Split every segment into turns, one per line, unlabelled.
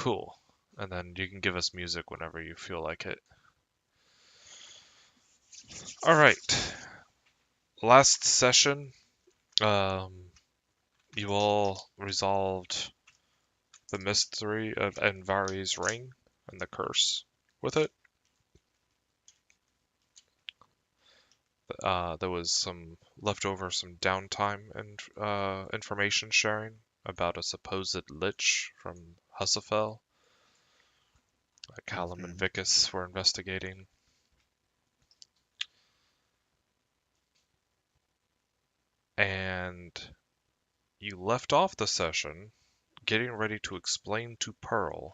Cool. And then you can give us music whenever you feel like it. All right. Last session, you all resolved the mystery of Envari's ring and the curse with it. There was some downtime and information sharing about a supposed lich from Husafel that Callum and Vicus were investigating. And you left off the session getting ready to explain to Pearl,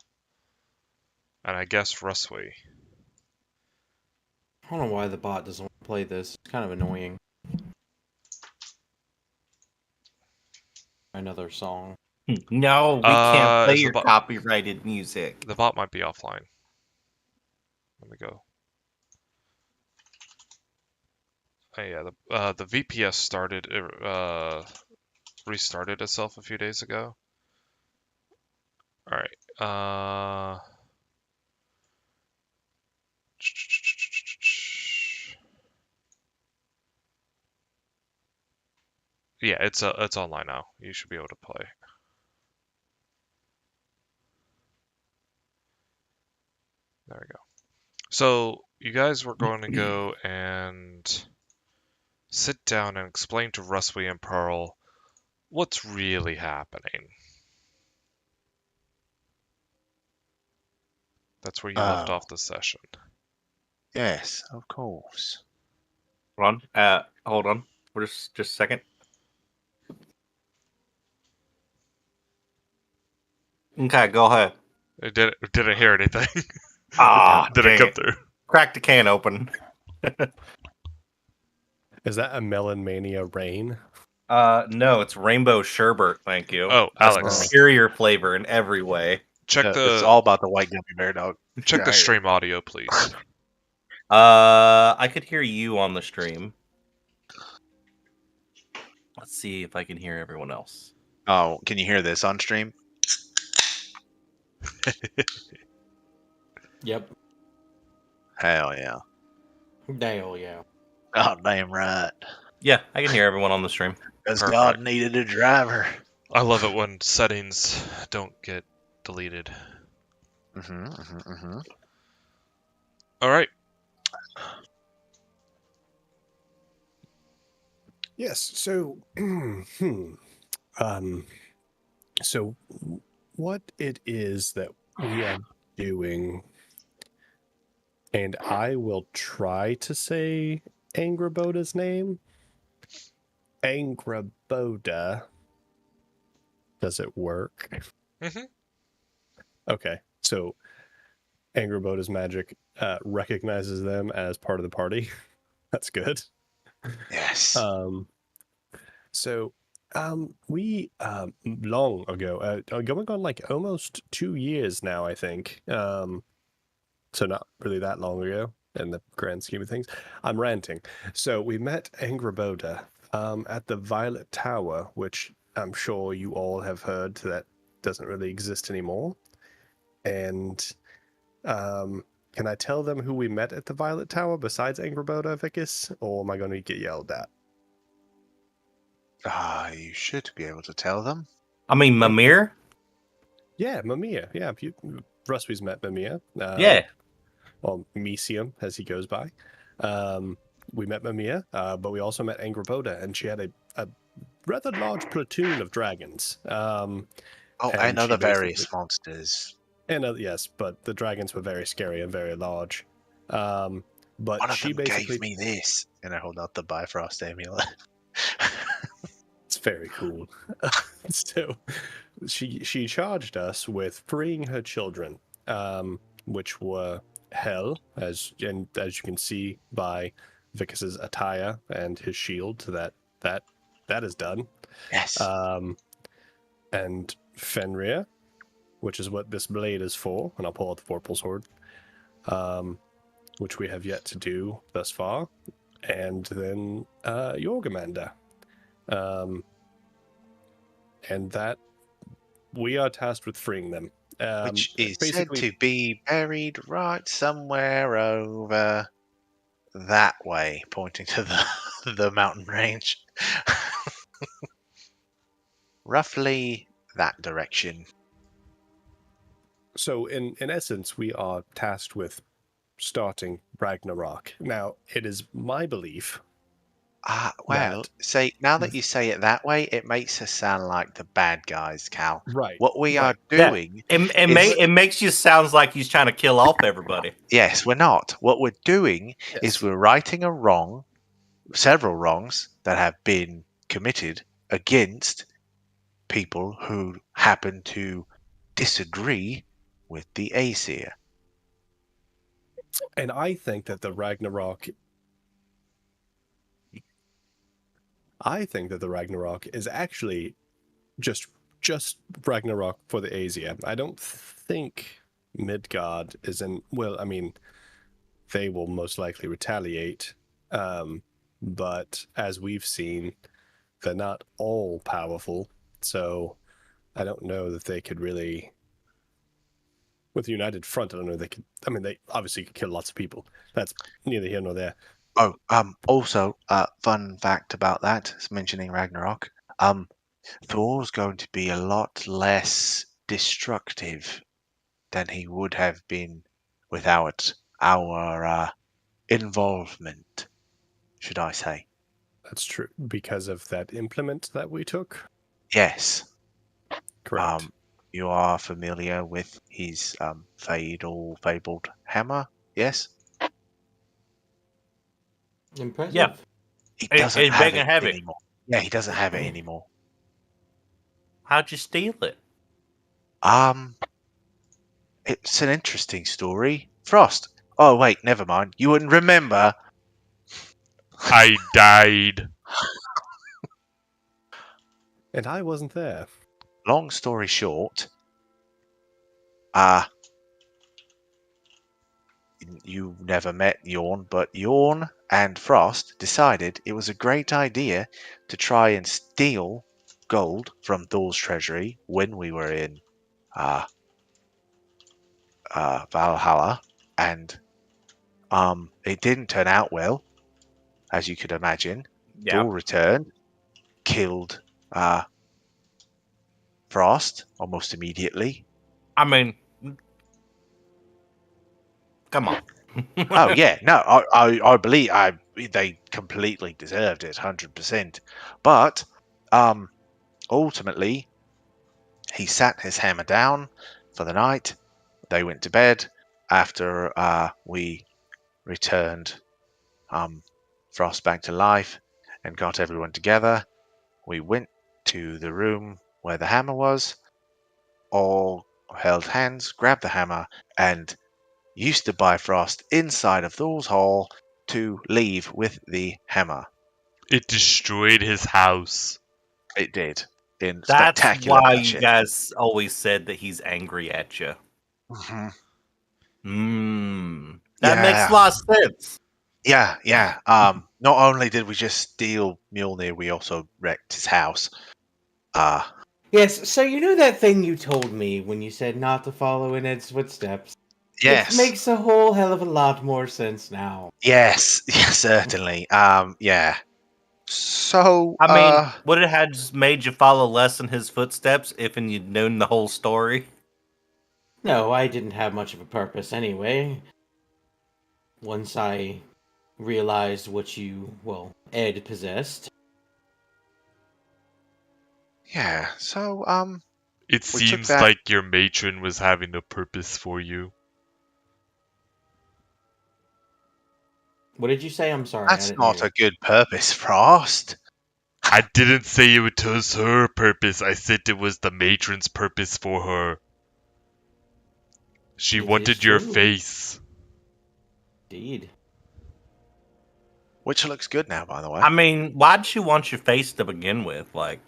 and I guess Ruswy.
I don't know why the bot doesn't want to play this. It's kind of annoying. Another song.
No, we can't play
is the
your
bot-
copyrighted music.
The bot might be offline. Let me go. Oh yeah, the VPS restarted itself a few days ago. All right. Yeah, it's online now. You should be able to play. There we go. So you guys were going to go and sit down and explain to Ruswy and Pearl what's really happening. That's where you left off the session.
Yes, of course.
Hold on. We're just a second. Okay, go ahead.
It didn't hear anything. Didn't come through.
Crack the can open.
Is that a Melon Mania rain?
No, it's rainbow sherbet. Thank you.
Oh,
That's
Alex.
superior flavor in every way.
It's all about the white gummy bear, dog.
Check the stream audio, please.
I could hear you on the stream. Let's see if I can hear everyone else.
Oh, can you hear this on stream?
Yep.
Hell yeah.
Hell yeah.
Oh, damn right.
Yeah, I can hear everyone on the stream.
Because God needed a driver.
I love it when settings don't get deleted. All right.
Yes. So, so what it is that we are doing, and I will try to say Angraboda's name. Angraboda. Does it work? Okay. So Angraboda's magic recognizes them as part of the party. That's good.
Yes.
We long ago, going on like almost 2 years now, I think. So not really that long ago in the grand scheme of things. I'm ranting. So we met Angraboda at the Violet Tower, which I'm sure you all have heard that doesn't really exist anymore. And can I tell them who we met at the Violet Tower besides Angraboda, Vicus, or am I going to get yelled at?
You should be able to tell them.
I mean, Mimir?
Yeah, Mimir. Yeah, Ruswy's met Mimir.
Yeah.
Well, Mesium, as he goes by. We met Mimir, but we also met Angraboda, and she had a rather large platoon of dragons.
I know the various monsters.
And yes, but the dragons were very scary and very large. But
one of
she
them
basically
gave me this, and I hold out the Bifrost amulet.
It's very cool. So she charged us with freeing her children, which were Hell, as you can see by Vicus's attire and his shield, that is done.
Yes.
And Fenrir, which is what this blade is for, and I'll pull out the Vorpal sword, which we have yet to do thus far, and then Jorgamander. And that we are tasked with freeing them.
Which is said
basically,
to be buried right somewhere over that way, pointing to the mountain range. Roughly that direction.
so in essence, we are tasked with starting Ragnarok. Now, it is my belief
Well,
that
now that you say it that way, it makes us sound like the bad guys, Cal.
right,
What we
right.
are doing
It makes you sounds like he's trying to kill off everybody.
yes, we're not. What we're doing is
Yes.
we're righting a wrong, several wrongs that have been committed against people who happen to disagree with the Aesir.
And I think that the Ragnarok is actually just Ragnarok for the Asia. I don't think Midgard is in. Well, I mean, they will most likely retaliate, but as we've seen, they're not all powerful. So I don't know that they could really. With the United Front, I don't know they could. I mean, they obviously could kill lots of people. That's neither here nor there.
Oh, also, fun fact about that, mentioning Ragnarok. Thor's going to be a lot less destructive than he would have been without our involvement, should I say.
That's true because of that implement that we took.
Yes.
Correct.
You are familiar with his fabled hammer, yes?
Impressive.
Yeah.
He doesn't
It's
have
big
it
and heavy.
anymore. Yeah, he doesn't have it anymore.
How'd you steal it?
It's an interesting story. Frost. Oh wait, never mind. You wouldn't remember.
I died.
And I wasn't there.
Long story short, you never met Yorn, but Yorn and Frost decided it was a great idea to try and steal gold from Thor's treasury when we were in Valhalla, and it didn't turn out well, as you could imagine.
Yeah.
Thor returned, killed Frost almost immediately.
I mean, come on.
Oh yeah, no, I believe they completely deserved it, 100%. But ultimately, he sat his hammer down for the night. They went to bed after we returned Frost back to life and got everyone together. We went to the room where the hammer was, all held hands, grabbed the hammer, and used to buy Frost inside of Thor's hall to leave with the hammer.
It destroyed his house.
It did. In
That's
spectacular
why
fashion.
you guys always said that he's angry at you. That makes a lot of sense.
Yeah. Not only did we just steal Mjolnir, we also wrecked his house.
Yes, so you know that thing you told me when you said not to follow in Ed's footsteps?
Yes.
It makes a whole hell of a lot more sense now.
Yes, certainly. Yeah. So,
I mean, would it have just made you follow less in his footsteps if you'd known the whole story?
No, I didn't have much of a purpose anyway. Once I realized what Ed possessed.
yeah, so,
It
we took
seems
that-
like your matron was having a purpose for you.
What did you say? I'm sorry.
that's
I didn't
not
hear.
a good purpose, Frost.
I didn't say it was her purpose. I said it was the matron's purpose for her. She
It is
wanted your
true.
face.
Indeed.
Which looks good now, by the way.
I mean, why'd she want your face to begin with? Like,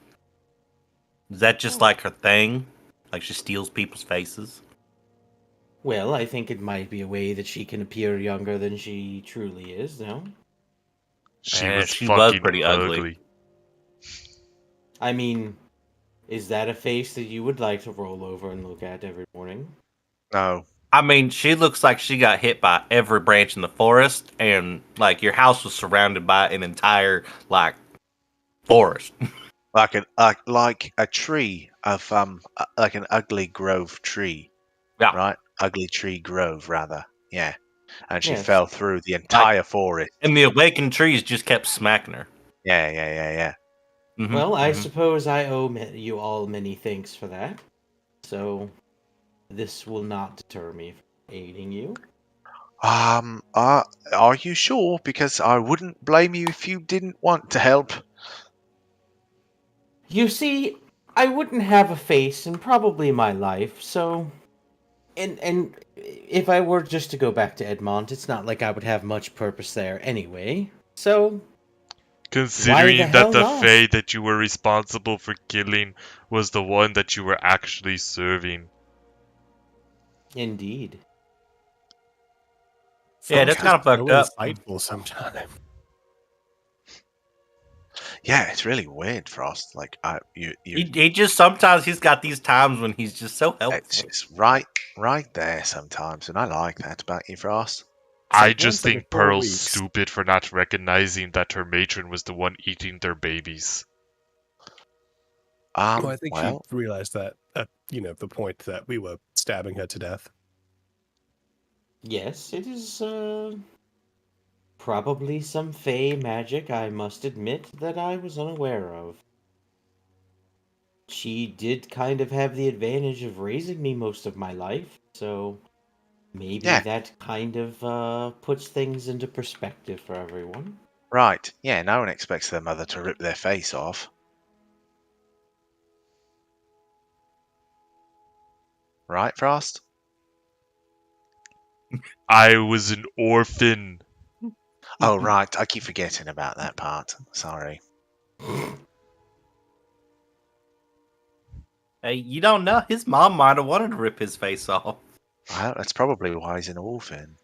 is that just like her thing? Like she steals people's faces?
Well, I think it might be a way that she can appear younger than she truly is, no?
She
Eh,
was
she was
fucking
pretty ugly.
ugly.
I mean, Is that a face that you would like to roll over and look at every morning?
No.
I mean, she looks like she got hit by every branch in the forest, and like your house was surrounded by an entire like forest.
Like a tree of like an ugly grove tree,
Yeah,
right? Ugly tree grove, rather. Yeah. And she
Yes.
fell through the
like,
entire forest.
and the awakened trees just kept smacking her.
Yeah.
Well, I
Mhm.
suppose I owe you all many thanks for that. So, this will not deter me from aiding you.
Are you sure? Because I wouldn't blame you if you didn't want to help.
You see, I wouldn't have a face in probably my life, so and if I were just to go back to Edmont, it's not like I would have much purpose there anyway. So, why the
Considering that
hell
the
not?
Fae that you were responsible for killing was the one that you were actually serving.
Indeed.
Yeah, that's
Frost is
kind of
so
fucked up.
insightful sometimes.
Yeah, it's really weird, Frost. Like
He just sometimes he's got these times when he's just so
it's
helpful.
just right there sometimes, and I like that about you, Frost.
It's
I
like
just
once every
think
4
Pearl's
weeks.
stupid for not recognizing that her matron was the one eating their babies.
Well, I think
Well,
she realized that at the point that we were stabbing her to death.
Yes, it is probably some fey magic, I must admit, that I was unaware of. She did kind of have the advantage of raising me most of my life, so maybe
yeah,
that kind of puts things into perspective for everyone.
right. Yeah, no one expects their mother to rip their face off. Right, Frost?
I was an orphan.
Oh, right. I keep forgetting about that part. Sorry.
Hey, you don't know. His mom might have wanted to rip his face off.
Well, that's probably why he's an orphan.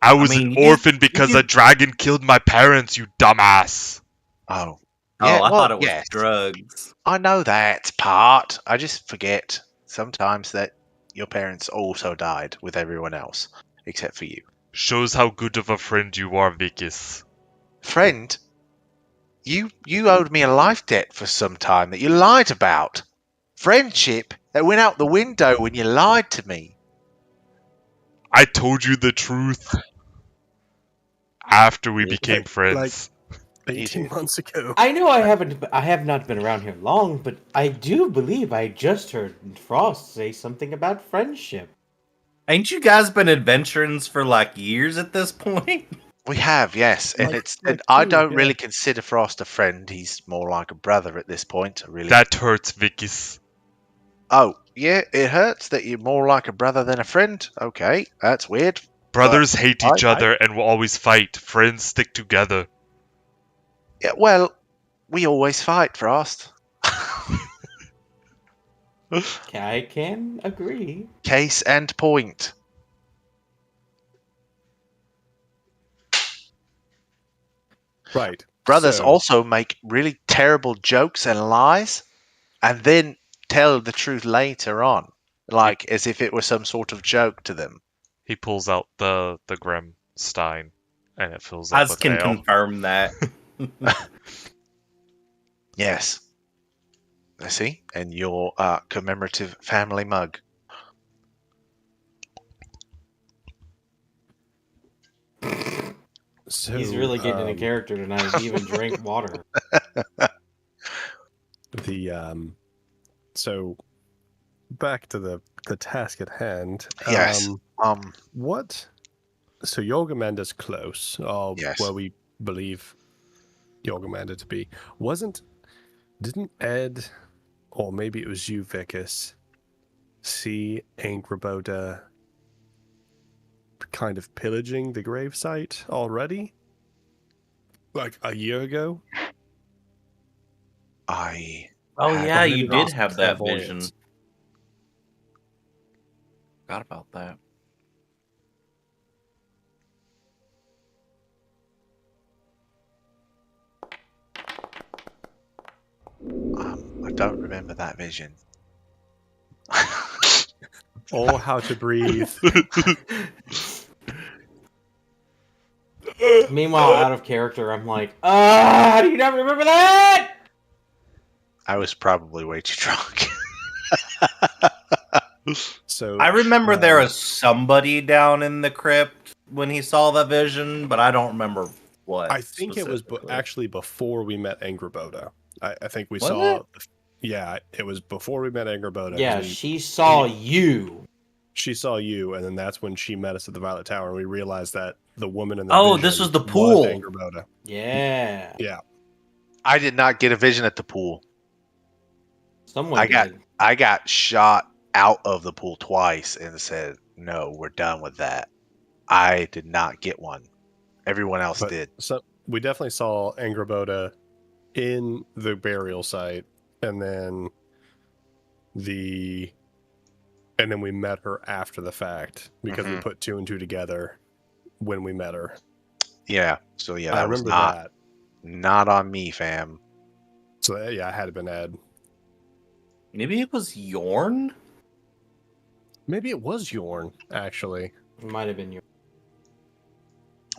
I was
mean,
an
you
orphan because
you-
a dragon killed my parents, you dumbass.
Oh, yeah.
Oh, I
Well,
thought it was
yes.
drugs.
I know that part. I just forget sometimes that your parents also died with everyone else, except for you.
Shows how good of a friend you are, Vicus.
Friend, you owed me a life debt for some time that you lied about. Friendship that went out the window when you lied to me.
I told you the truth after we became
Like
friends.
18
did.
months ago.
I know I have not been around here long, but I do believe I just heard Frost say something about friendship.
Ain't you guys been adventurings for like years at this point?
We have, yes, and
Like
I
2,
don't
yeah.
really consider Frost a friend. He's more like a brother at this point, really.
That hurts, Vicus.
Oh, yeah, it hurts that you're more like a brother than a friend. Okay, that's weird.
Brothers hate each
I-
other and will always fight. Friends stick together.
Yeah, well, we always fight, Frost.
I can agree.
Case and point.
Right.
Brothers
So,
also make really terrible jokes and lies, and then tell the truth later on, like as if it was some sort of joke to them.
He pulls out the Grim Stein and it fills
I
up with
can
ale.
confirm that.
Yes. I see. And your commemorative family mug.
so
He's really getting into character tonight. He even drank water.
So back to the task at hand.
Yes.
What? So Yorgamanda's close, or
Yes.
where we believe Yorgamanda to be. Didn't Ed, or maybe it was you, Vicus, see Aunt Raboda kind of pillaging the gravesite already? Like a year ago?
I
Oh
had-
yeah,
Or
you
maybe
did
it's
have that
clairvoyance.
vision. Forgot about that.
I don't remember that vision.
Oh, how to breathe.
Meanwhile, out of character, I'm like, do you not remember that?
I was probably way too drunk.
So
I remember there was somebody down in the crypt when he saw that vision, but I don't remember what.
I think it was
specifically.
actually before we met Angraboda. I think we
Was
saw.
it?
Yeah, it was before we met Angraboda.
Yeah, she saw you.
She saw you, and then that's when she met us at the Violet Tower, and we realized that the woman in the
Oh,
vision
this was the pool.
Angraboda.
Yeah.
Yeah.
I did not get a vision at the pool.
Someone
I got
did.
I got shot out of the pool twice and said, "No, we're done with that." I did not get one. Everyone else
But
did.
so we definitely saw Angraboda in the burial site, and then we met her after the fact because we
Mhm.
put 2 and 2 together when we met her.
Yeah. So yeah,
I
that was
remember
not on me, fam.
So yeah, it had been Ed.
Maybe it was Yorn?
Maybe it was Yorn, actually.
It might have been you.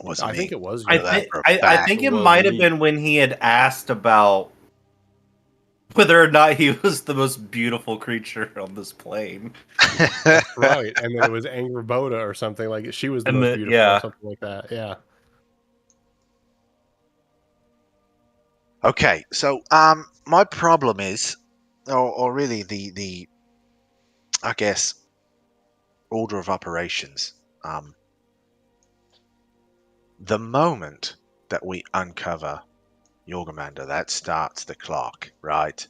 Wasn't
I
me.
think it was
I,
Yorn.
that
thi-
for a
I
fact.
think it
It
might have
wasn't
been when he had asked about whether or not he was the most beautiful creature on this plane.
Right, and then it was Angraboda or something like she was the
And
most
the-
beautiful
yeah.
or something like that. Yeah.
Okay, so my problem is, or really the I guess order of operations. The moment that we uncover Yorgamander, that starts the clock, right?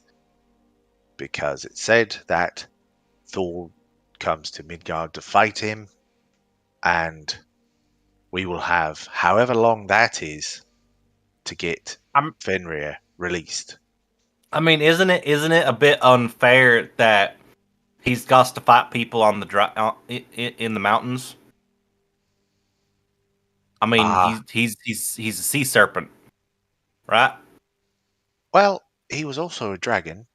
Because it said that Thor comes to Midgard to fight him, and we will have however long that is to get
I'm-
Fenrir released.
I mean, isn't it a bit unfair that he's got to fight people on the in the mountains? I mean,
Ah.
he's a sea serpent, right?
Well, he was also a dragon.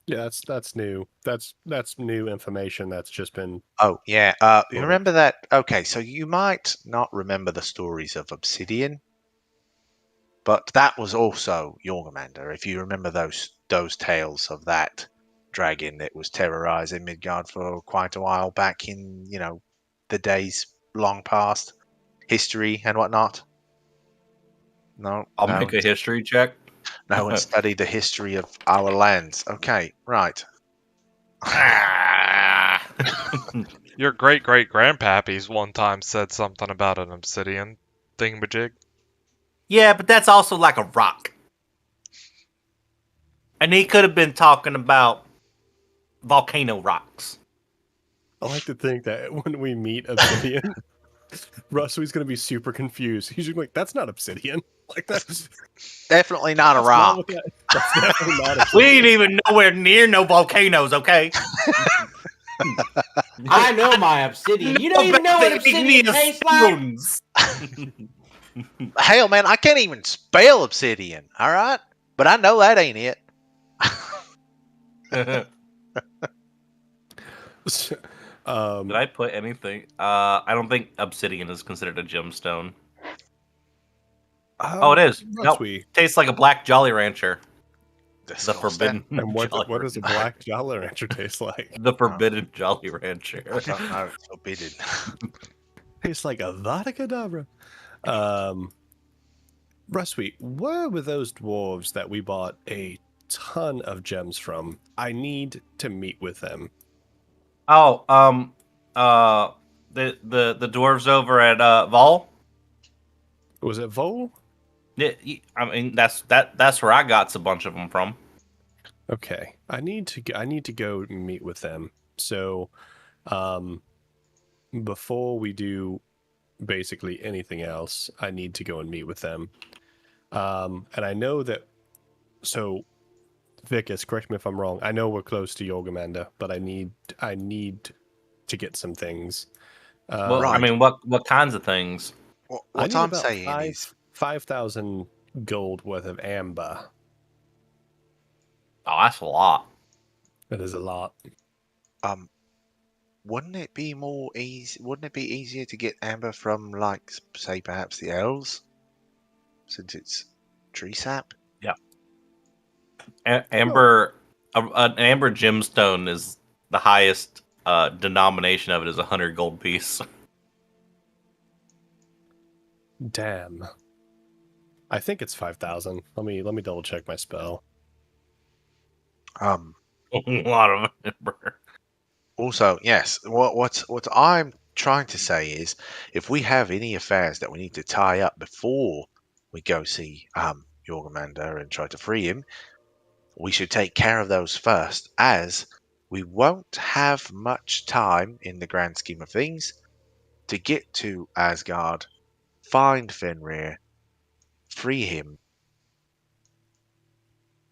Yeah, that's new. That's new information that's just been
Oh, yeah. You
Well,
remember that? Okay, so you might not remember the stories of Obsidian, but that was also Jormungandr. If you remember those tales of that dragon that was terrorizing Midgard for quite a while back in, the days long past, history and whatnot. No,
I'll
no,
make a history check.
no one studied the history of our lands. Okay, right.
Your great great grandpappies one time said something about an obsidian thingamajig.
Yeah, but that's also like a rock. And he could have been talking about volcano rocks.
I like to think that when we meet Obsidian, Rusty's gonna be super confused. He's just like, "That's not Obsidian. Like that's
Definitely not a
that's
rock.
not what that's definitely not
We
Obsidian."
ain't even nowhere near no volcanoes, okay?
I know my obsidian. You don't even know what obsidian tastes like?
spoons.
Hell, man, I can't even spell obsidian. All right, but I know that ain't it.
Did
Um,
I put anything? I don't think obsidian is considered a gemstone. Oh, it is. Nope.
Rusty.
Tastes like a black Jolly Rancher. The
Disgusting.
forbidden.
And what
Jolly
does a
Rancher.
black Jolly Rancher taste like?
The forbidden Jolly Rancher.
I don't know. It's forbidden.
Tastes like a Kedavra. Rusty, where were those dwarves that we bought a ton of gems from? I need to meet with them.
Oh, the dwarves over at Vol.
Was it Vol?
Yeah, I mean that's where I got a bunch of them from.
Okay, I need to go meet with them. So, before we do basically anything else, I need to go and meet with them. And I know that. So, Vicus, correct me if I'm wrong. I know we're close to Jormungandr, but I need to get some things.
Well,
Right.
I mean, what kinds of things?
What
I need
I'm
about
saying is,
5,000 gold worth of amber.
Oh, that's a lot.
That is a lot.
Wouldn't it be easier to get amber from, like, say, perhaps the elves, since it's tree sap?
Yeah. Amber, an amber gemstone is the highest denomination of it is 100 gold piece.
Damn. I think it's 5,000. Let me double check my spell.
A lot of amber.
Also, yes, what I'm trying to say is, if we have any affairs that we need to tie up before we go see Jorgamander and try to free him, we should take care of those first, as we won't have much time in the grand scheme of things to get to Asgard, find Fenrir, free him,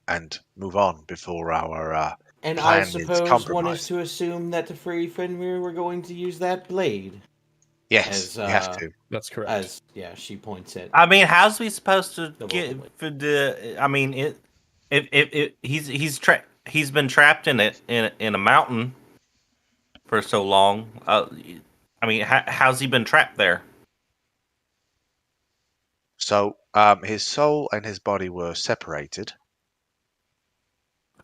and move on before our
And I
plan is
suppose one is
compromised.
to assume that to free Fenrir, we're going to use that blade.
Yes,
As
we have to.
That's correct.
As she points at.
I mean, how's we supposed to
The
get
woman.
for the? I mean, he's been trapped in a mountain for so long. I mean, how's he been trapped there?
So, his soul and his body were separated.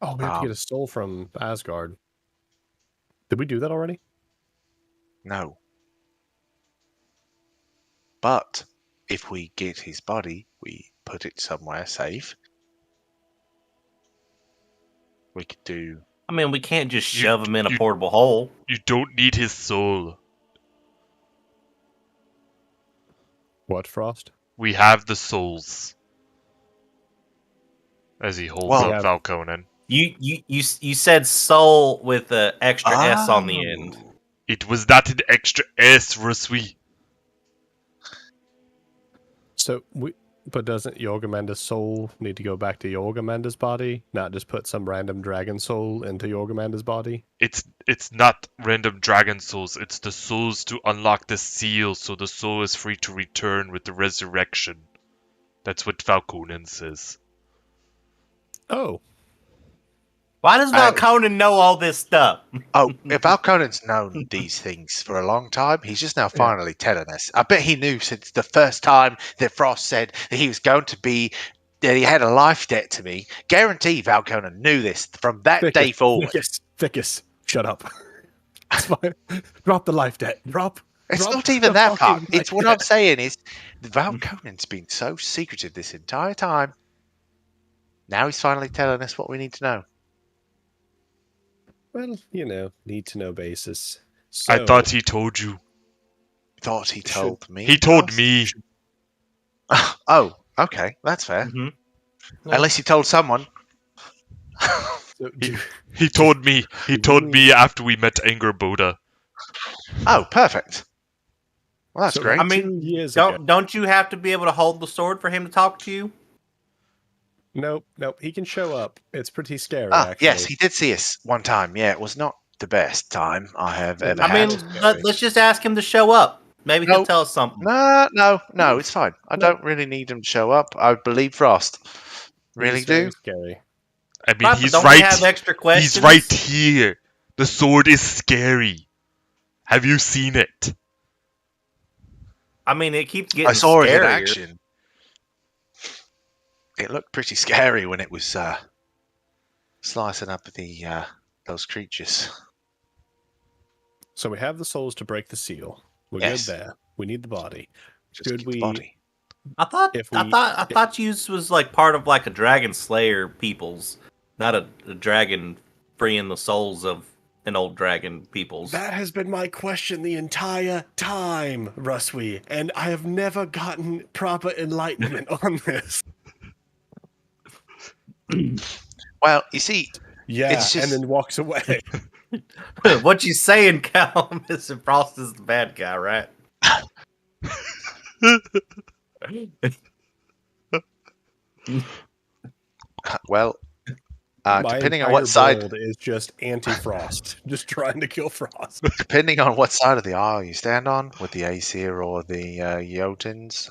Oh, we have to get a soul from Asgard. Did we do that already?
No. But if we get his body, we put it somewhere safe. We could do.
I mean, we can't just
You-
shove him in a
you-
portable hole.
You don't need his soul.
What, Frost?
We have the souls. As he holds
Well,
up Valkonen.
You said soul with the extra S on the end.
Oh.
It was not an extra S, RHOSYNNAU.
So but doesn't Jorgamander's soul need to go back to Jorgamander's body, not just put some random dragon soul into Jorgamander's body?
It's not random dragon souls. It's the souls to unlock the seal, so the soul is free to return with the resurrection. That's what Valkonen says.
Oh,
Why does Valkonen know all this stuff?
Oh, if Valkonen's known these things for a long time, he's just now finally telling us. I bet he knew since the first time that Frost said that he was going to be, that he had a life debt to me. Guarantee Valkonen knew this from that day forward.
Ficus, shut up. It's fine. Drop the life debt. Drop
Not even
the
that far.
fucking
It's
life
what
debt.
I'm saying is, Valkonen's been so secretive this entire time. Now he's finally telling us what we need to know.
Well, need to know basis.
I
So,
thought he told you.
Thought he told me.
He told
Frost?
me.
Oh, okay, that's fair.
Mm-hmm.
No.
Unless he told someone.
so
He told me. He told me after we met Angerboda.
Oh, perfect. Well, that's
so
great.
I mean,
2 years ago.
Don't you have to be able to hold the sword for him to talk to you?
Nope. He can show up. It's pretty scary,
Ah,
actually.
yes, he did see us one time. Yeah, it was not the best time I have ever
I
had.
mean, let's just ask him to show up. Maybe he'll
No.
tell us something.
No, it's fine. I don't really need him to show up. I believe Frost. Really
It's very
do?
scary.
I mean,
Right, but
he's
don't we
right.
have extra questions?
He's right here. The sword is scary. Have you seen it?
I mean, it keeps getting
I saw it in
scarier.
action. It looked pretty scary when it was slicing up those creatures.
So we have the souls to break the seal. We're
Yes.
good there. We need the body.
Just
Could
keep the
we-
body.
I thought
If
I
we-
thought you was like part of like a dragon slayer peoples, not a dragon freeing the souls of an old dragon peoples.
That has been my question the entire time, Ruswy, and I have never gotten proper enlightenment on this.
Well, you see,
Yeah,
It's just-
and then walks away.
What you saying, Cal? Mr. Frost is the bad guy, right?
well,
My
depending on
entire
what side,
build is just anti-Frost, just trying to kill Frost.
depending on what side of the aisle you stand on, with the Aesir or the Jotuns,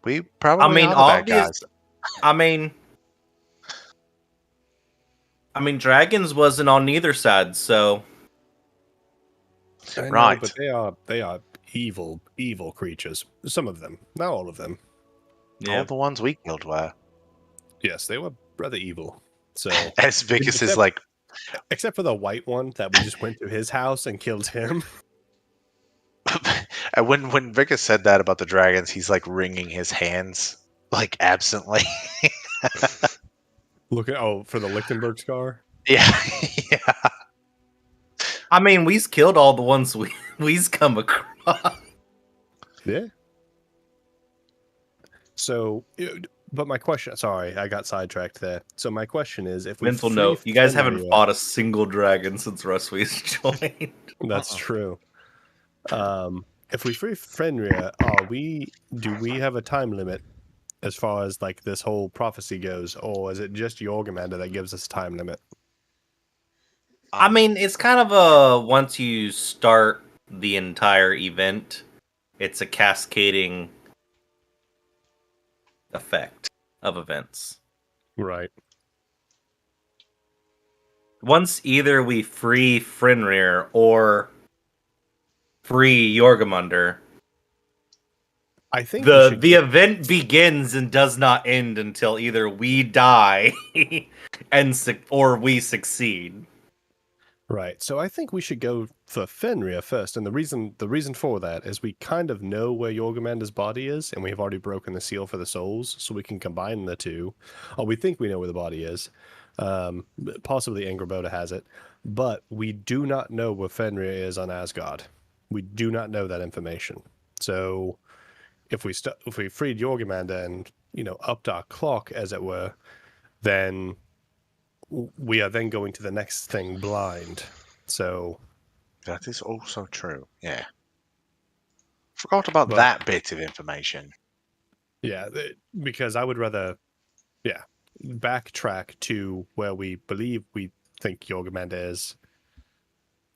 we probably
I mean,
are the bad
obvious-
guys.
I mean, I mean, dragons wasn't on neither side, so
I know,
Right.
but they are evil, evil creatures. Some of them, not all of them.
yeah.
All the ones we killed were.
Yes, they were rather evil. So,
As Vicus is
except,
like,
except for the white one that we just went to his house and killed him.
and when Vicus said that about the dragons, he's like wringing his hands like absently.
Look at for the Lichtenberg scar.
Yeah, yeah.
I mean, we's killed all the ones we's come across.
Yeah. So, but my question. Sorry, I got sidetracked there. So my question is, if we
Mental
free
note: you guys haven't
Fenrir-
fought a single dragon since Russwe's joined.
That's true. If we free Fenrir, do we have a time limit as far as like this whole prophecy goes, or is it just Jorgamander that gives us a time limit?
I mean, it's kind of a once you start the entire event, it's a cascading effect of events.
Right.
Once either we free Fenrir or free Jorgamander,
I think we should
the event begins and does not end until either we die or we succeed.
Right. So I think we should go for Fenrir first, and the reason for that is we kind of know where Jorgamander's body is, and we've already broken the seal for the souls, so we can combine the two. Or we think we know where the body is. Possibly Angrboda has it, but we do not know where Fenrir is on Asgard. We do not know that information. So if we freed Jorgamander and upped our clock, as it were, then we are then going to the next thing blind. So
That is also true. Yeah. Forgot about
But-
that bit of information.
yeah, because I would rather, backtrack to where we think Jorgamander is.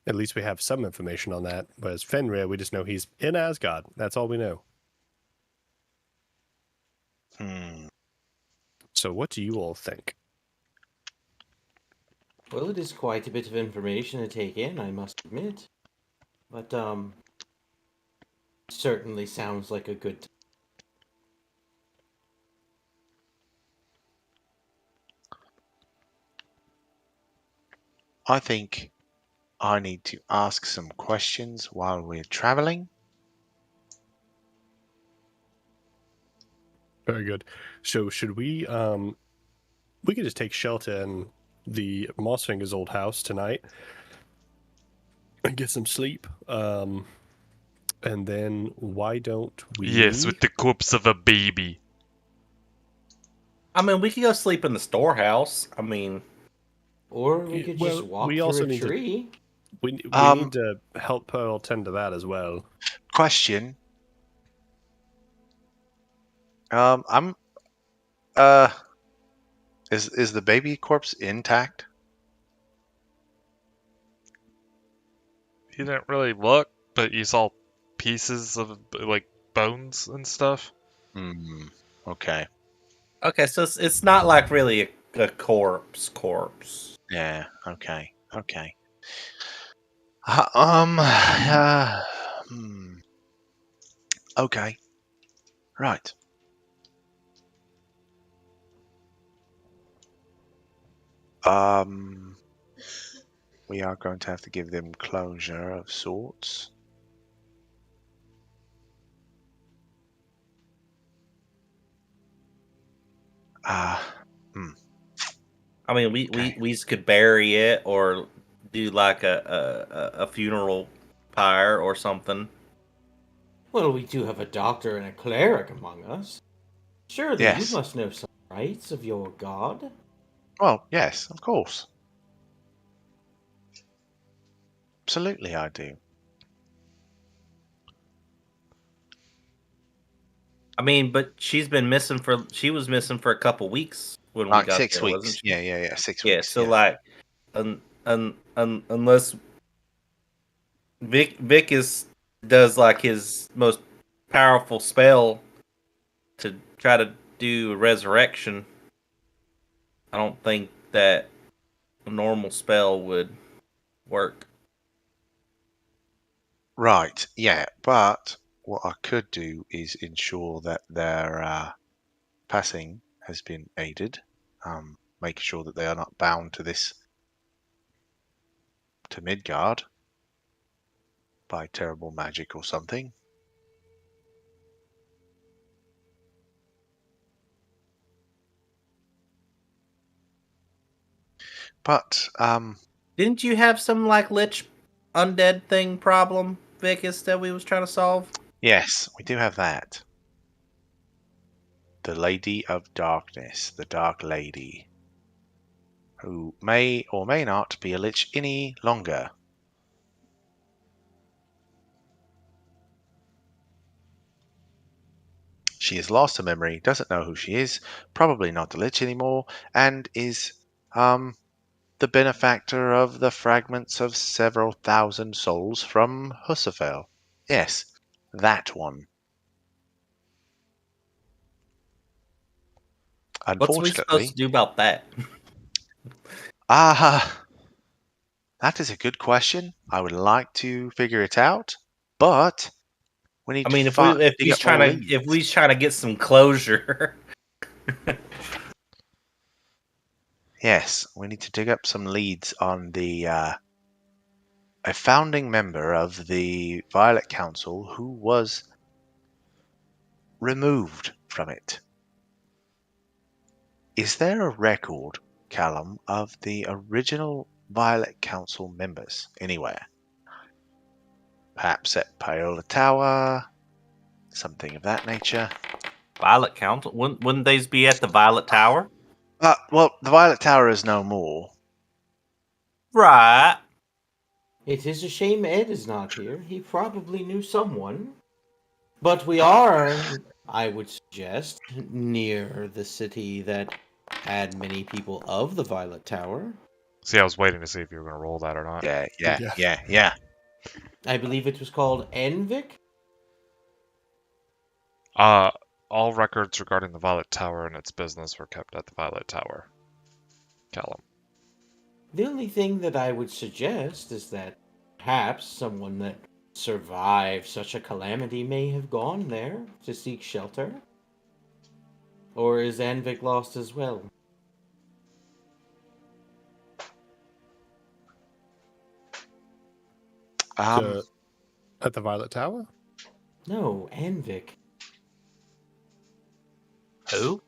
At least we have some information on that. Whereas Fenrir, we just know he's in Asgard. That's all we know. So what do you all think?
Well, it is quite a bit of information to take in, I must admit. But, certainly sounds like a good time.
I think I need to ask some questions while we're traveling.
Very good. So should we we could just take shelter in the Mossfinger's old house tonight and get some sleep. And then why don't we
Yes, with the corpse of a baby.
I mean, we could go sleep in the storehouse. I mean,
Or we could just walk
we
through
also
a
need to-
tree.
we need to help Pearl tend to that as well.
Question. I'm is the baby corpse intact?
He didn't really look, but you saw pieces of like bones and stuff.
Okay.
okay, so it's not like really a corpse.
Yeah, okay. Okay. Right. We are going to have to give them closure of sorts.
I mean, we could bury it or do like a funeral pyre or something.
Well, we do have a doctor and a cleric among us. Surely
Yes.
you must know some rites of your god.
Well, yes, of course. Absolutely, I do.
I mean, but she was missing for a couple weeks when we
Like
got
6
there,
weeks.
wasn't she?
Yeah, 6
Yeah,
weeks.
so like, unless Vicus does like his most powerful spell to try to do a resurrection, I don't think that a normal spell would work.
Right, yeah, but what I could do is ensure that their passing has been aided, making sure that they are not bound to Midgard by terrible magic or something. But
Didn't you have some like lich undead thing problem, Vicus, that we was trying to solve?
yes, we do have that. The Lady of Darkness, the Dark Lady, who may or may not be a lich any longer. She has lost her memory, doesn't know who she is, probably not a lich anymore, and is the benefactor of the fragments of several thousand souls from Husserfel. Yes, that one.
What's we supposed to
Unfortunately,
do about that?
that is a good question. I would like to figure it out, but we need
I
to
mean, if
dig
he's
up more
trying
leads.
to get some closure.
Yes, we need to dig up some leads on a founding member of the Violet Council who was removed from it. Is there a record, Callum, of the original Violet Council members anywhere? Perhaps at Paola Tower, something of that nature.
Violet Council? Wouldn't these be at the Violet Tower?
Well, the Violet Tower is no more.
Right.
It is a shame Ed is not here. He probably knew someone. But we are, I would suggest, near the city that had many people of the Violet Tower.
See, I was waiting to see if you were going to roll that or not.
Yeah.
I believe it was called Envik.
All records regarding the Violet Tower and its business were kept at the Violet Tower. Callum.
The only thing that I would suggest is that perhaps someone that survived such a calamity may have gone there to seek shelter. Or is Envik lost as well?
At the Violet Tower?
No, Envik.
Who?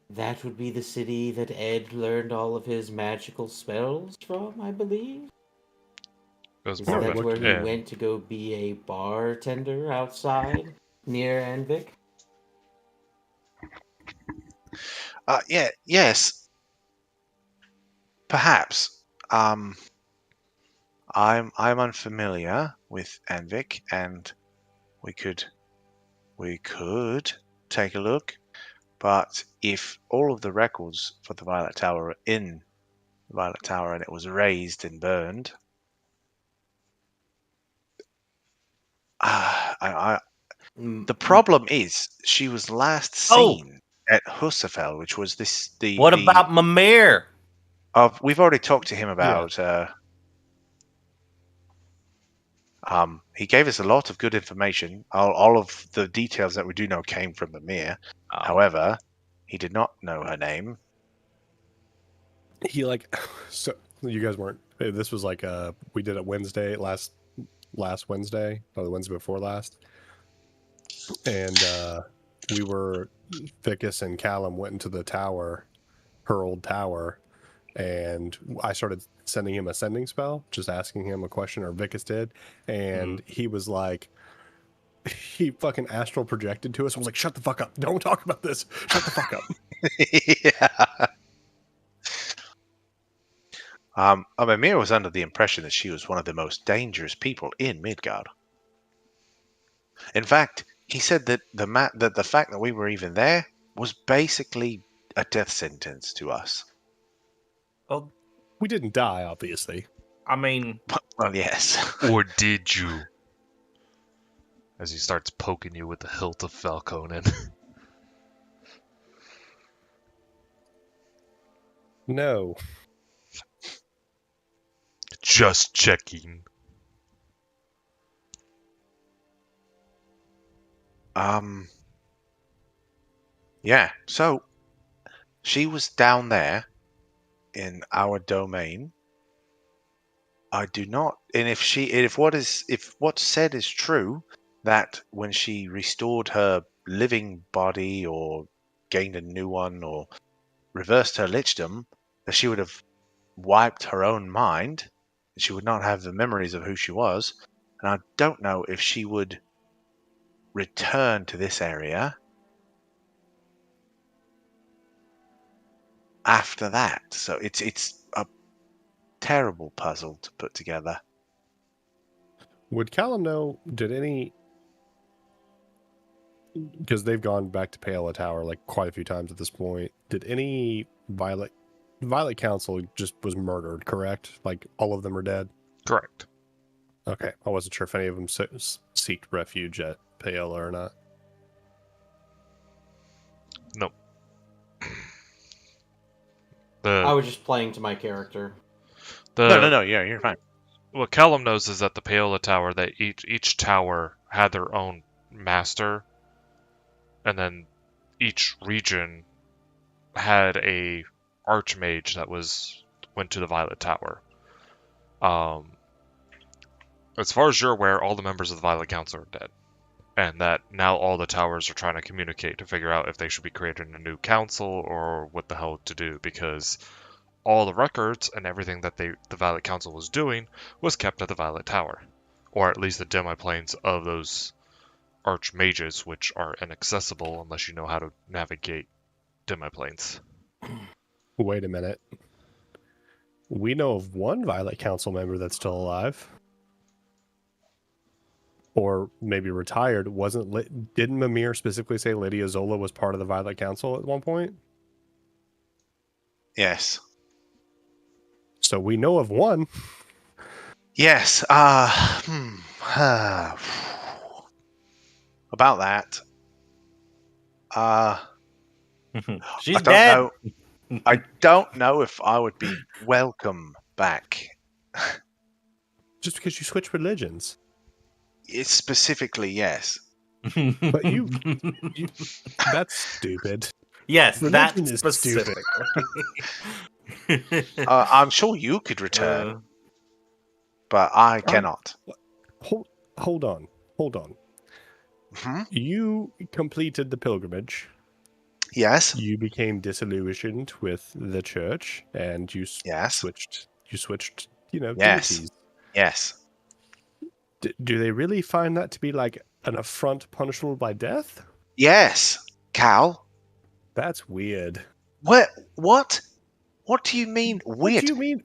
That would be the city that Ed learned all of his magical spells from, I believe.
It was
Is
more
that
of
where
an
he
inn.
went to go be a bartender outside near Envik?
Yes. Perhaps. I'm unfamiliar with Anvik, and we could take a look. But if all of the records for the Violet Tower are in the Violet Tower and it was razed and burned, the problem is she was last
Oh,
seen at Husserfel, which was
what about Mimir?
we've already talked to him
Yeah.
about. He gave us a lot of good information. All of the details that we do know came from the mirror.
Oh.
However, he did not know her name.
He so you guys weren't. This was we did it Wednesday last Wednesday or the Wednesday before last, and we were Vicus and Callum went into the tower, her old tower, and I started sending him a sending spell, just asking him a question, or Vicus did, and he was like. He fucking astral projected to us and was like, "Shut the fuck up! Don't talk about this. Shut the fuck up."
Yeah. Mimir was under the impression that she was one of the most dangerous people in Midgard. In fact, he said that the fact that we were even there was basically a death sentence to us.
Well,
We didn't die, obviously.
I mean,
Well, yes.
Or did you? As he starts poking you with the hilt of Falconen.
No.
Just checking.
Yeah, so she was down there in our domain. I do not, and if what's said is true, that when she restored her living body or gained a new one or reversed her lichdom, that she would have wiped her own mind, and she would not have the memories of who she was. And I don't know if she would return to this area after that. So it's a terrible puzzle to put together.
Would Callum know, did any... Because they've gone back to Paola Tower like quite a few times at this point. Did any Violet Council just was murdered, correct? Like all of them are dead?
Correct.
Okay. I wasn't sure if any of them seeked refuge at Paola or not.
Nope.
I was just playing to my character.
No, yeah, you're fine.
What Callum knows is that the Paola Tower, that each tower had their own master, and then each region had a archmage that went to the Violet Tower. As far as you're aware, all the members of the Violet Council are dead, and that now all the towers are trying to communicate to figure out if they should be creating a new council or what the hell to do, because all the records and everything that the Violet Council was doing was kept at the Violet Tower, or at least the demi-planes of those archmages, which are inaccessible unless you know how to navigate demi-planes.
Wait a minute. We know of one Violet Council member that's still alive. Or maybe retired. Didn't Mimir specifically say Lydia Zola was part of the Violet Council at one point?
Yes.
So we know of one.
Yes. About that.
She's
I don't
dead.
know. I don't know if I would be welcome back.
Just because you switch religions.
It's specifically, yes.
But you that's stupid.
Yes,
Religion
that's
is
specific.
I'm sure you could return, but I cannot.
Hold on.
Hmm?
You completed the pilgrimage.
Yes.
You became disillusioned with the church, and you
Yes.
switched. Yes. Deities.
Yes.
Do they really find that to be like an affront punishable by death?
Yes. Cal.
That's weird.
What? What do you mean weird?
What do you mean?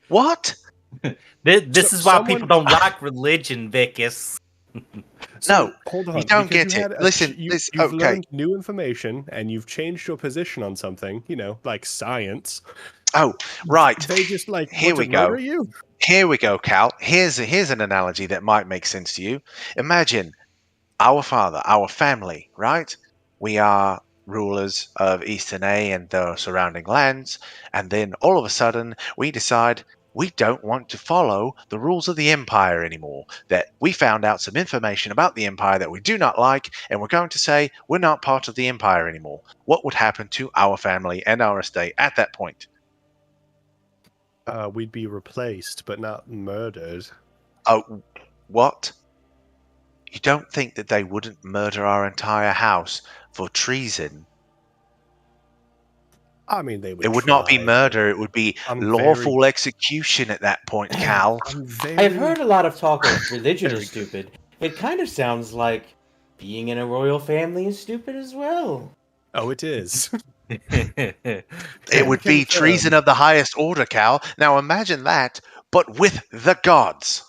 What?
This
So
is why
someone-
people don't like religion, Vicus.
No,
hold on.
you don't
because
get it. Listen,
you've
okay.
learned new information and you've changed your position on something. Like science.
Oh, right.
They just
Here
want
we
to
go.
murder you.
Here we go, Cal. Here's an analogy that might make sense to you. Imagine our father, our family, right? We are rulers of Eastern A and the surrounding lands, and then all of a sudden we decide we don't want to follow the rules of the Empire anymore. That we found out some information about the Empire that we do not like, and we're going to say we're not part of the Empire anymore. What would happen to our family and our estate at that point?
We'd be replaced, but not murdered.
Oh, what? You don't think that they wouldn't murder our entire house for treason?
I mean, they would.
It would not be
try,
murder, it would be
I'm
lawful execution at that point, Cal.
I've heard a lot of talk of religion is stupid. It kind of sounds like being in a royal family is stupid as well.
Oh, it is.
It would be treason of the highest order, Cal. Now imagine that, but with the gods.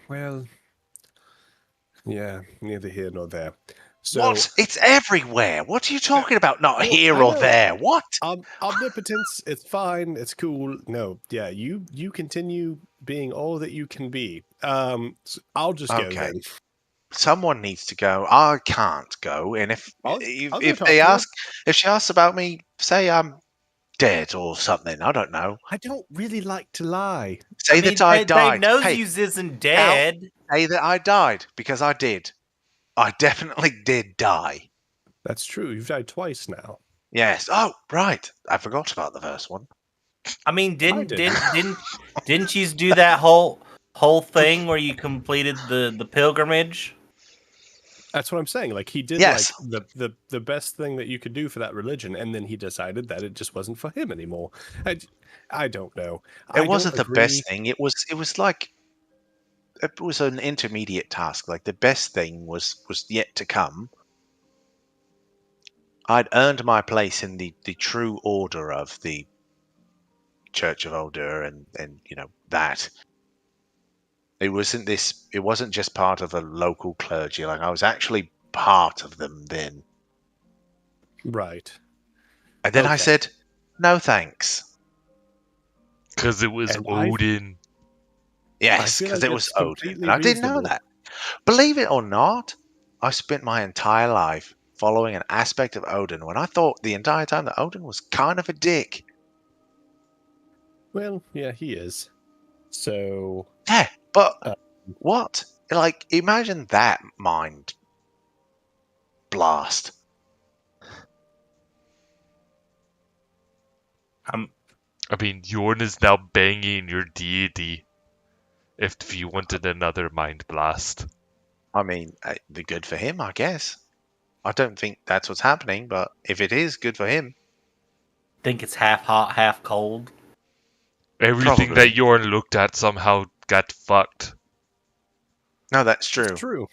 Well, yeah, neither here nor there. So,
What? It's everywhere. What are you talking about? Not
Well,
here
I
or
know.
there. What?
Omnipotence, it's fine, it's cool. No, yeah, you continue being all that you can be. So I'll just go
Okay.
then.
Someone needs to go. I can't go. And if
I'll
if
go
if
talk
they
to her.
ask, if she asks about me, say dead or something. I don't know.
I don't really like to lie.
Say that I
Dave
died.
knows
Hey,
you isn't dead.
say that I died because I did. I definitely did die.
That's true. You've died twice now.
Yes. Oh, right. I forgot about the first one.
I mean,
did.
didn't you do that whole thing where you completed the pilgrimage?
That's what I'm saying. Like he did
Yes.
like the best thing that you could do for that religion, and then he decided that it just wasn't for him anymore. I don't know.
It wasn't the best thing. It was like it was an intermediate task. Like the best thing was yet to come. I'd earned my place in the true order of the Church of Oldur and that. It wasn't just part of a local clergy, like I was actually part of them then.
Right.
And then I
Okay.
said, no thanks.
Because it was
And I-
Odin.
Yes,
feel
because
like
it was
that's
Odin.
completely
And I didn't know
reasonable.
that. Believe it or not, I spent my entire life following an aspect of Odin when I thought the entire time that Odin was kind of a dick.
Well, yeah, he is. So
Yeah, but
Uh,
what? Like, imagine that mind blast.
I mean, Yorn is now banging your deity. If you wanted another mind blast.
I mean, the good for him, I guess. I don't think that's what's happening, but if it is, good for him.
Think it's half hot, half cold.
Everything
Probably.
that Yorn looked at somehow got fucked.
No, that's true.
it's true.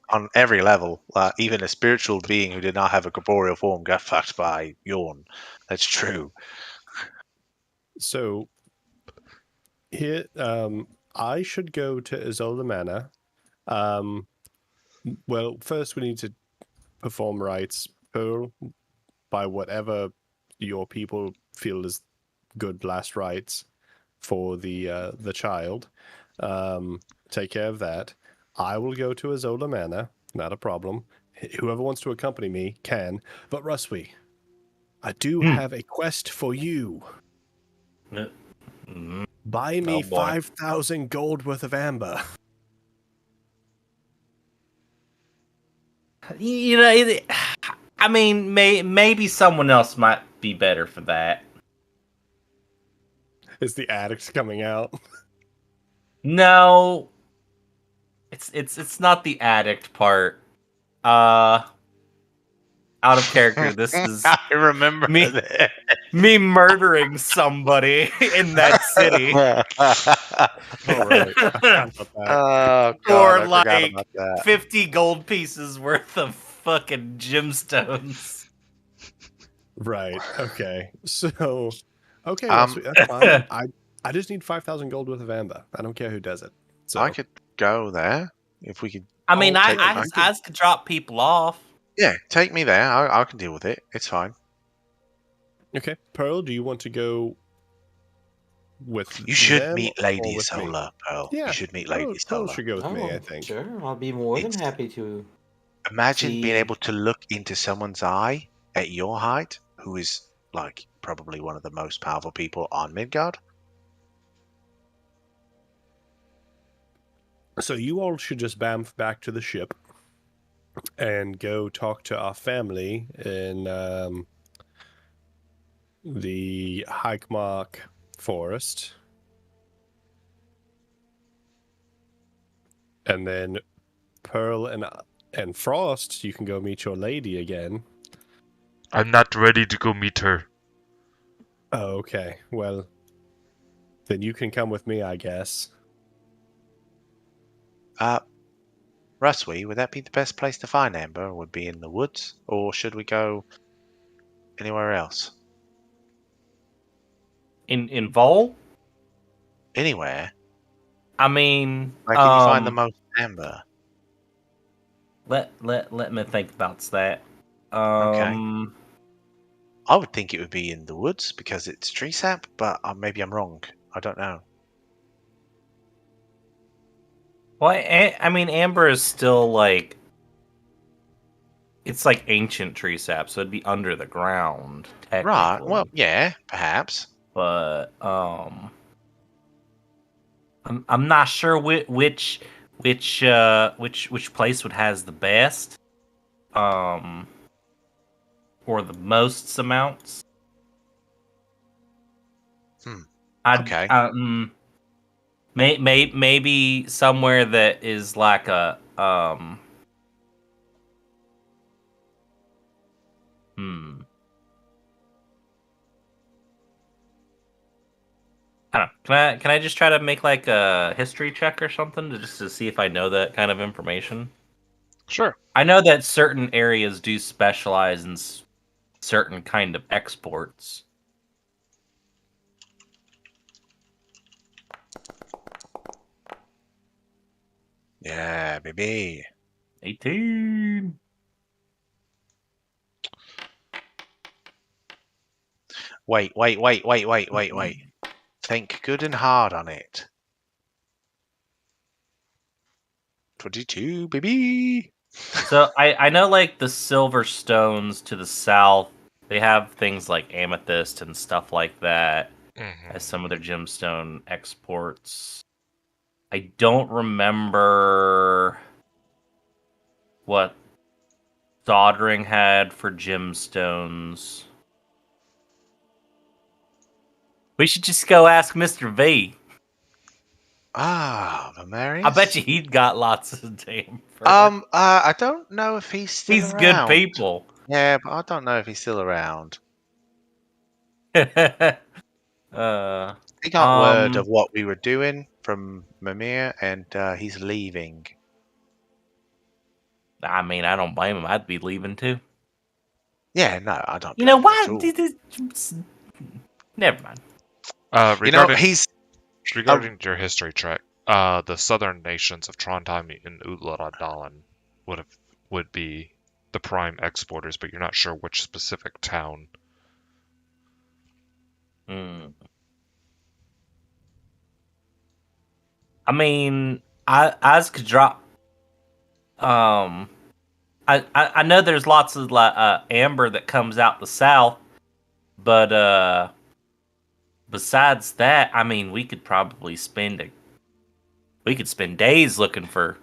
On every level. Even a spiritual being who did not have a corporeal form got fucked by Yorn. That's true.
So here, I should go to Isola Manor. Well, first we need to perform rites by whatever your people feel is good last rites for the child. Take care of that. I will go to Isola Manor. Not a problem. Whoever wants to accompany me can. But Ruswy, I do have a quest for you. Buy me
Oh, boy.
5,000 gold worth of amber.
You know, I mean, maybe someone else might be better for that.
Is the addict coming out?
No, it's not the addict part. Out of character. This is
I remember
me-
that.
me murdering somebody in that city.
Oh, right. I forgot about that.
Oh, God,
Or
I forgot
like
about that.
50 gold pieces worth of fucking gemstones.
Right. Okay. So, okay,
Um,
that's fine. I just need 5,000 gold worth of amber. I don't care who does it. So
I could go there if we could.
I mean,
Okay,
I could drop people off.
Yeah, take me there. I can deal with it. It's fine.
okay, Pearl, do you want to go with
You should
them
meet
or
Lady
with me?
Solar, Pearl.
Yeah,
You should meet
Pearl,
Lady
Pearl
Solar.
should go with me, I think.
Sure, I'll be more than
It's-
happy to.
Imagine being
See-
able to look into someone's eye at your height, who is like probably one of the most powerful people on Midgard.
So you all should just bamf back to the ship and go talk to our family in the Hikemark forest. And then Pearl and Frost, you can go meet your lady again.
I'm not ready to go meet her.
Oh, okay. Well, then you can come with me, I guess.
Ruswy, would that be the best place to find Amber? Would be in the woods, or should we go anywhere else?
In Vol?
Anywhere.
I mean,
Like, can you find the most Amber?
let me think about that.
Okay. I would think it would be in the woods because it's tree sap, but maybe I'm wrong. I don't know.
Well, I mean, Amber is still like it's like ancient tree sap, so it'd be under the ground technically.
Right. Well, yeah, perhaps.
But I'm not sure which place would has the best or the most amounts.
Okay.
Maybe somewhere that is like a I don't know. Can I just try to make like a history check or something to see if I know that kind of information?
Sure.
I know that certain areas do specialize in certain kind of exports.
Yeah, baby.
18.
Wait. Think good and hard on it. 22, baby.
So I know like the silver stones to the south, they have things like amethyst and stuff like that as some of their gemstone exports. I don't remember what soldering had for gemstones. We should just go ask Mr. V.
Ah, Valerius.
I bet you he'd got lots of damn fur.
I don't know if he's still
He's
around.
good people.
Yeah, but I don't know if he's still around. He got word of what we were doing from Mimir, and he's leaving.
I mean, I don't blame him. I'd be leaving too.
Yeah, no, I don't.
You know
blame
why?
him at all.
Never mind.
Regarding your history track, the southern nations of Trondheim and Utladalen would be the prime exporters, but you're not sure which specific town.
I mean, I could drop. I know there's lots of amber that comes out the south, but besides that, I mean, we could probably spend days looking for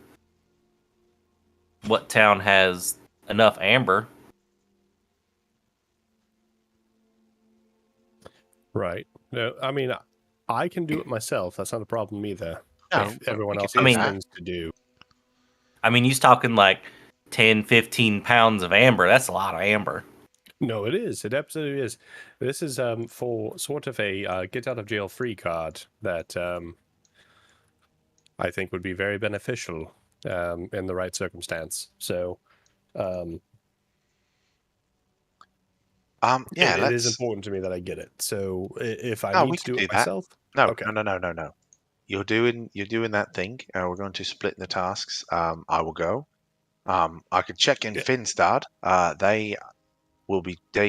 what town has enough amber.
Right. No, I mean, I can do it myself. That's not a problem either.
No,
if everyone else
do
has
that.
things to do.
I mean, he's talking like 10, 15 pounds of amber. That's a lot of amber.
No, it is. It absolutely is. This is for sort of a get out of jail free card that I think would be very beneficial in the right circumstance. So,
yeah,
it is important to me that I get it. So, if I need to do it myself,
no,
okay.
No. You're doing that thing. We're going to split the tasks. I will go. I could check in Finstad. They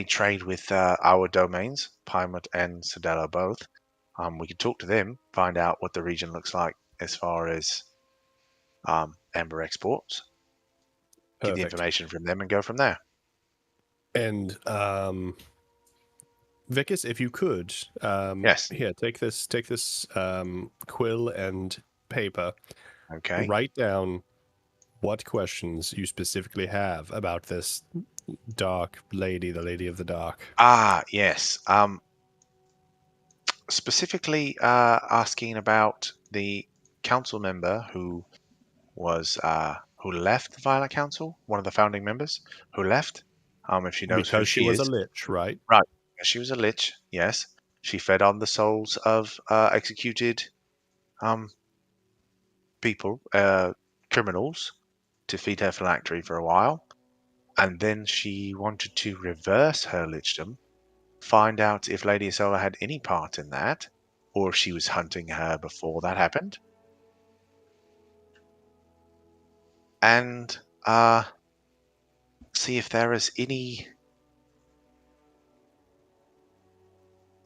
trade with our domains, Pymut and Sedella both. We could talk to them, find out what the region looks like as far as amber exports. Get the information from them and go from there.
And Vicus, if you could,
yes.
Here, take this quill and paper.
Okay.
Write down what questions you specifically have about this dark lady, the Lady of the Dark.
Ah, yes. Specifically asking about the council member who was who left the Violet Council, one of the founding members who left. If she knows who she
was
is.
a lich, right?
Right. She was a lich. Yes. She fed on the souls of executed people, criminals, to feed her phylactery for a while, and then she wanted to reverse her lichdom, find out if Lady Isola had any part in that, or if she was hunting her before that happened, and see if there is any.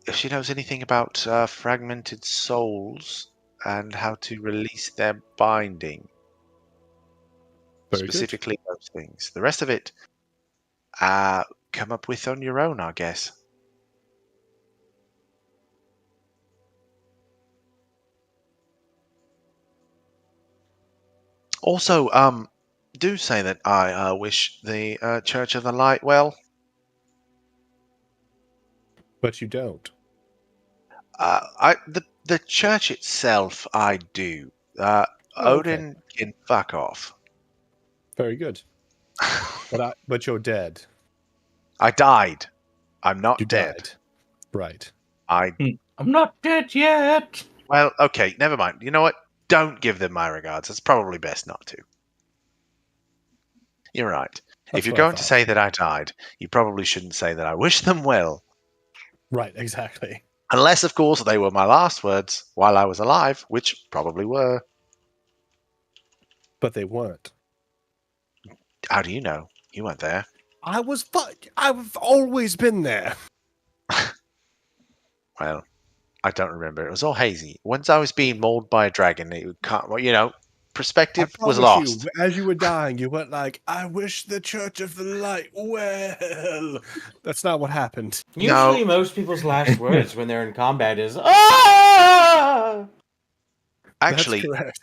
If she knows anything about fragmented souls and how to release their binding.
Very
Specifically those things. The rest of it, come up with on your own, I guess. Also, do say that I wish the Church of the Light well.
But you don't.
The church itself, I do.
Oh, okay.
Odin can fuck off.
Very good. But you're dead.
I died. I'm not
You
dead.
died. Right.
I'm not dead yet.
Well, okay, never mind. You know what? Don't give them my regards. It's probably best not to. You're right.
That's
If you're
what I
going to
thought.
say that I died, you probably shouldn't say that I wish them well.
Right, exactly.
Unless, of course, they were my last words while I was alive, which probably were.
But they weren't.
How do you know? You weren't there.
I've always been there.
Well, I don't remember. It was all hazy. Once I was being mauled by a dragon, perspective
I
was
promise
lost.
you, as you were dying, you went like, I wish the Church of the Light well. That's not what happened.
Usually, most people's last words when they're in combat is "Ah!"
Actually,
That's correct.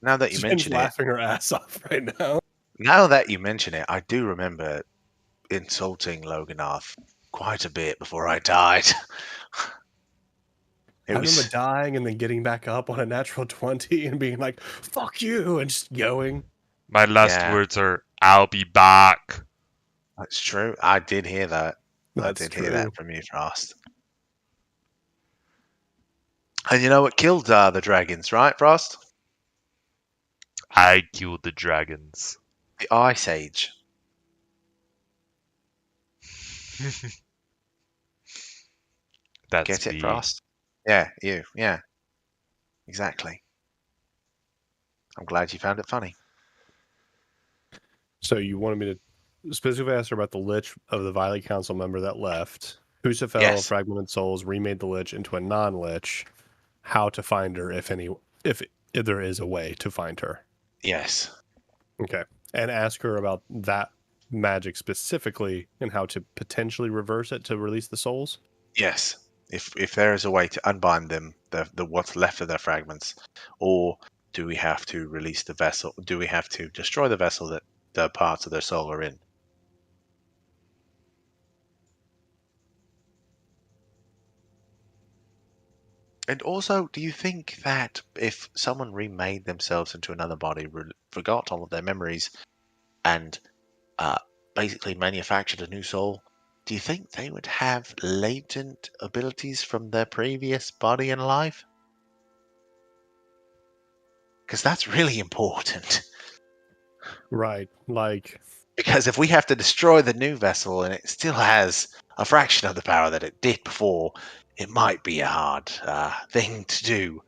now that you
Jen's
mention it,
laughing her ass off right now.
I do remember insulting Loganarth quite a bit before I died.
I remember dying and then getting back up on a natural 20 and being like, fuck you, and just going.
My last
Yeah.
words are, I'll be back.
That's true. I did hear that.
That's
I did
true.
hear that from you, Frost. And you know what killed the dragons, right, Frost?
I killed the dragons.
The Ice Age.
That's
Get it,
me.
Frost? Yeah, you. Yeah. Exactly. I'm glad you found it funny.
So you wanted me to specifically ask her about the Lich of the Violet Council member that left. Husafel,
Yes.
Fragmented Souls, remade the Lich into a non-Lich. How to find her, if there is a way to find her.
Yes.
Okay. And ask her about that magic specifically and how to potentially reverse it to release the souls?
Yes. If there is a way to unbind them, the what's left of their fragments, or do we have to release the vessel? Do we have to destroy the vessel that the parts of their soul are in? And also, do you think that if someone remade themselves into another body, forgot all of their memories, and basically manufactured a new soul, do you think they would have latent abilities from their previous body and life? Because that's really important.
Right. Like,
Because if we have to destroy the new vessel and it still has a fraction of the power that it did before, it might be a hard thing to do.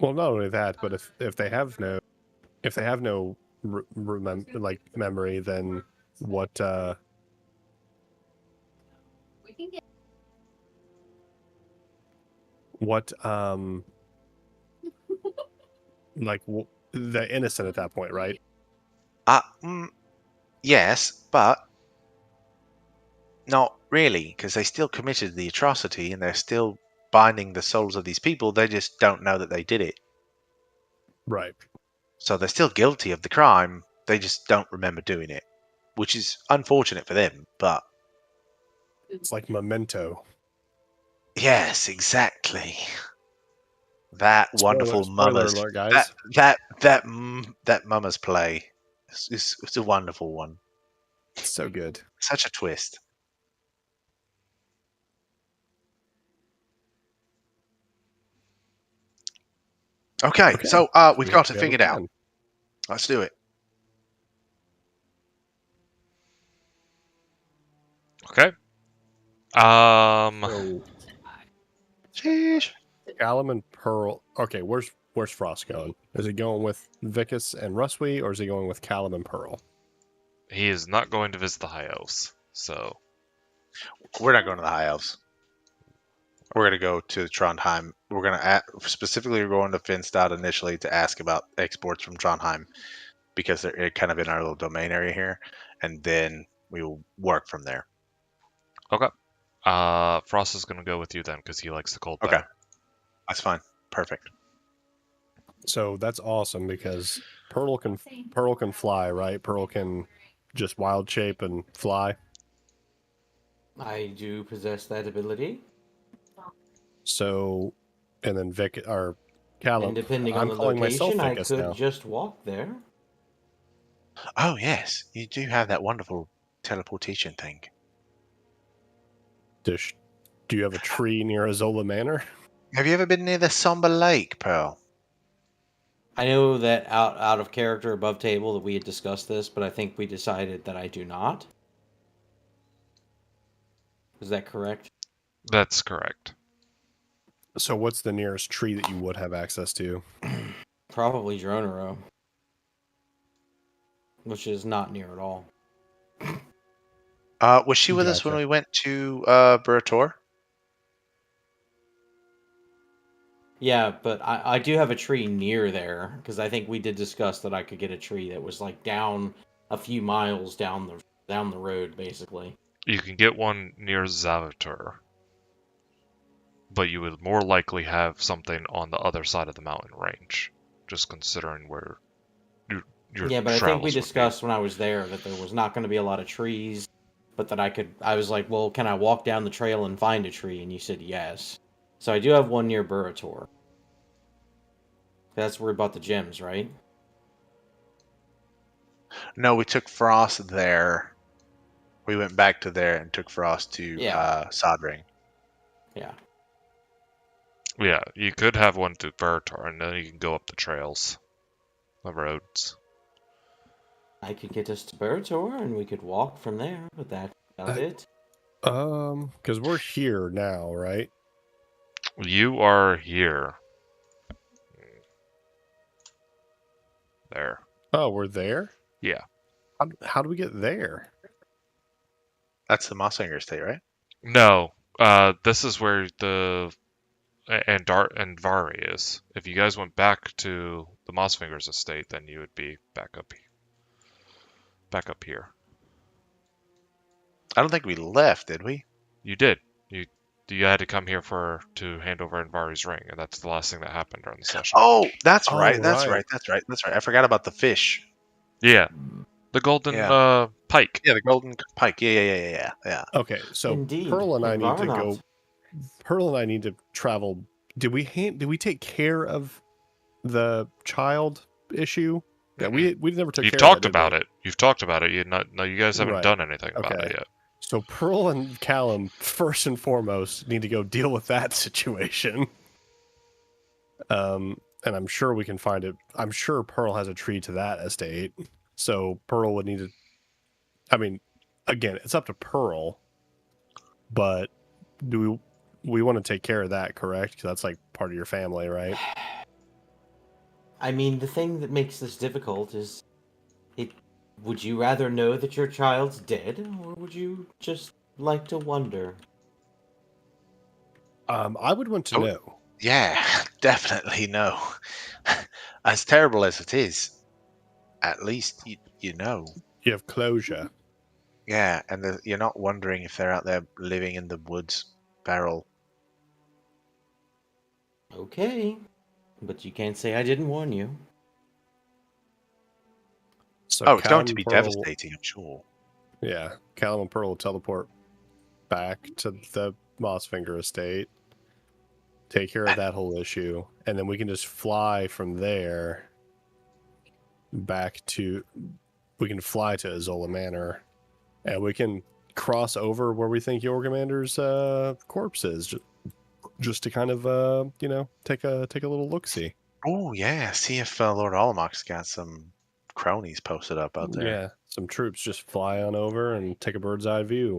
well, not only that, but if they have no memory, then what they're innocent at that point, right?
Yes, but not really, because they still committed the atrocity and they're still binding the souls of these people. They just don't know that they did it.
Right.
So they're still guilty of the crime. They just don't remember doing it, which is unfortunate for them. But
it's like Memento.
yes, exactly. That wonderful Mama's
alert, guys.
that Mama's play. It's a wonderful one.
It's so good.
Such a twist. Okay, so we've got it figured out. Let's do it.
Okay.
Sheesh.
Callum and Pearl. Okay, where's Frost going? Is he going with Vicus and Ruswy, or is he going with Callum and Pearl?
He is not going to visit the High Elves, so...
We're not going to the High Elves. We're going to go to Trondheim. We're going to specifically going to Finstad initially to ask about exports from Trondheim because they're kind of in our little domain area here. And then we will work from there.
Okay. Frost is gonna go with you then because he likes the cold
Okay.
better.
That's fine. Perfect.
So that's awesome because Pearl can fly, right? Pearl can just wild shape and fly.
I do possess that ability.
So, and then Vic or Callum.
And depending on
I'm
the
calling myself
location, I
Vicus
could
now.
just walk there.
Oh yes, you do have that wonderful teleportation thing.
Do you have a tree near Azola Manor?
Have you ever been near the Somber Lake, Pearl?
I know that out of character above table that we had discussed this, but I think we decided that I do not. Is that correct?
That's correct.
So, what's the nearest tree that you would have access to?
Probably RHOSYNNAU, which is not near at all.
Was she with us when
Gotcha.
we went to Burator?
Yeah, but I do have a tree near there because I think we did discuss that I could get a tree that was like down a few miles down the road, basically.
You can get one near Zavatur, but you would more likely have something on the other side of the mountain range, just considering where your
Yeah, but I think we
travels would be.
discussed when I was there that there was not going to be a lot of trees, but that I was like, well, can I walk down the trail and find a tree? And you said yes. So I do have one near Burator. That's where we bought the gems, right?
No, we took Frost there. We went back to there and took Frost to
Yeah.
Sodring.
Yeah.
Yeah, you could have one to Burator, and then you can go up the trails, the roads.
I could get us to Burator and we could walk from there, but that's about it.
Because we're here now, right?
You are here. There.
Oh, we're there?
Yeah.
How do we get there?
That's the Mosshanger Estate, right?
No. This is where the Andvari is. If you guys went back to the Mossfingers estate, then you would be back up here.
I don't think we left, did we?
You did. You had to come here to hand over Andvari's ring, and that's the last thing that happened during the session.
Oh, that's
Oh,
right. That's
right.
right. That's right. That's right. I forgot about the fish.
Yeah. The golden pike.
Yeah, the golden pike. Yeah.
Okay, so
Indeed,
Pearl and I need to
Varnot.
go. Pearl and I need to travel. Did we take care of the child issue? Yeah, we never took
You've
care
talked
of it.
about it. You've talked about it. No, you guys haven't
Right.
done anything about
Okay.
it yet.
So Pearl and Callum, first and foremost, need to go deal with that situation. And I'm sure we can find it. I'm sure Pearl has a tree to that estate. So Pearl would need to. I mean, again, it's up to Pearl. But do we want to take care of that? Correct? Because that's like part of your family, right?
I mean, the thing that makes this difficult is, would you rather know that your child's dead, or would you just like to wonder?
I would want to know.
Yeah, definitely no. As terrible as it is, at least you know.
You have closure.
Yeah, and you're not wondering if they're out there living in the woods barrel.
Okay, but you can't say I didn't warn you.
So
It's going
Callum
to be
and Pearl-
devastating, I'm sure.
Yeah, Callum and Pearl will teleport back to the Mossfinger estate, take care of that whole issue, and then we can just fly from there back to. We can fly to Azola Manor, and we can cross over where we think Jorgamander's corpse is, just to kind of take a little look see.
Oh yeah, see if Lord Olamock's got some cronies posted up out there.
Yeah, some troops just fly on over and take a bird's eye view.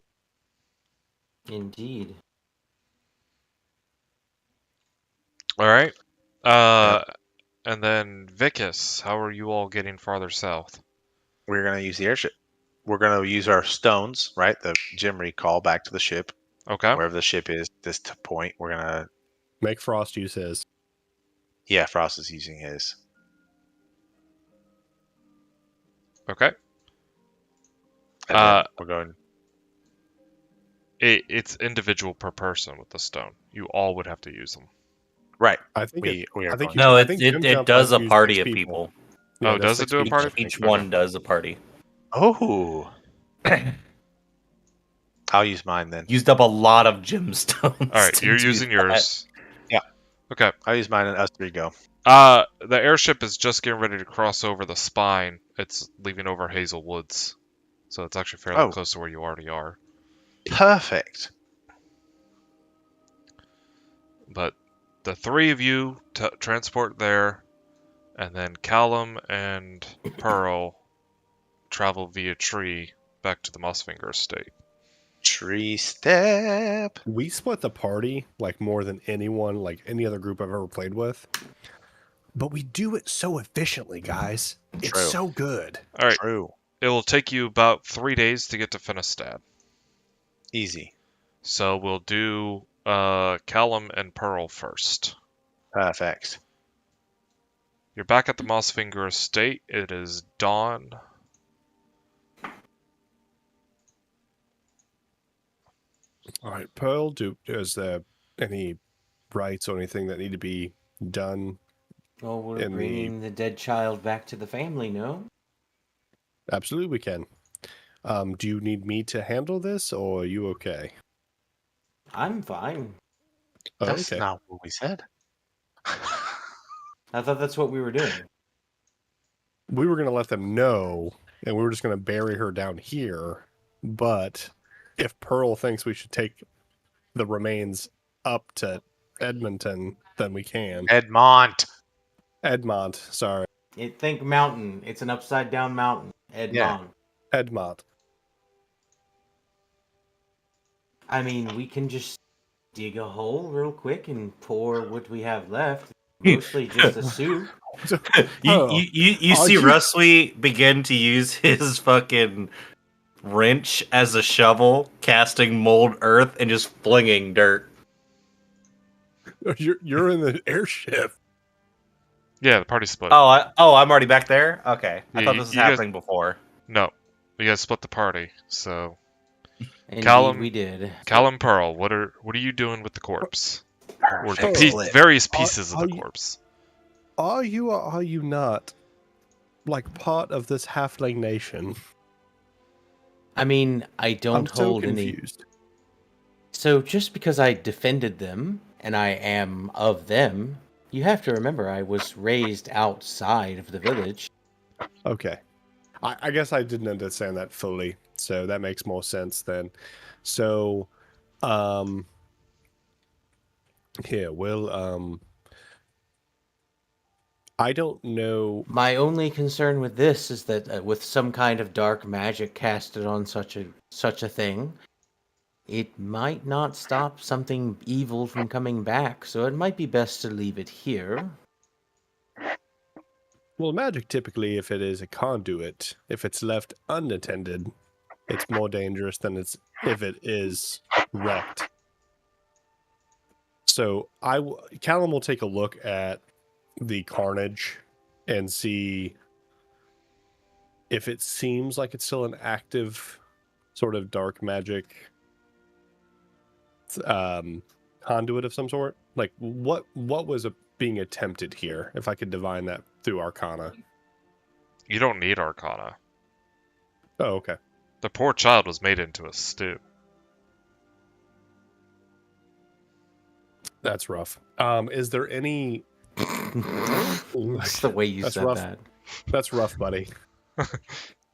Indeed.
All right. And then Vicus, how are you all getting farther south?
We're gonna use the airship. We're gonna use our stones, right? The gem recall back to the ship.
Okay.
Wherever the ship is, this point, we're gonna.
Make Frost use his.
Yeah, Frost is using his.
Okay.
And then we're going.
It's individual per person with the stone. You all would have to use them.
Right.
I think
We are
I think
going
No,
I
it
think
it,
Jim
it
Jump
does
lets
a
use
party
6
of people.
Yeah,
Oh,
that's
does it
6
do a
people, I
party?
think.
Each
Okay.
one does a party.
Oh. I'll use mine then.
Used up a lot of gemstones.
All right,
to
you're
do
using
that.
yours.
Yeah.
Okay.
I'll use mine and us three go.
The airship is just getting ready to cross over the spine. It's leaving over Hazel Woods, so it's actually fairly
Oh.
close to where you already are.
Perfect.
But the three of you transport there, and then Callum and Pearl travel via tree back to the Mossfinger estate.
Tree step.
We split the party like more than anyone, like any other group I've ever played with. But we do it so efficiently, guys. It's
True.
so good.
All right,
True.
it will take you about 3 days to get to Finistad.
Easy.
So we'll do Callum and Pearl first.
Perfect.
You're back at the Mossfinger estate. It is dawn.
All right, Pearl, is there any rites or anything that need to be done?
Oh, we're
In the-
bringing the dead child back to the family, no?
Absolutely, we can. Do you need me to handle this, or are you okay?
I'm fine.
Oh,
That's
okay.
not what we said.
I thought that's what we were doing.
We were going to let them know, and we were just going to bury her down here. But if Pearl thinks we should take the remains up to Edmonton, then we can.
Edmont.
Edmont, sorry.
Think mountain. It's an upside down mountain. Edmont.
Edmont.
I mean, we can just dig a hole real quick and pour what we have left. Mostly just a soup.
You see Rusty begin to use his fucking wrench as a shovel, casting mold earth and just flinging dirt.
You're in the airship.
Yeah, the party split.
I'm already back there. Okay, I
Yeah,
thought this was
you guys-
happening before.
No, you guys split the party. So
Indeed,
Callum-
we did.
Callum, Pearl, what are you doing with the corpse? Or the
Perfect split.
various pieces of
Are
the
you-
corpse?
Are you or are you not like part of this halfling nation?
I mean, I don't
I'm so
hold
confused.
So just because I defended them and I am of them, you have to remember I was raised outside of the village.
Okay. I guess I didn't understand that fully, so that makes more sense then. So, here, I don't know.
My only concern with this is that with some kind of dark magic casted on such a thing, it might not stop something evil from coming back, so it might be best to leave it here.
Well, magic typically, if it is a conduit, if it's left unattended, it's more dangerous than if it is wrecked. So Callum will take a look at the carnage and see if it seems like it's still an active sort of dark magic conduit of some sort. Like what was being attempted here? If I could divine that through Arcana.
You don't need Arcana.
Oh, okay.
The poor child was made into a stew.
That's rough. Is there any?
That's the way you
That's
said
rough.
that.
That's rough, buddy.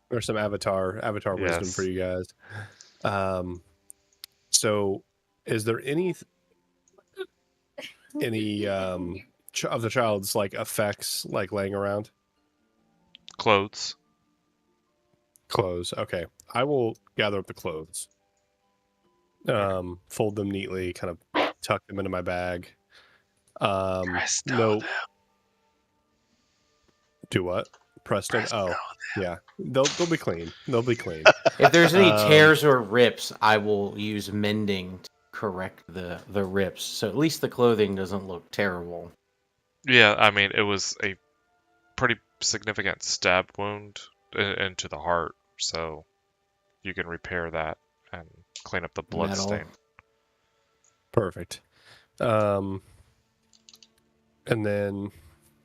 There's some avatar wisdom
Yes.
for you guys. So is there any of the child's like effects like laying around?
Clothes.
Clothes. Okay. I will gather up the clothes. Fold them neatly, kind of tuck them into my bag.
Presto
No.
them.
Do what? Preston?
Presto
Oh, yeah. They'll be clean. They'll be clean.
If there's any
Um,
tears or rips, I will use mending to correct the rips, so at least the clothing doesn't look terrible.
Yeah, I mean, it was a pretty significant stab wound into the heart, so you can repair that and clean up the blood
Metal.
stain.
Perfect. And then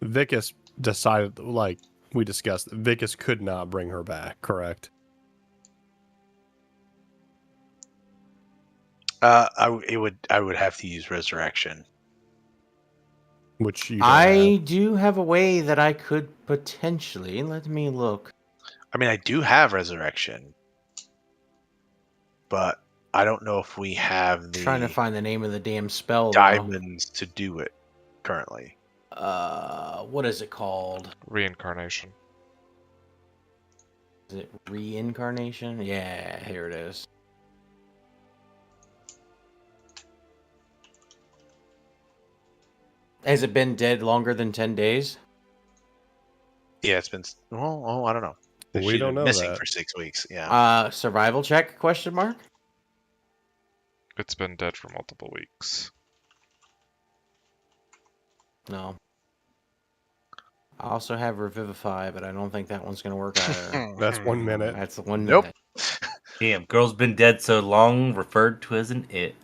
Vicus decided, like we discussed, Vicus could not bring her back, correct?
I would have to use resurrection.
Which you don't
I do have a way that I could potentially. Let me look.
I mean, I do have resurrection, but I don't know if we have the
Trying to find the name of the damn spell.
diamonds to do it currently.
What is it called?
Reincarnation.
Is it reincarnation? Yeah, here it is. Has it been dead longer than 10 days?
Yeah, it's been. Well, I don't know.
We
She's
don't
been
know
missing
that.
for 6 weeks. Yeah.
Survival check? Question mark.
It's been dead for multiple weeks.
No. I also have revivify, but I don't think that one's gonna work either.
That's 1 minute.
That's the 1
Nope.
minute.
Damn, girl's been dead so long, referred to as an it.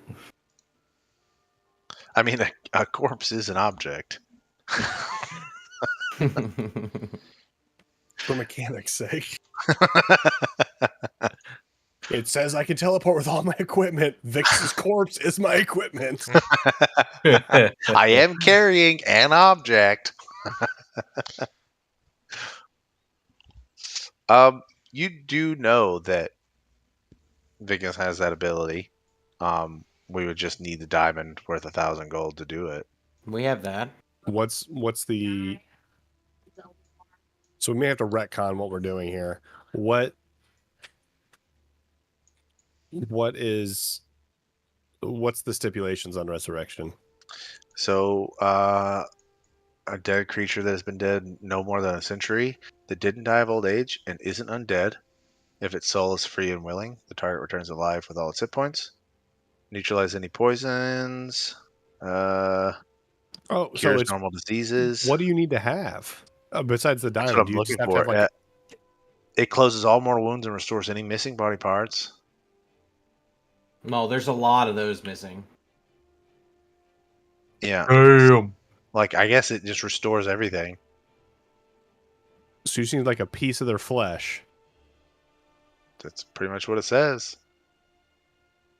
I mean, a corpse is an object.
For mechanics' sake. It says I can teleport with all my equipment. Vic's corpse is my equipment.
I am carrying an object. You do know that Vicus has that ability. We would just need the diamond worth 1,000 gold to do it.
We have that.
What's the... So we may have to retcon what we're doing here. What's the stipulations on resurrection?
So, a dead creature that has been dead no more than a century, that didn't die of old age and isn't undead, if its soul is free and willing, the target returns alive with all its hit points. Neutralize any poisons.
So
Cures
it's
normal diseases.
what do you need to have besides the
That's
diamond?
what I'm
Do you
looking
just have
for.
to have like
It closes all mortal wounds and restores any missing body parts.
Well, there's a lot of those missing.
Yeah.
Damn.
Like, I guess it just restores everything.
so you need like a piece of their flesh?
That's pretty much what it says.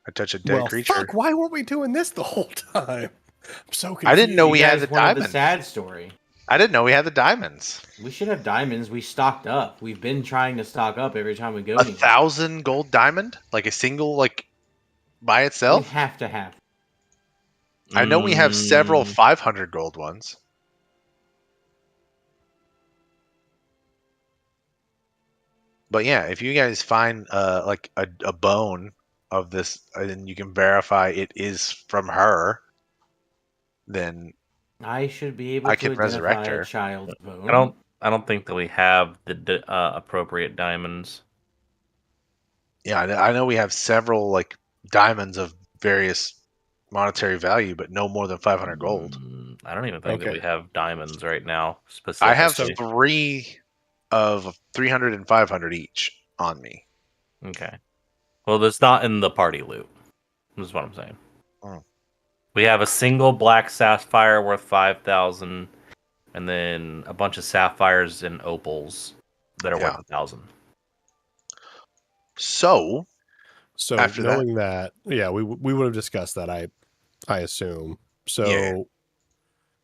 I touch a dead creature.
Fuck! Why weren't we doing this the whole time? I'm so confused.
I didn't know we
You
had
guys
the
wanted
diamond.
the sad story.
I didn't know we had the diamonds.
We should have diamonds. We stocked up. We've been trying to stock up every time we go anywhere.
1,000 gold diamond? Like a single, like, by
We
itself?
have to have.
I know we have several 500 gold ones. But yeah, if you guys find like a bone of this and you can verify it is from her, then
I should be able
I
to
can resurrect
identify
her.
a child's bone.
I don't think that we have the appropriate diamonds.
yeah, I know we have several like diamonds of various monetary value, but no more than 500 gold.
I don't even think that
Okay.
we have diamonds right now. Specifically.
I have 3 of 300 and 500 each on me.
Okay. Well, it's not in the party loot. This is what I'm saying.
Oh.
We have a single black sapphire worth 5,000, and then a bunch of sapphires and opals that are worth 1,000.
So
So
after
knowing that, yeah, we would have discussed that. I assume. So
Yeah.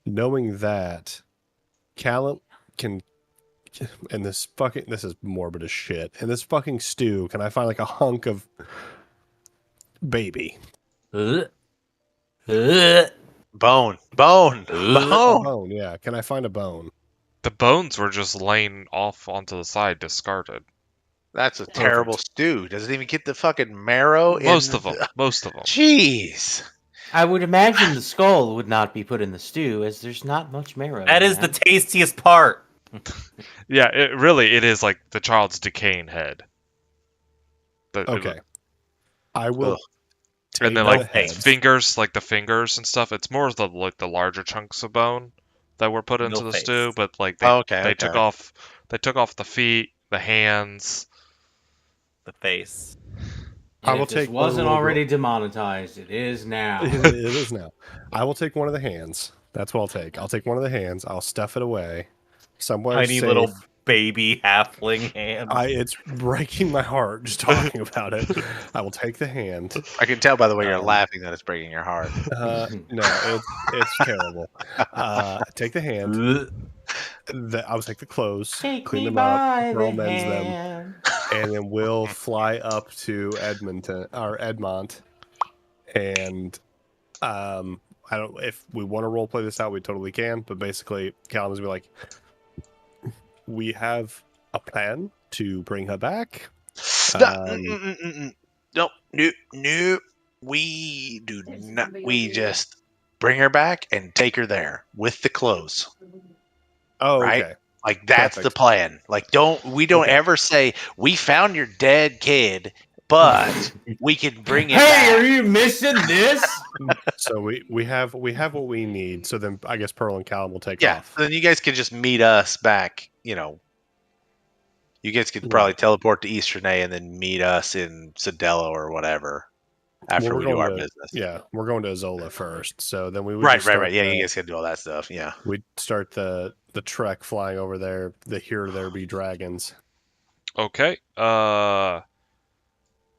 knowing that, Callum can. And this is morbid as shit. And this fucking stew, can I find like a hunk of baby?
Uh,
bone.
A
Bone.
bone, yeah. Can I find a bone?
The bones were just laying off onto the side, discarded.
That's a terrible stew. Doesn't even get the fucking marrow.
Most of them.
Jeez.
I would imagine the skull would not be put in the stew, as there's not much marrow.
That
in
is the tastiest part.
Yeah, it is like the child's decaying head.
Okay. I will.
Ugh.
take
And then
the
like
heads.
fingers, like the fingers and stuff. It's more of the like the larger chunks of bone that were put into
No
the
face.
stew. But like they took off the feet, the hands,
the face.
I
And
will
if this
take one
wasn't
little
already demonetized, it is now.
It is now. I will take one of the hands. That's what I'll take. I'll take one of the hands. I'll stuff it away somewhere
Tiny
safe.
little baby halfling hand.
It's breaking my heart just talking about it. I will take the hand.
I can tell by the way you're
Um,
laughing that it's breaking your heart.
No, it's terrible. Take the hand. I will take the clothes,
Take
clean
me
them up,
by
Pearl
the
mends them,
hand.
and then we'll fly up to Edmont, and I don't. If we want to role play this out, we totally can. But basically, Callum is be like, we have a plan to bring her back.
No, no. We do not. We just bring her back and take her there with the clothes.
Oh,
Right?
okay.
Like that's the
Perfect.
plan. Like we don't
Okay.
ever say we found your dead kid, but we can bring it
Hey, are
back.
you missing this?
So we have what we need. So then I guess Pearl and Callum will take
Yeah.
off.
So then you guys can just meet us back. You guys could probably
Right.
teleport to Easternay and then meet us in Sedella or whatever after
Well,
we do our business.
Yeah, we're going to Azola first. So then we would
Right.
just start
Yeah, you guys can do all that stuff. Yeah.
we'd start the trek flying over there. Here there be dragons.
Okay.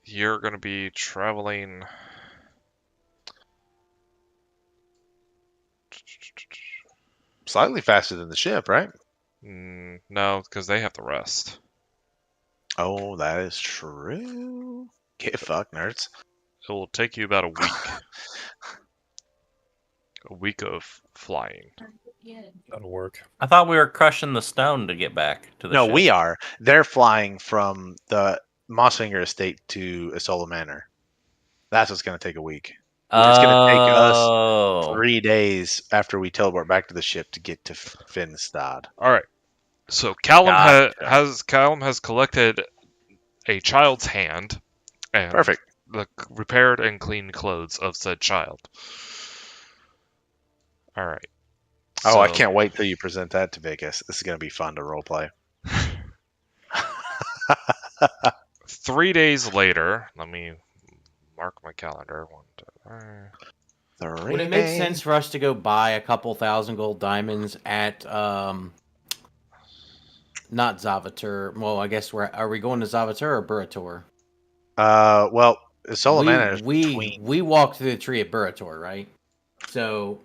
You're gonna be traveling.
Slightly faster than the ship, right?
No, because they have to rest.
Oh, that is true. Get fucked, nerds.
It will take you about a week. A week of flying.
That'll work.
I thought we were crushing the stone to get back to the
No,
ship.
we are. They're flying from the Mossfinger estate to Isola Manor. That's what's going to take a week. It's going to take us 3 days after we teleport back to the ship to get to Finstad.
All right. So Callum
Gotcha.
Callum has collected a child's hand and
Perfect.
the repaired and cleaned clothes of said child. All right.
Oh, I
So-
can't wait till you present that to Vegas. This is going to be fun to roleplay.
3 days later, let me mark my calendar.
Would it make sense for us to go buy a couple thousand gold diamonds at not Zavatur? Well, I guess are we going to Zavatur or Burator?
Well, Isola Manor is between.
We walked through the tree at Burator, right? So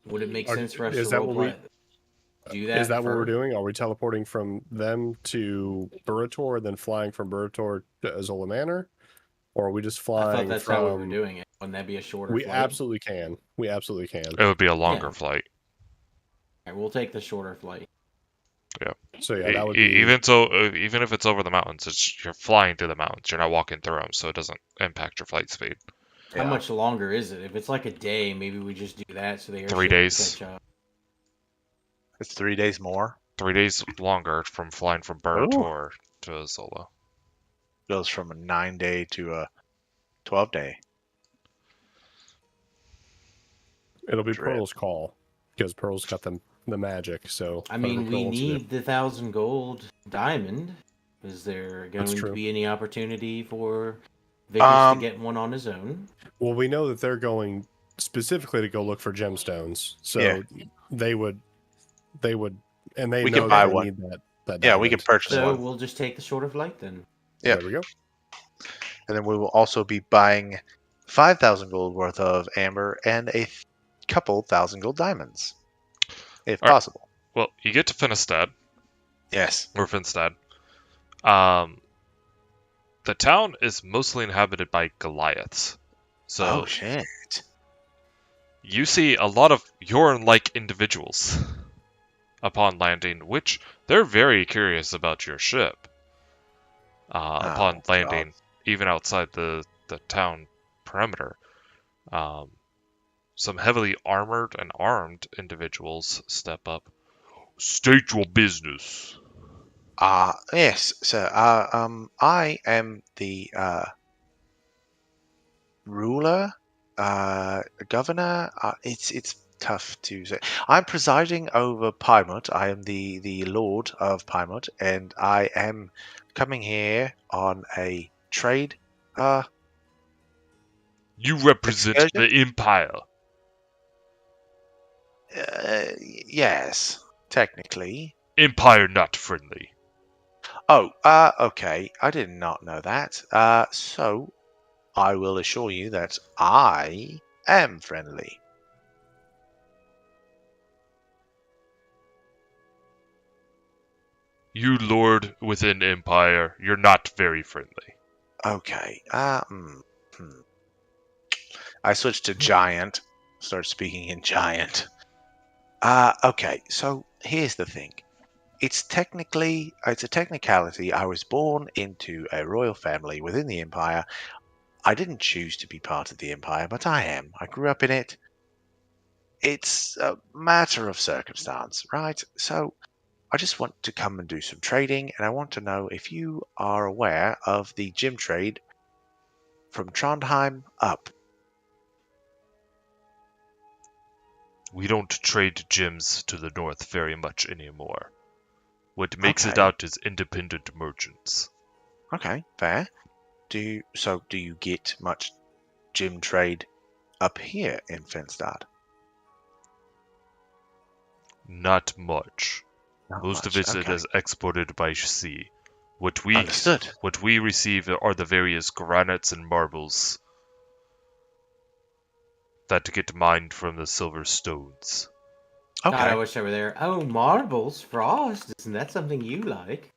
would it make sense for us to roleplay? Do that?
Is that what we're doing? Are we teleporting from them to Burator and then flying from Burator to Azola Manor? Or are we just flying
I thought that's how we were doing it. Wouldn't that be a shorter flight?
Absolutely can. We absolutely can.
It would be a longer flight.
All right, we'll take the shorter flight.
Yeah. So yeah, that would be...
even if it's over the mountains, you're flying through the mountains. You're not walking through them, so it doesn't impact your flight speed.
How much longer is it? If it's like a day, maybe we just do that so they
3 days.
Catch up.
It's 3 days more.
3 days longer from flying from Burator to Azola.
Goes from a 9-day to a 12-day.
It'll be Pearl's call because Pearl's got the magic. So
I mean, we need the 1,000 gold diamond. Is there going to be any opportunity for Vickers to get one on his own?
Well, we know that they're going specifically to go look for gemstones, so they would, and they
we
know
can buy
that
one.
Need that
Yeah, we can purchase one.
So we'll just take the shorter flight then.
Yeah,
there we go.
And then we will also be buying 5,000 gold worth of amber and a couple thousand gold diamonds, if possible.
Well, you get to Finstad.
Yes.
Or Finstad. The town is mostly inhabited by Goliaths. So
oh shit.
You see a lot of Yorn-like individuals upon landing, which they're very curious about your ship. Upon landing, even outside the town perimeter. Some heavily armored and armed individuals step up. State your business.
Yes, sir. I am the ruler, governor. It's tough to say. I'm presiding over Plymouth. I am the lord of Plymouth, and I am coming here on a trade
You represent
excursion?
the Empire.
Yes, technically.
Empire not friendly.
Oh, okay. I did not know that. So I will assure you that I am friendly.
You lord within Empire, you're not very friendly.
Okay. I switched to giant. Start speaking in giant. Okay. So here's the thing. It's a technicality. I was born into a royal family within the Empire. I didn't choose to be part of the Empire, but I am. I grew up in it. It's a matter of circumstance, right? So I just want to come and do some trading, and I want to know if you are aware of the gym trade from Trondheim up.
We don't trade gems to the north very much anymore. What makes it
Okay.
out is independent merchants.
Okay, fair. Do you get much gym trade up here in Finstad?
Not much.
Not
Most of
much.
it
Okay.
is exported by sea. What
Understood.
we receive are the various granites and marbles that get mined from the silver stones.
God, I
Okay.
wish I were there. Oh, marbles, frost. Isn't that something you like?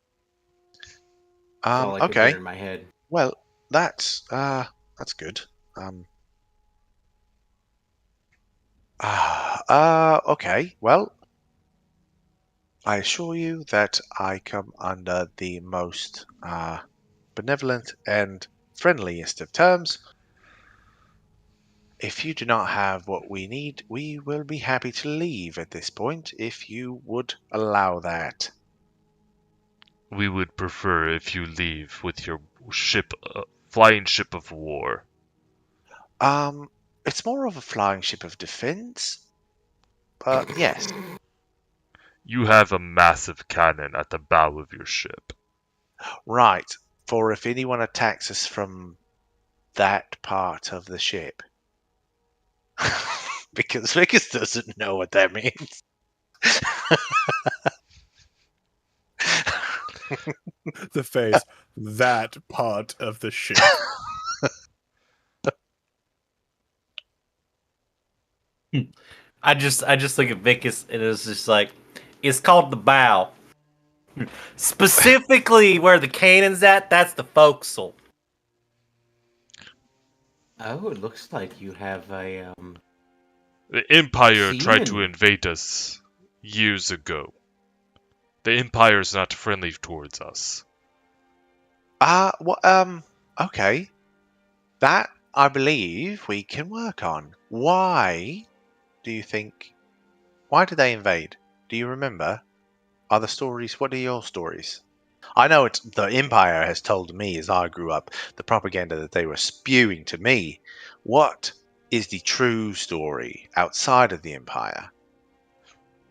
That's all I could hear
Okay.
in my head.
Well, that's good. Um. Okay. Well, I assure you that I come under the most benevolent and friendliest of terms. If you do not have what we need, we will be happy to leave at this point, if you would allow that.
We would prefer if you leave with your ship, flying ship of war.
Um, it's more of a flying ship of defense, but yes.
You have a massive cannon at the bow of your ship.
Right, for if anyone attacks us from that part of the ship. Because Vickers doesn't know what that means.
The face, that part of the ship.
I just look at Vicus and it's just like, it's called the bow. Specifically where the cannon's at, that's the forecastle.
Oh, it looks like you have a
The Empire tried to
seaman.
invade us years ago. The Empire's not friendly towards us.
Okay. That, I believe, we can work on. Why did they invade? Do you remember? What are your stories? I know it's the Empire has told me as I grew up the propaganda that they were spewing to me. What is the true story outside of the Empire?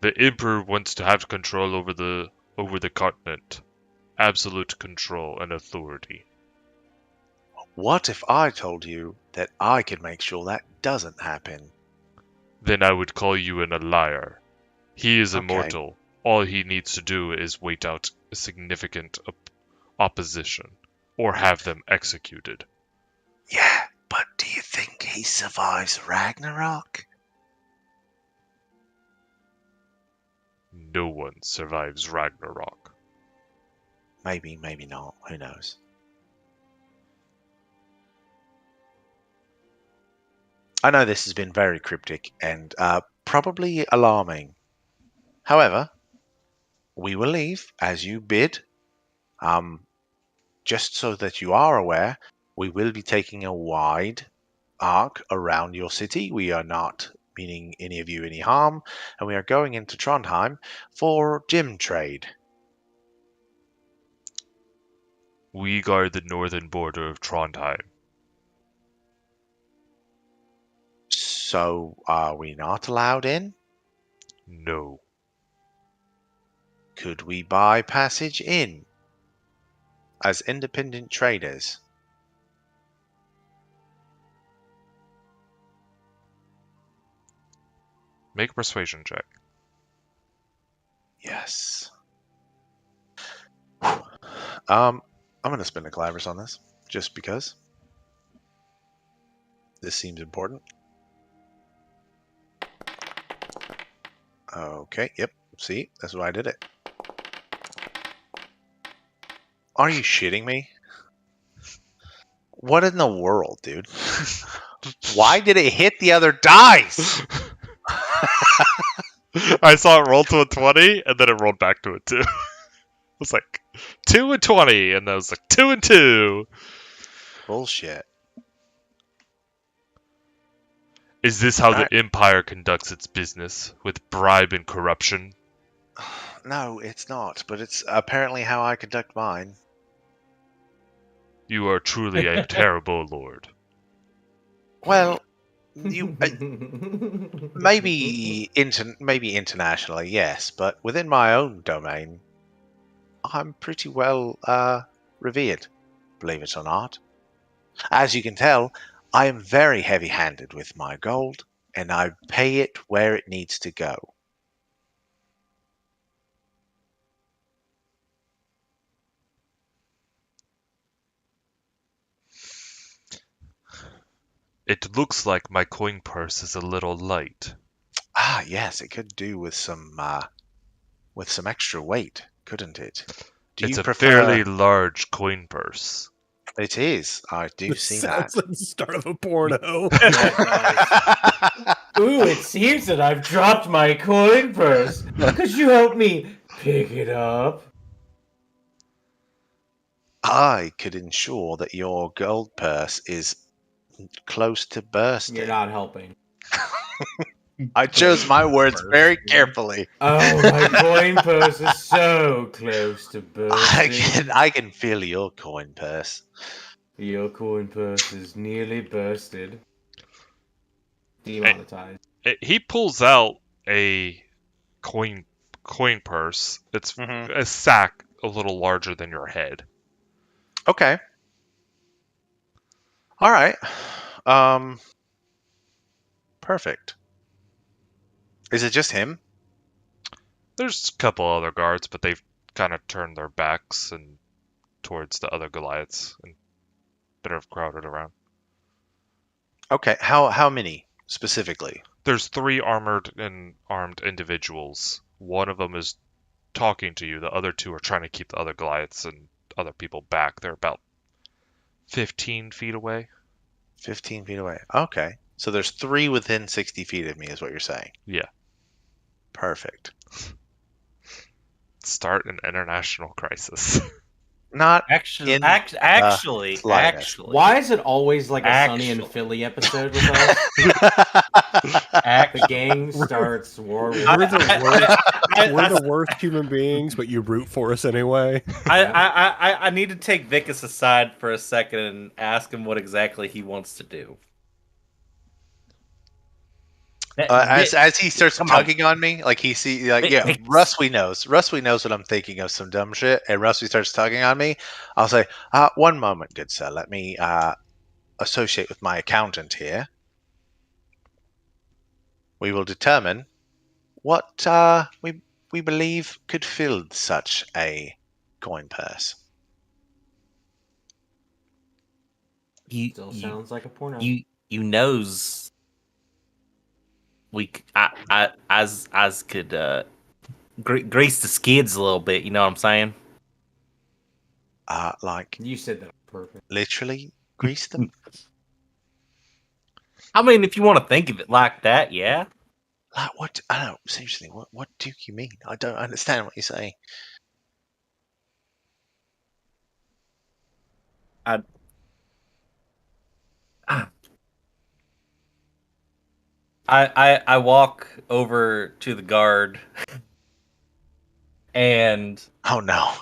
The Emperor wants to have control over the continent. Absolute control and authority.
What if I told you that I could make sure that doesn't happen?
Then I would call you a liar. He is
Okay.
immortal. All he needs to do is wait out a significant opposition, or have them executed.
Yeah, but do you think he survives Ragnarok?
No one survives Ragnarok.
Maybe, maybe not. Who knows? I know this has been very cryptic and probably alarming. However, we will leave as you bid. Just so that you are aware, we will be taking a wide arc around your city. We are not meaning any of you any harm, and we are going into Trondheim for gem trade.
We guard the northern border of Trondheim.
So, are we not allowed in?
No.
Could we buy passage in as independent traders?
Make a persuasion check.
Yes. I'm gonna spend a Clavers on this, just because. This seems important. Okay, yep. See, that's why I did it. Are you shitting me? What in the world, dude? Why did it hit the other dice?
I saw it roll to a 20, and then it rolled back to a 2. It was like 2 and 20, and then it was like 2 and 2.
Bullshit.
Is this how the Empire conducts its business? With bribe and corruption?
No, it's not, but it's apparently how I conduct mine.
You are truly a terrible lord.
Well, you maybe internationally, yes, but within my own domain, I'm pretty well revered, believe it or not. As you can tell, I am very heavy-handed with my gold, and I pay it where it needs to go.
It looks like my coin purse is a little light.
Ah, yes, it could do with some extra weight, couldn't it? Do
It's
you
a
prefer?
fairly large coin purse.
It is. I do
This
see
sounds
that.
like the start of a porno.
Ooh, it seems that I've dropped my coin purse. Could you help me pick it up?
I could ensure that your gold purse is close to bursting.
You're not helping.
I chose my words very carefully.
Oh, my coin purse is so close to bursting.
I can feel your coin purse.
Your coin purse is nearly bursted. Demonetized.
He pulls out a coin purse. It's
Mhm.
a sack a little larger than your head.
Okay. All right. Perfect. Is it just him?
There's a couple other guards, but they've kind of turned their backs and towards the other Goliaths and that are crowded around.
Okay. How many specifically?
There's 3 armed individuals. One of them is talking to you. The other 2 are trying to keep the other Goliaths and other people back. They're about 15 feet away.
15 feet away. Okay. So there's 3 within 60 feet of me, is what you're saying.
Yeah.
Perfect.
Start an international crisis.
Not
Actually,
slightest.
Why is it always like a Sunny and
Actually.
Philly episode with us? The gang starts war.
We're the worst human beings, but you root for us anyway.
I need to take Vicus aside for a second and ask him what exactly he wants to do.
As he starts
Come on.
tugging on me, like he see, like yeah,
Vic-
Rusty knows what I'm thinking of, some dumb shit, and Rusty starts tugging on me. I'll say, "One moment, good sir. Let me associate with my accountant here. We will determine what we believe could fill such a coin purse."
Still sounds like a porno.
You knows we as could grace the skids a little bit. You know what I'm saying?
Like
You said that on purpose.
literally grease them.
I mean, if you want to think of it like that, yeah.
Like what? I don't know. Seriously, what do you mean? I don't understand what you're saying.
I walk over to the guard and
Oh no.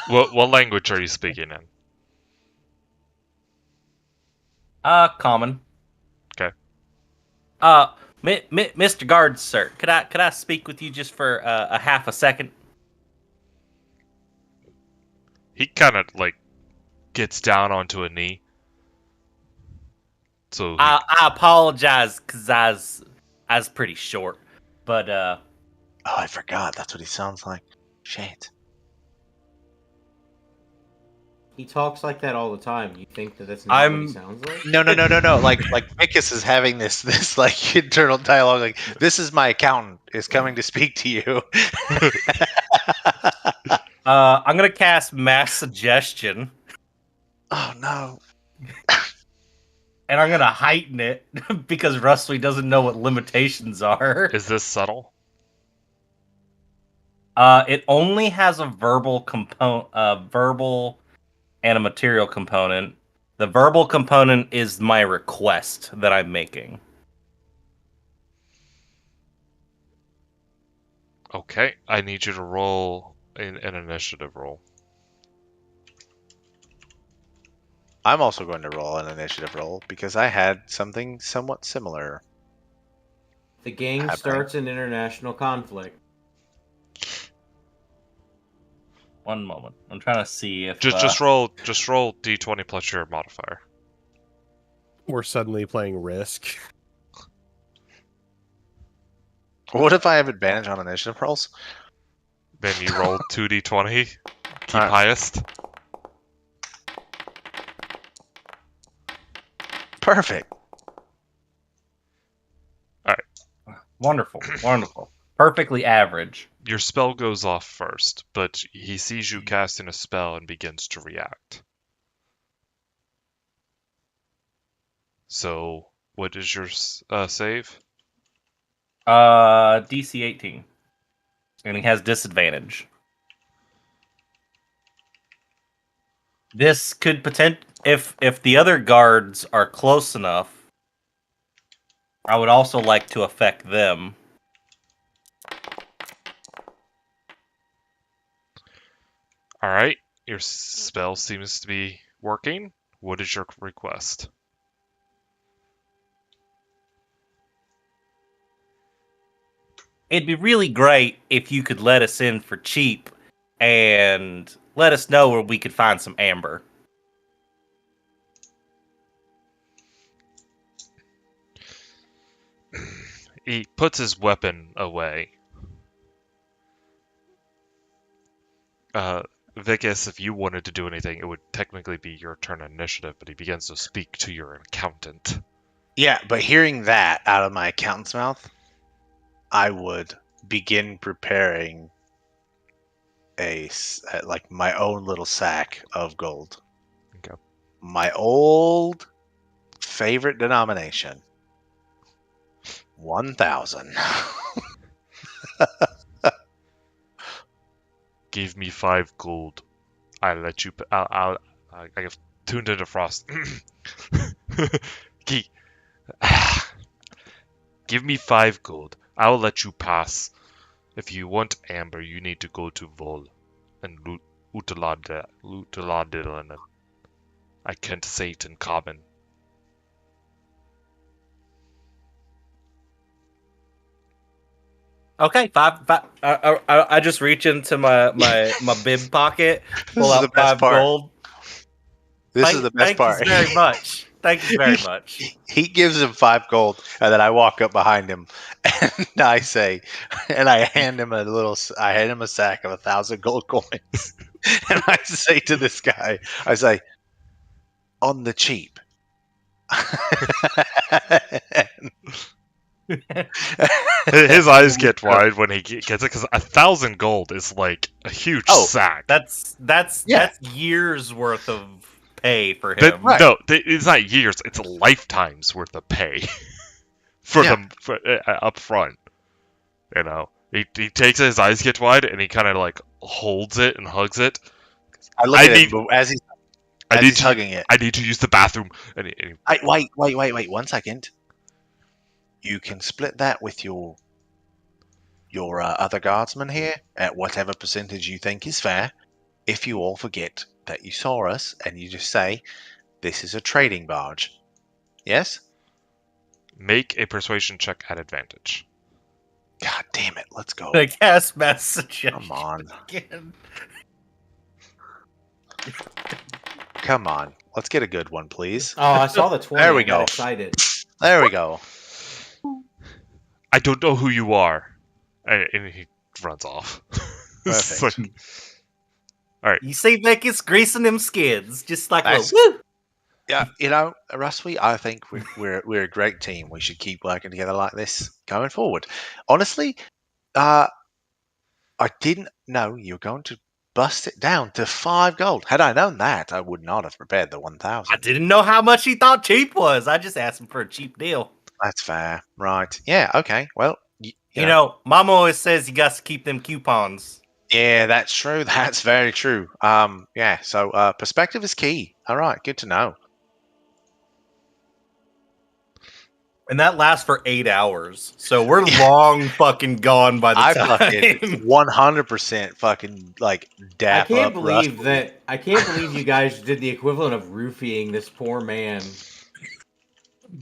What language are you speaking in?
common.
Okay.
Mr. Guard, sir, could I speak with you just for a half a second?
He kind of like gets down onto a knee. So
I apologize because was pretty short. But
Oh, I forgot. That's what he sounds like. Shit.
He talks like that all the time. You think that that's not what he sounds like?
No. Like Vicus is having this like internal dialogue. Like, this is my accountant is coming to speak to you.
I'm gonna cast Mass Suggestion.
Oh no.
And I'm gonna heighten it because Rusty doesn't know what limitations are.
Is this subtle?
It only has a verbal verbal and a material component. The verbal component is my request that I'm making.
Okay, I need you to roll an initiative roll.
I'm also going to roll an initiative roll because I had something somewhat similar.
The gang starts an international conflict.
One moment. I'm trying to see if
Just roll d20 plus your modifier.
We're suddenly playing Risk.
What if I have advantage on initiative rolls?
Then you roll 2d20. Keep
Alright.
highest.
Perfect.
Wonderful. Perfectly average.
Your spell goes off first, but he sees you casting a spell and begins to react. So, what is your save?
DC 18. And he has disadvantage. This could if the other guards are close enough, I would also like to affect them.
Alright, your spell seems to be working. What is your request?
It'd be really great if you could let us in for cheap and let us know where we could find some amber.
He puts his weapon away. Vicus, if you wanted to do anything, it would technically be your turn initiative, but he begins to speak to your accountant.
Yeah, but hearing that out of my accountant's mouth, I would begin preparing like my own little sack of gold.
Okay.
My old favorite denomination. 1,000.
Give me 5 gold. I let you. I have tuned into frost. Give me 5 gold. I will let you pass. If you want amber, you need to go to Vol and Uteladillen. I can't say it in common.
Okay, five. I just reach into my bib pocket, pull out 5 gold.
This is the best part.
Thank you very much. Thank you very much.
He gives him 5 gold, and then I walk up behind him, and I say, and I hand him a sack of 1,000 gold coins, and I say to this guy, I say, on the cheap.
His eyes get wide when he gets it because 1,000 gold is like a huge sack.
That's years worth of pay for him.
No, it's not years; it's a lifetime's worth of pay for them up front. You know, he takes it, his eyes get wide, and he kind of like holds it and hugs it.
I look at him as he's hugging it.
I need to use the bathroom.
Wait! 1 second. You can split that with your other guardsmen here at whatever percentage you think is fair. If you all forget that you saw us and you just say, this is a trading barge. Yes?
Make a persuasion check at advantage.
God damn it, let's go.
The cast message.
Come on.
Again.
Come on. Let's get a good one, please.
Oh, I saw the 20.
There we go.
Excited.
There we go.
I don't know who you are. And he runs off. It's
Perfect.
You see Vegas greasing them skids, just like a
That's-
woo.
Yeah, Rusty, I think we're a great team. We should keep working together like this going forward. Honestly, I didn't know you were going to bust it down to 5 gold. Had I known that, I would not have prepared the 1,000.
I didn't know how much he thought cheap was. I just asked him for a cheap deal.
That's fair, right? Yeah, okay. Well,
You know, Mama always says you got to keep them coupons.
yeah, that's true. That's very true. Yeah. So, perspective is key. All right, good to know.
And that lasts for 8 hours. So we're long fucking gone by the
I
time.
fucking 100% fucking like dap
I can't
up
believe
Rusty.
I can't believe you guys did the equivalent of roofing this poor man.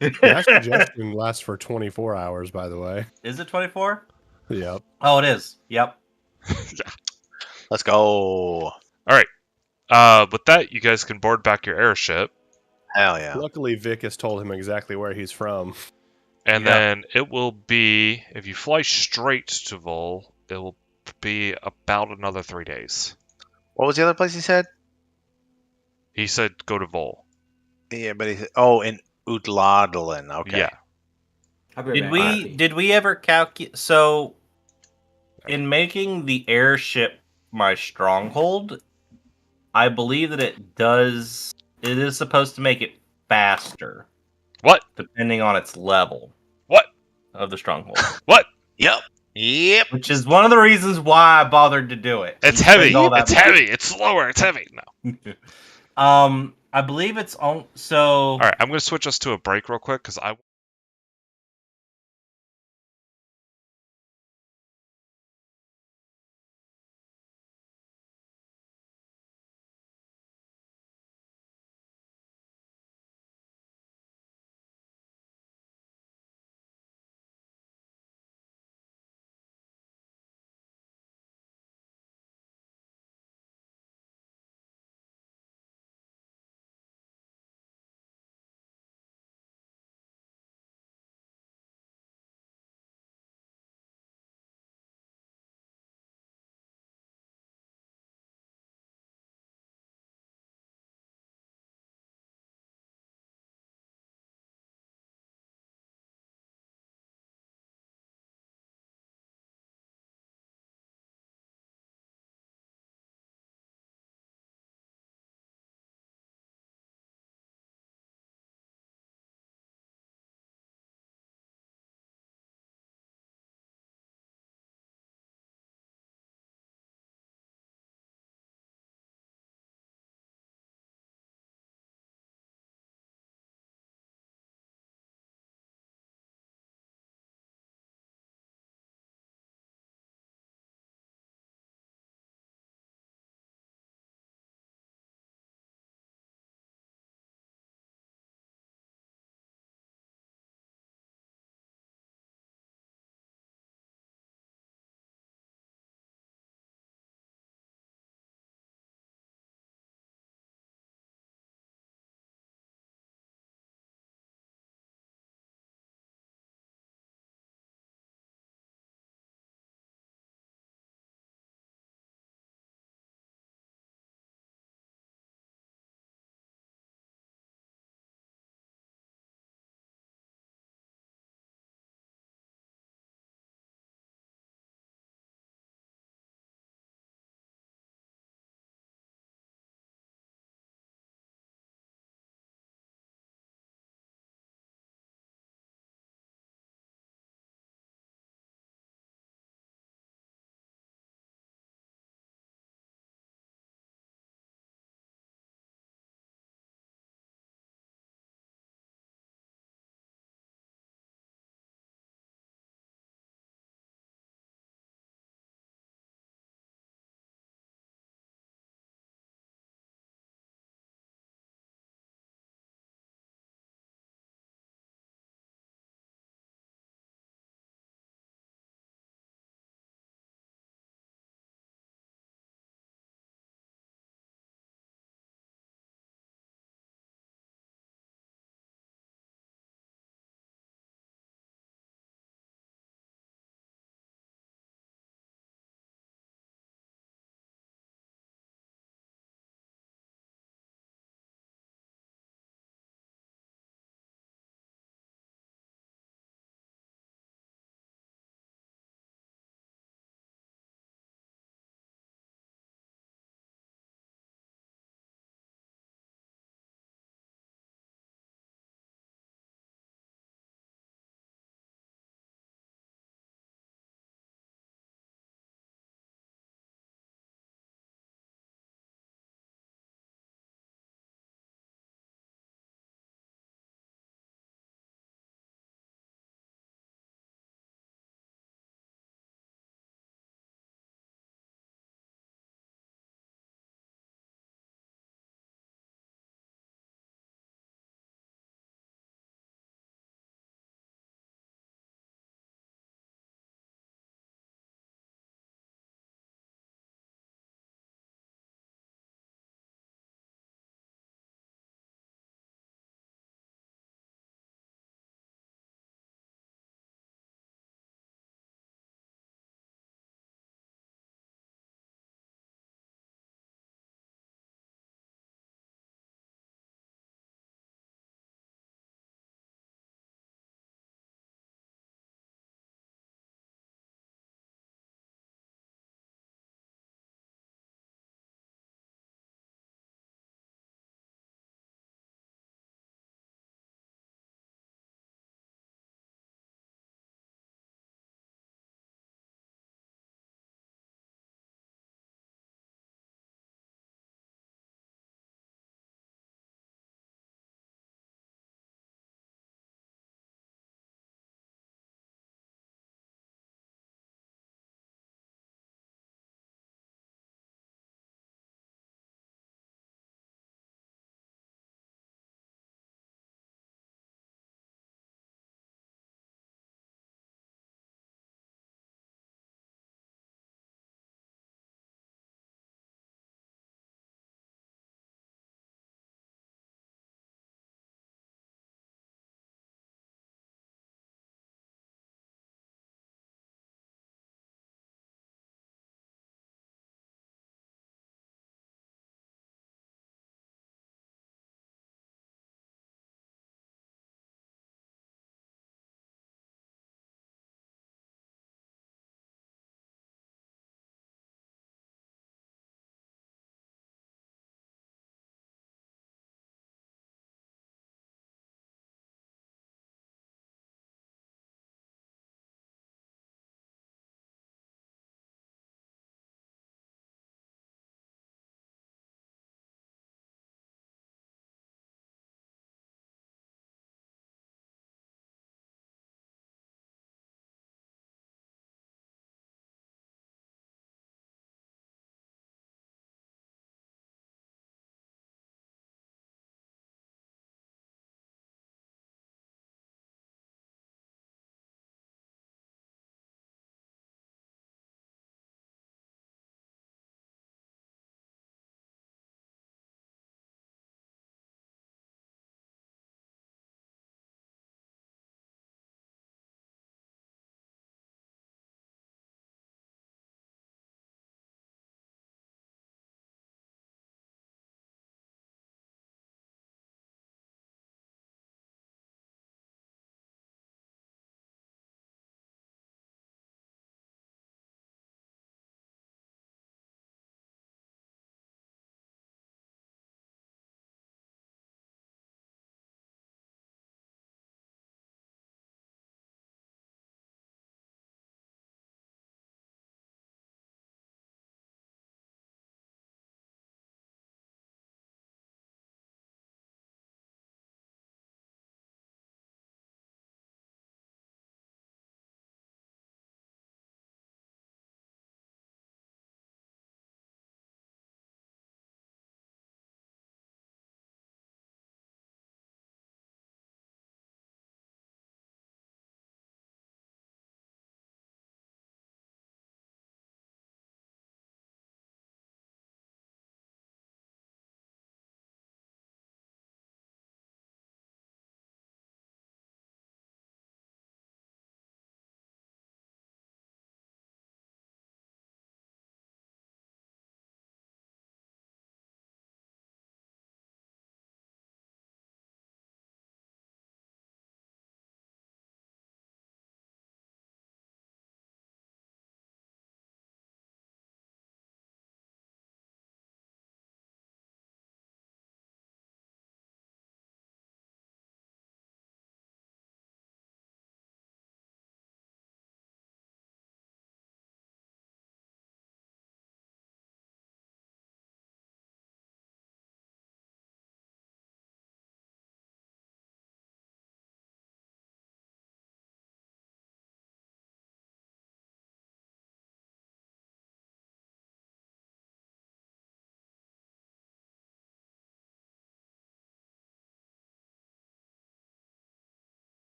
That suggestion lasts for 24 hours, by the way.
Is it 24?
Yep.
Oh, it is. Yep.
Let's go.
With that, you guys can board back your airship,
Hell yeah.
Luckily, Vic has told him exactly where he's from.
and
Yeah.
then it will be, if you fly straight to Vol, it will be about another 3 days.
What was the other place he said?
He said go to Vol.
Yeah, but he said, in Utladalen. Okay.
Yeah.
I'll be right back.
Did we ever calculate? So, in making the airship my stronghold, I believe that it is supposed to make it faster.
What?
Depending on its level.
What?
Of the stronghold.
What?
Yep.
Which is one of the reasons why I bothered to do it.
It's
And
heavy.
spend all that
It's
money.
heavy. It's slower. It's heavy. No.
I believe it's on. So.
All right. I'm going to switch us to a break real quick because I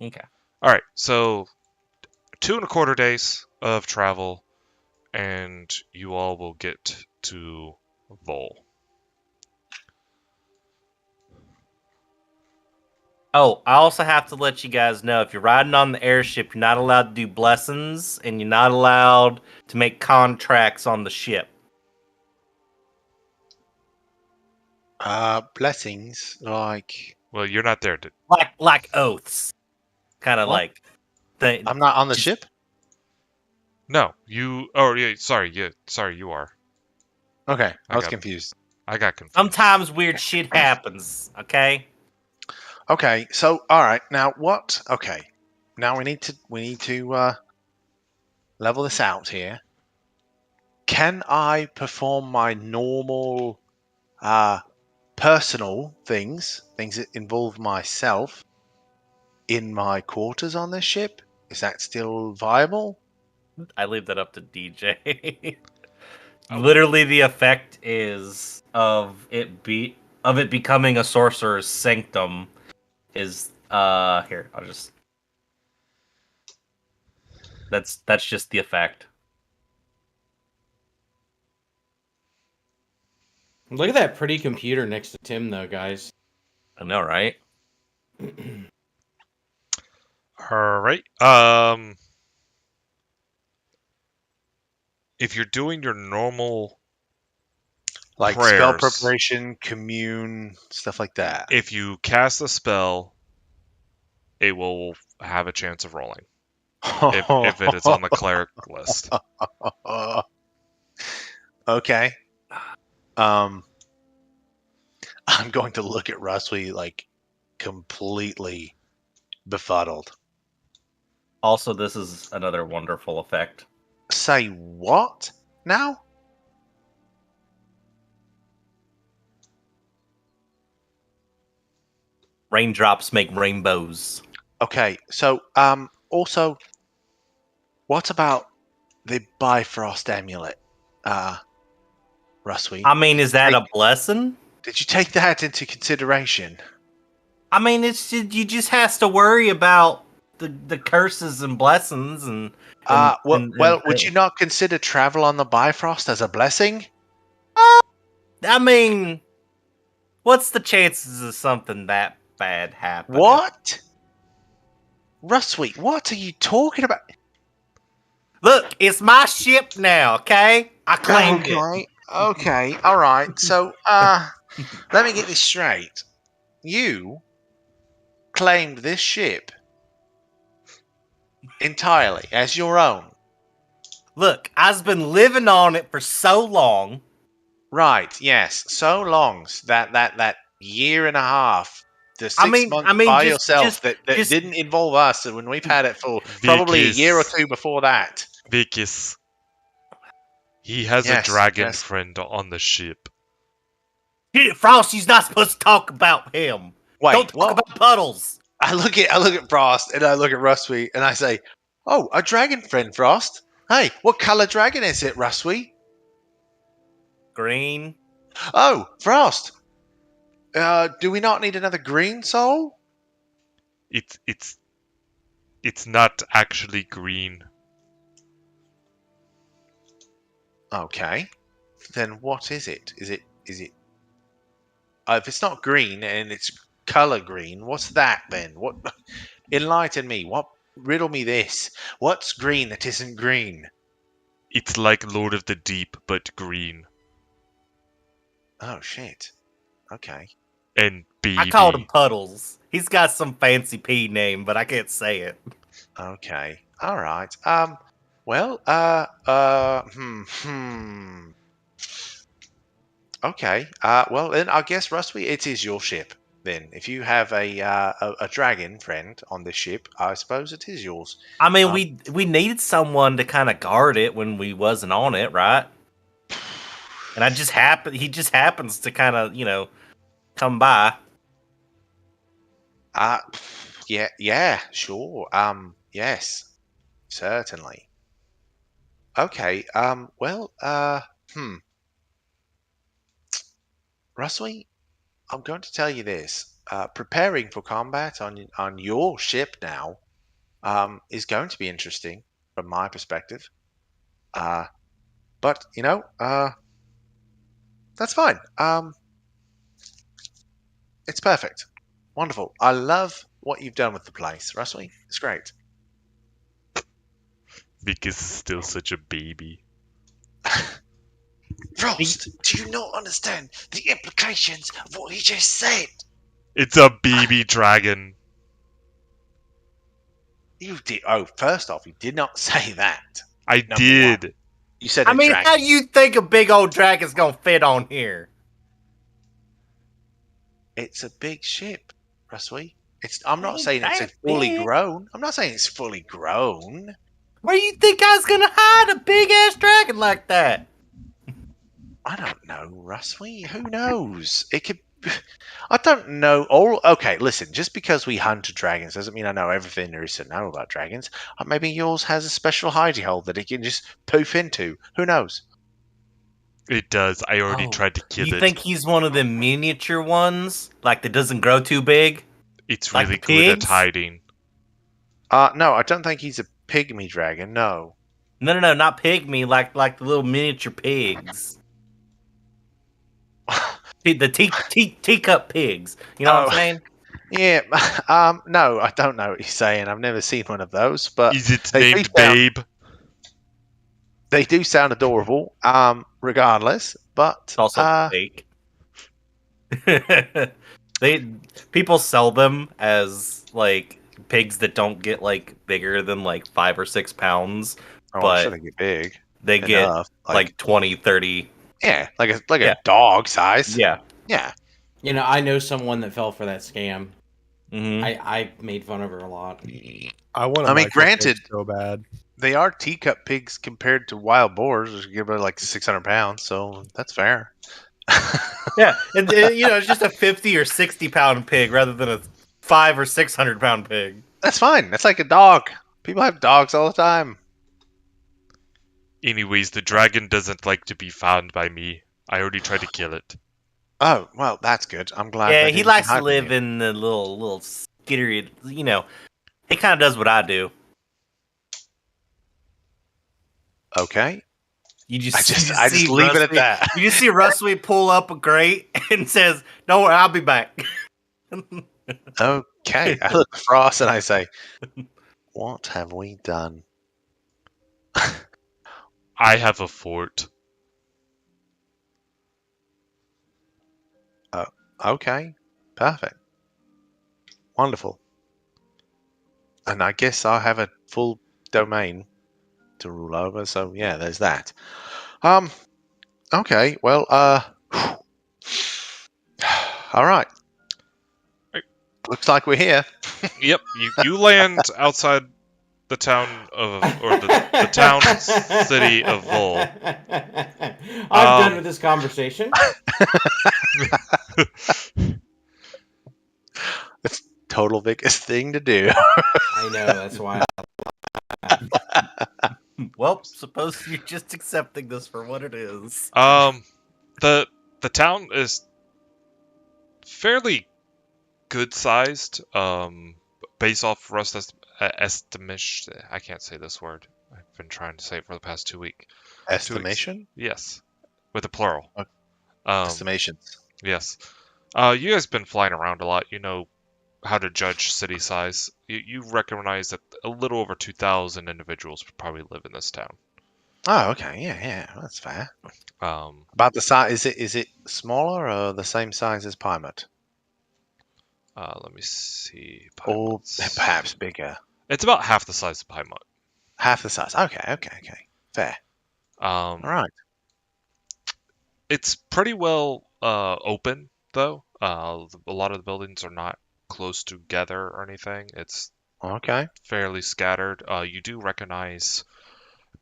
Okay.
All right, so 2.25 days of travel, and you all will get to Vol.
Oh, I also have to let you guys know if you're riding on the airship, you're not allowed to do blessings, and you're not allowed to make contracts on the ship.
Blessings, like
Well, you're not there.
Like oaths. Kind of
What?
like
I'm not on the
just-
ship.
No, you. Oh, yeah. Sorry. Yeah. Sorry, you are.
Okay, I was
got-
confused.
I got confused.
sometimes weird shit happens, okay?
Okay, so all right, now what? Okay, now we need to level this out here. Can I perform my normal personal things that involve myself in my quarters on this ship? Is that still viable?
I leave that up to DJ.
Oh.
Literally, the effect is of it becoming a sorcerer's sanctum is here. I'll just that's just the effect.
Look at that pretty computer next to Tim, though, guys.
I know, right?
All right. If you're doing your normal
Like
prayers,
spell preparation, commune, stuff like that.
if you cast a spell, it will have a chance of rolling. If it is on the cleric list.
Okay. I'm going to look at Rusty like completely befuddled.
Also, this is another wonderful effect.
Say what now?
Raindrops make rainbows.
Okay, so also, what about the Bifrost amulet, Rusty?
I mean, is that a blessing?
Did you take that into consideration?
I mean, it's you just has to worry about the curses and blessings and.
Would you not consider travel on the Bifrost as a blessing?
I mean, what's the chances of something that bad happening?
What? Rusty, what are you talking about?
Look, it's my ship now, okay? I claimed it.
Okay, all right. So, let me get this straight. You claimed this ship entirely as your own.
Look, I've been living on it for so long.
Right, yes. So long that year and a half, the 6 months by yourself that didn't involve us, and when we've had it for probably a year or two before that.
Vikis. He has a dragon friend on the ship.
Frosty's not supposed to talk about him.
Wait,
don't talk about Puddles.
I look at Frost and I look at Rusty and I say, "Oh, a dragon friend, Frost. Hey, what color dragon is it, Rusty?"
Green.
Oh, Frost. Do we not need another green soul?
It's not actually green.
Okay. Then what is it? Is it if it's not green and it's color green, what's that then? What enlighten me. What riddle me this? What's green that isn't green?
It's like Lord of the Deep but green.
Oh shit. Okay.
And BB.
I called him Puddles. He's got some fancy P name, but I can't say it.
Okay. All right. Well, Okay. Well, then I guess Rusty, it is your ship. Then, if you have a dragon friend on this ship, I suppose it is yours.
I mean, we needed someone to kind of guard it when we wasn't on it, right? And he just happens to kind of, come by.
Yeah, sure. Yes, certainly. Okay. Well, Rusty, I'm going to tell you this. preparing for combat on your ship now is going to be interesting from my perspective. But that's fine. It's perfect. Wonderful. I love what you've done with the place, Russell. It's great.
Vickers is still such a baby.
Frost, do you not understand the implications of what he just said?
It's a baby dragon.
You did. Oh, first off, you did not say that.
I
Number
did.
one. You said
I
a
mean,
dragon.
how do you think a big old dragon's gonna fit on here?
It's a big ship, Russell. I'm not
Ain't
saying it's
that
fully
big.
grown. I'm not saying it's fully grown.
Where you think I was gonna hide a big ass dragon like that?
I don't know, Russell. Who knows? It could. I don't know. Okay, listen. Just because we hunt dragons doesn't mean I know everything there is to know about dragons. Maybe yours has a special hidey hole that it can just poof into. Who knows?
It does. I already tried to kill
You
it.
think he's one of the miniature ones, like that doesn't grow too big?
It's
like
really
the
good at
pigs?
hiding.
No, I don't think he's a pygmy dragon. No.
No, not pygmy, like the little miniature pigs. The teacup pigs. You know what I'm saying?
Yeah. No, I don't know what you're saying. I've never seen one of those, but
Is it
they do
named
sound-
Babe?
They do sound adorable. Regardless, but
It's also fake. People sell them as like pigs that don't get like bigger than like 5 or 6 pounds,
I'm
but
sure they get big.
they get
enough.
like 20, 30.
Yeah, like
Yeah.
a dog size.
Yeah.
Yeah.
I know someone that fell for that scam.
Mm-hmm.
I made fun of her a lot.
I want.
I mean, granted,
so bad.
They are teacup pigs compared to wild boars, which give it like 600 pounds, so that's fair.
Yeah, it's just a 50 or 60 pound pig rather than a 500 or 600 pound pig.
That's fine. That's like a dog. People have dogs all the time.
Anyways, the dragon doesn't like to be found by me. I already tried to kill it.
Oh, well, that's good. I'm glad.
Yeah,
that
he
didn't
likes to
hide from
live
you.
in the little skittery. He kind of does what I do.
Okay.
You
I just leave it at that.
You just see Rusty pull up a crate and says, "Don't worry, I'll be back."
Okay. I look at Frost and I say, "What have we done?"
I have a fort.
Okay. Perfect. Wonderful. And I guess I'll have a full domain to rule over, so yeah, there's that. Okay, well, all right. Looks like we're here.
Yep, you land outside the town of, or the town city of Vol.
I'm done with this conversation.
It's total biggest thing to do.
I know, that's why.
Well, suppose you're just accepting this for what it is.
The town is fairly good sized. Based off Rust estimation. I can't say this word. I've been trying to say it for the past 2 weeks.
Estimation?
Yes, with a plural.
Estimations.
Yes. You guys been flying around a lot. You know how to judge city size. You recognize that a little over 2,000 individuals probably live in this town.
Oh, okay. Yeah, that's fair.
Um,
About the size, is it smaller or the same size as Plymouth?
let me see.
Or
Plymouth's-
perhaps bigger?
It's about half the size of Plymouth.
Half the size. Okay. Fair. All right.
It's pretty well open though. A lot of the buildings are not close together or anything. It's
Okay.
fairly scattered. You do recognize,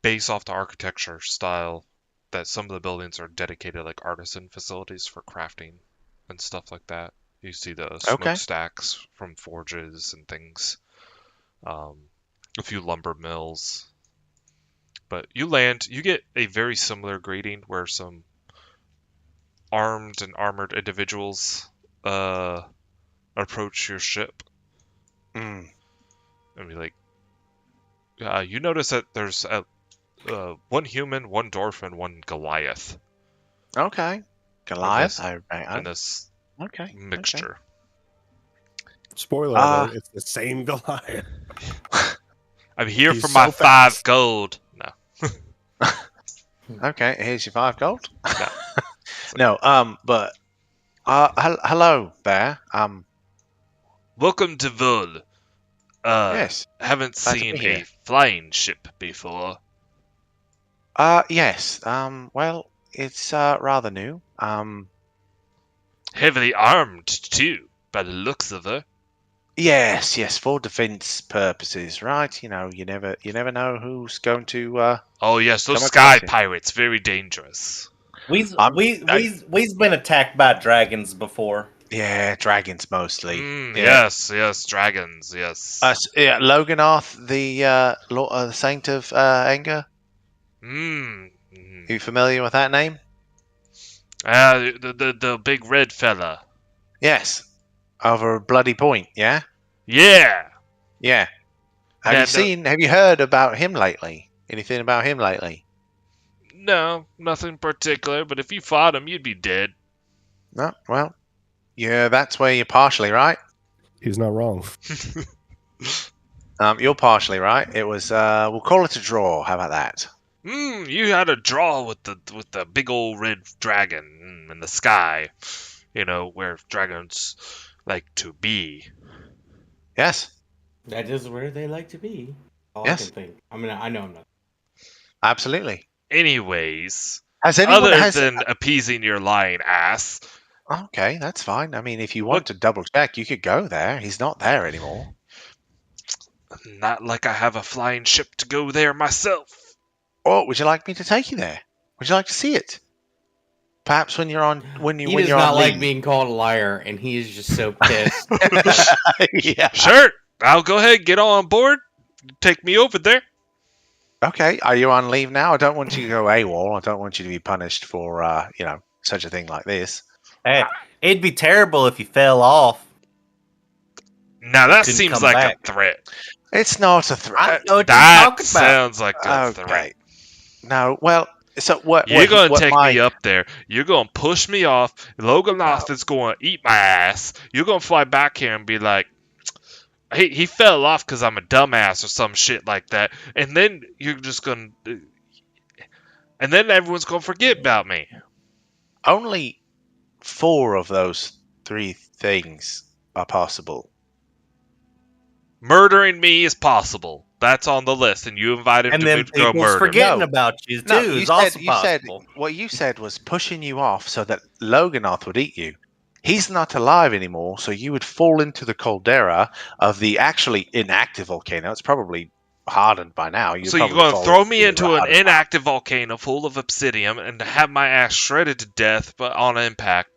based off the architecture style, that some of the buildings are dedicated like artisan facilities for crafting and stuff like that. You see the smokestacks from forges and things. A few lumber mills. But you land, you get a very similar greeting where some armed and armored individuals approach your ship
Mm.
and be like, you notice that there's one human, one dwarf, and one Goliath
Okay. Goliath.
in this
Okay.
mixture.
Spoiler
Ah.
alert, it's the same Goliath.
I'm here
He's
for my
so
5
fast.
gold. No.
Okay. Here's your 5 gold.
No.
No. But hello there.
Welcome to Vul.
Yes.
Haven't
Glad to
seen
be here.
a flying ship before.
Yes. Well, it's rather new.
Heavily armed too, by the looks of her.
Yes, for defense purposes, right? You know, you never know who's going to
Oh yes, those
come
sky
across you.
pirates, very dangerous.
We've
I'm-
been attacked by dragons before.
Yeah, dragons mostly. Yeah.
Yes, dragons, yes.
Yeah, Loganarth, the Saint of Anger.
Mhm.
Are you familiar with that name?
The big red fella.
Yes. Over Bloody Point, yeah?
Yeah.
Yeah.
Yeah,
Have you heard about him lately? Anything about him lately?
No, nothing particular, but if you fought him, you'd be dead.
No? Well, yeah, that's where you're partially right.
He's not wrong.
You're partially right. It was, we'll call it a draw. How about that?
You had a draw with the big old red dragon in the sky. You know, where dragons like to be.
Yes.
That is where they like to be. All
Yes.
I can think. I mean, I know nothing.
Absolutely.
Anyways,
Has anyone
other than appeasing your lying ass,
Okay, that's fine. I mean, if you want to double check, you could go there. He's not there anymore.
not like I have a flying ship to go there myself.
Or would you like me to take you there? Would you like to see it? Perhaps when you're on
He does not like being called a liar, and he is just so pissed.
Yeah.
Sure, I'll go ahead, get on board, take me over there.
Okay. Are you on leave now? I don't want you to go AWOL. I don't want you to be punished for such a thing like this.
Hey, it'd be terrible if you fell off.
Now that
Couldn't
seems
come
like
back.
a threat.
It's not a threat.
know what you're
That
talking about.
sounds like a
Okay.
threat.
No. Well. So what?
You're gonna take
my,
me up there. You're gonna push me off. Loganarth is gonna eat my ass. You're gonna fly back here and be like, he fell off because I'm a dumbass or some shit like that. And then you're just gonna, and then everyone's gonna forget about me.
Only 4 of those 3 things are possible.
Murdering me is possible. That's on the list, and you invited
And
me
then
to go
people's
murder.
forgetting
No.
about you too
No,
is also possible.
what you said was pushing you off so that Loganarth would eat you. He's not alive anymore, so you would fall into the caldera of the actually inactive volcano. It's probably hardened by now.
So you're gonna throw me into an inactive volcano full of obsidian and have my ass shredded to death, but on impact.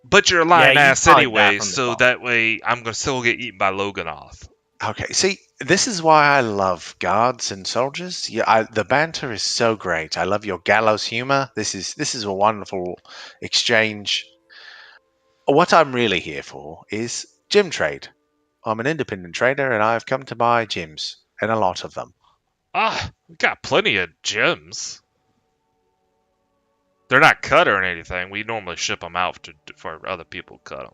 But you're a lying
you'd
ass
probably die
anyway,
from the
so
fall.
that way I'm gonna still get eaten by Loganarth.
Okay, see, this is why I love guards and soldiers. Yeah, the banter is so great. I love your gallows humor. This is a wonderful exchange. What I'm really here for is gym trade. I'm an independent trader, and I've come to buy gyms, and a lot of them.
We got plenty of gems. They're not cut or anything. We normally ship them out for other people to cut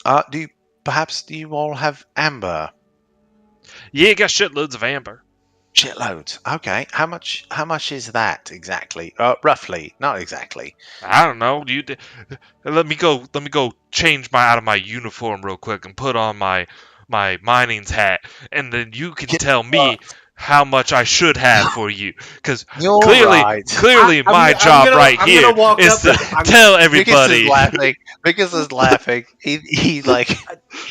them.
Do you all have amber?
Yeah, got shitloads of amber.
Shitloads. Okay. How much is that exactly? Roughly, not exactly.
I don't know. Let me go change out of my uniform real quick and put on my mining's hat, and then you can tell me how much I should have for you. Because clearly, my job right here is to tell everybody.
Vickers is laughing. He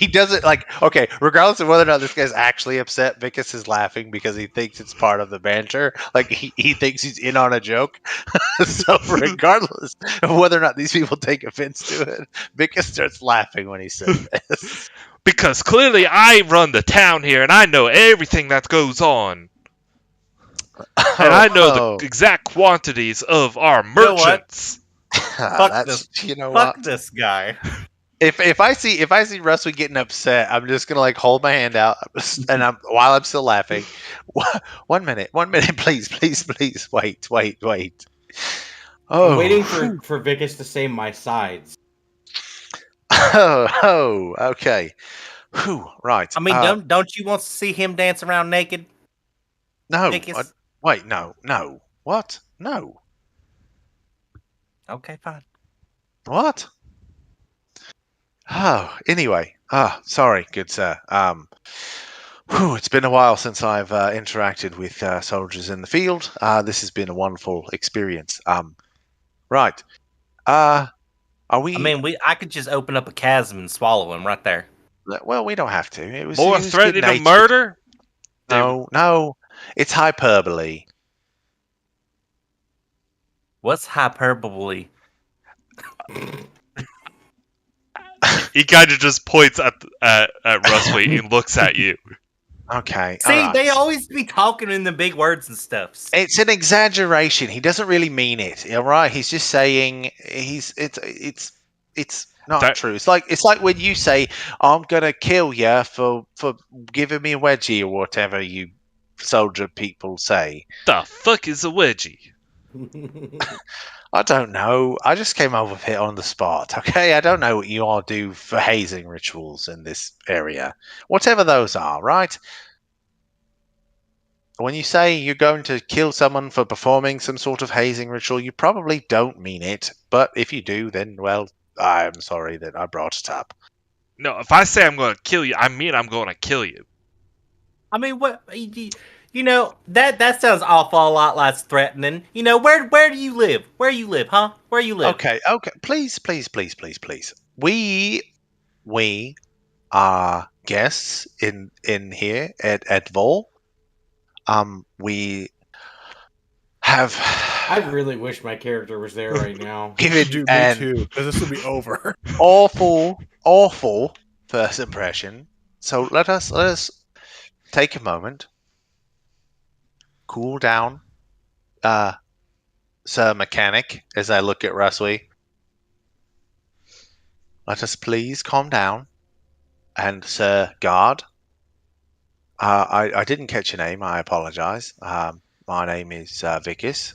doesn't like. Okay, regardless of whether or not this guy's actually upset, Vickers is laughing because he thinks it's part of the banter. Like he thinks he's in on a joke. So regardless of whether or not these people take offense to it, Vickers starts laughing when he says this.
Because clearly I run the town here and I know everything that goes on. And I know the exact quantities of our merchants.
Fuck this guy.
If I see Russell getting upset, I'm just gonna like hold my hand out, and while I'm still laughing. 1 minute, please, wait.
I'm waiting
Oh,
for Vicus to say my sides.
okay. Whew, right.
I mean, don't you want to see him dance around naked,
No.
Vicus?
Wait, no. What? No.
Okay, fine.
What? Oh, anyway. Sorry, good sir. It's been a while since I've interacted with soldiers in the field. This has been a wonderful experience. Right. Are
I
we?
mean, I could just open up a chasm and swallow him right there.
Well, we don't have to. It was
More
good
threatening to
natured.
murder?
No. It's hyperbole.
What's hyperbole?
He kind of just points at Rusty and looks at you.
Okay.
See,
all right.
they always be talking in the big words and stuff.
It's an exaggeration. He doesn't really mean it. All right. He's just saying it's not
That-
true. It's like when you say I'm gonna kill you for giving me a wedgie or whatever you soldier people say.
The fuck is a wedgie?
I don't know. I just came up with it on the spot. Okay. I don't know what you all do for hazing rituals in this area. Whatever those are, right? When you say you're going to kill someone for performing some sort of hazing ritual, you probably don't mean it. But if you do, then, well, I'm sorry that I brought it up.
No, if I say I'm going to kill you, I mean I'm going to kill you.
I mean, what you know that sounds awful a lot less threatening. You know, where do you live? Where you live, huh? Where you live?
Okay. Please. We are guests in here at Vol. We have.
I really wish my character was there right now.
given
Dude, me
an
too. Because this will be over.
awful first impression. So let us take a moment, cool down, Sir Mechanic. As I look at Rusty, let us please calm down, and Sir Guard. I didn't catch your name. I apologize. My name is Vicus.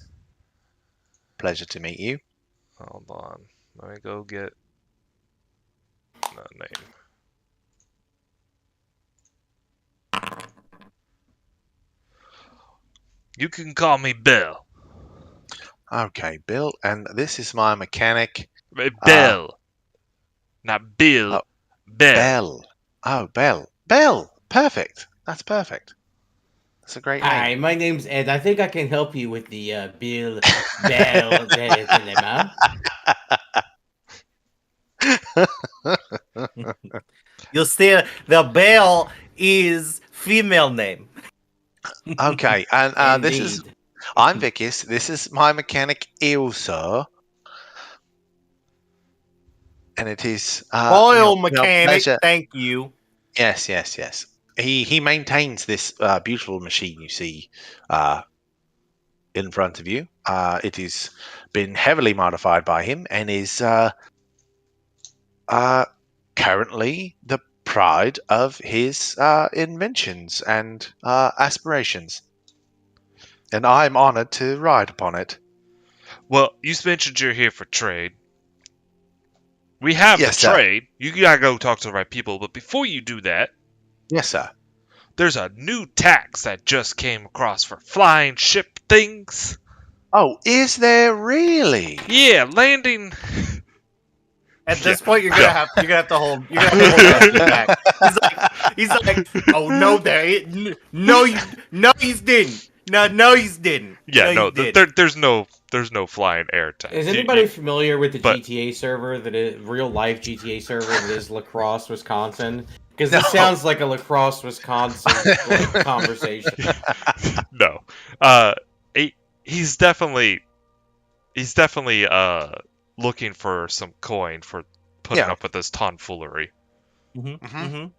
Pleasure to meet you.
Hold on. Let me go get that name. You can call me Bill.
Okay, Bill, and this is my mechanic,
Bill. Not Bill.
oh,
Bill.
Bell. Oh, Bell. Perfect. That's perfect. That's a great name.
Hi, my name's Ed. I think I can help you with the Bill Bell dilemma.
You'll see the Bell is female name.
Okay, and this is
Indeed.
I'm Vicus. This is my mechanic Ilsa, and it is
Oil
no
mechanic,
pleasure.
thank you.
Yes. He maintains this beautiful machine you see in front of you. It has been heavily modified by him and is currently the pride of his inventions and aspirations. And I'm honored to ride upon it.
Well, you mentioned you're here for trade. We have
Yes,
the
sir.
trade. You gotta go talk to the right people. But before you do that,
Yes, sir.
there's a new tax that just came across for flying ship things.
Oh, is there really?
Yeah, landing.
At this point, you're gonna have to hold Rusty back. He's like, oh no, no, he's didn't. No, he's didn't.
Yeah, no,
you didn't.
there's no flying air tax.
Is anybody familiar with the
but-
GTA server that is real life GTA server that is La Crosse, Wisconsin? Because this
No.
sounds like a La Crosse, Wisconsin like, conversation.
No. He's definitely looking for some coin for putting
Yeah.
up with this tomfoolery.
Mhm.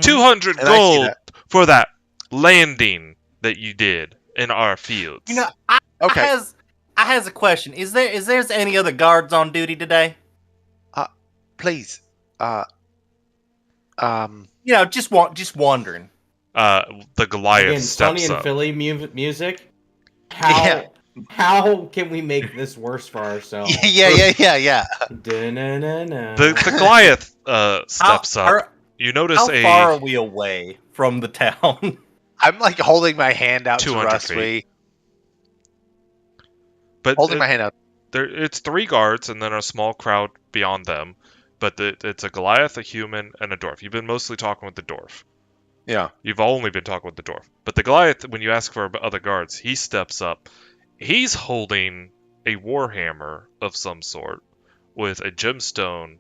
200
And I see
gold
that.
for that landing that you did in our fields.
You know,
Okay.
I has a question. Is there any other guards on duty today?
Please,
Just wandering.
The Goliath
Again, Sonny
steps
and
up.
Philly music.
Yeah.
How can we make this worse for ourselves?
Yeah.
Da-na-na-na.
The Goliath steps up. You notice
How far are we away from the town?
I'm like holding my hand out to
200
Rusty.
feet. But
Holding my hand out.
it's 3 guards and then a small crowd beyond them. But it's a Goliath, a human, and a dwarf. You've been mostly talking with the dwarf.
Yeah.
You've only been talking with the dwarf. But the Goliath, when you ask for other guards, he steps up. He's holding a warhammer of some sort with a gemstone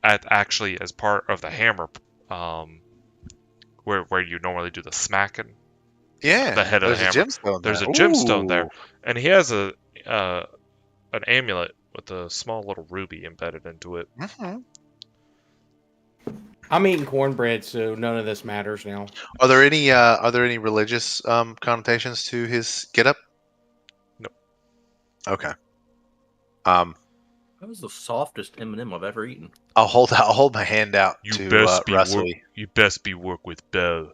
actually as part of the hammer, where you normally do the smacking.
Yeah.
The head of the hammer. There's a gemstone there, and he has an amulet with a small little ruby embedded into it.
Mm-hmm.
I'm eating cornbread, so none of this matters now.
Are there any religious connotations to his getup?
No.
Okay.
That was the softest M&M I've ever eaten.
I'll hold my hand out to Rusty.
You best be work with Bo.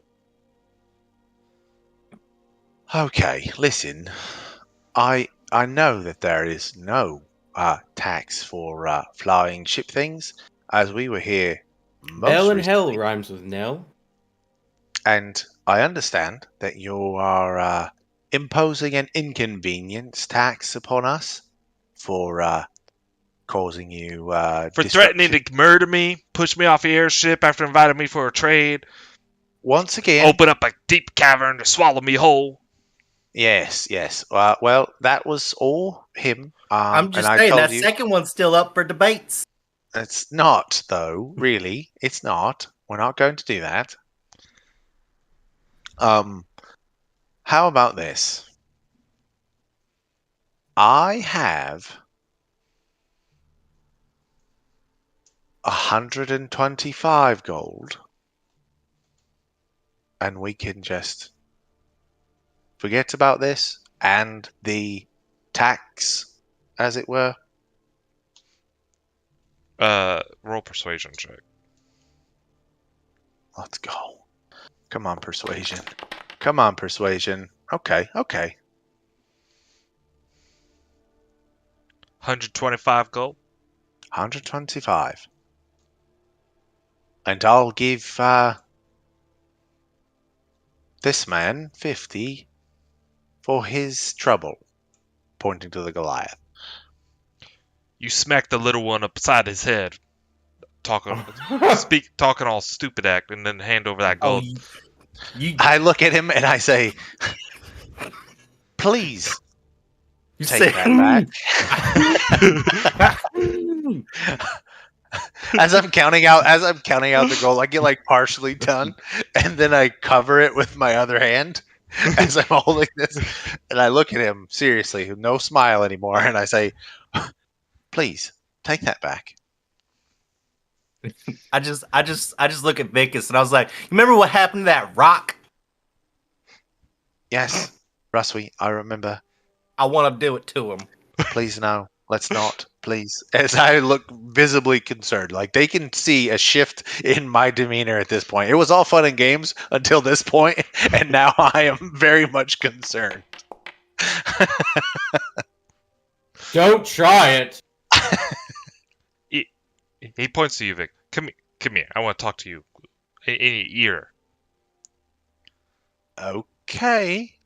Okay, listen. I know that there is no tax for flying ship things, as we were here most
Bell and
recently,
Hell rhymes with Nell.
and I understand that you are imposing an inconvenience tax upon us for causing you
For threatening to murder me, push me off the airship after inviting me for a trade,
once again.
open up a deep cavern to swallow me whole.
Yes. Well, that was all him.
I'm just
and I
saying,
told
that
you,
second one's still up for debates.
it's not, though. Really, it's not. We're not going to do that. How about this? I have 125 gold, and we can just forget about this and the tax, as it were.
Roll persuasion check.
Let's go. Come on, persuasion. Okay.
125 gold.
125. And I'll give this man 50 for his trouble, pointing to the Goliath.
You smack the little one upside his head, talking all stupid act, and then hand over that gold.
I look at him and I say, please take that back. As I'm counting out the gold, I get like partially done, and then I cover it with my other hand as I'm holding this, and I look at him seriously, no smile anymore, and I say, please take that back.
I just look at Vicus and I was like, you remember what happened to that rock?
Yes, Rusty, I remember.
I want to do it to him.
Please no, let's not, please. As I look visibly concerned, like they can see a shift in my demeanor at this point. It was all fun and games until this point, and now I am very much concerned.
Don't try it.
He points to you, Vic. Come here. I want to talk to you. In your ear.
Okay.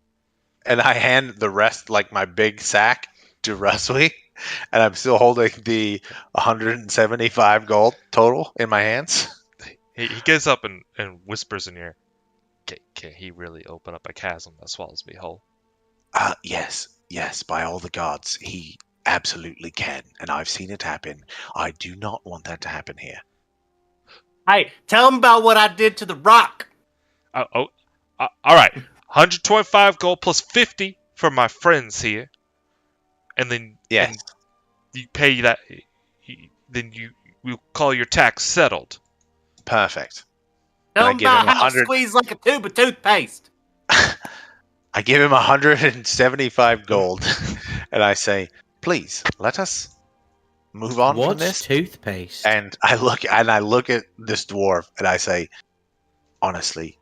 And I hand the rest, like my big sack, to Rusty, and I'm still holding the 175 gold total in my hands.
He gets up and whispers in your ear. Can he really open up a chasm that swallows me whole?
Yes, by all the gods, he absolutely can, and I've seen it happen. I do not want that to happen here.
Hey, tell him about what I did to the rock.
All right. 125 gold plus 50 for my friends here, and then
Yes,
you pay that. Then we'll call your tax settled.
perfect.
Tell
I
him
give him
about how
100
to squeeze like a tube of toothpaste.
I give him 175 gold, and I say, please, let us move on from
What's
this.
toothpaste?
And I look at this dwarf and I say, honestly,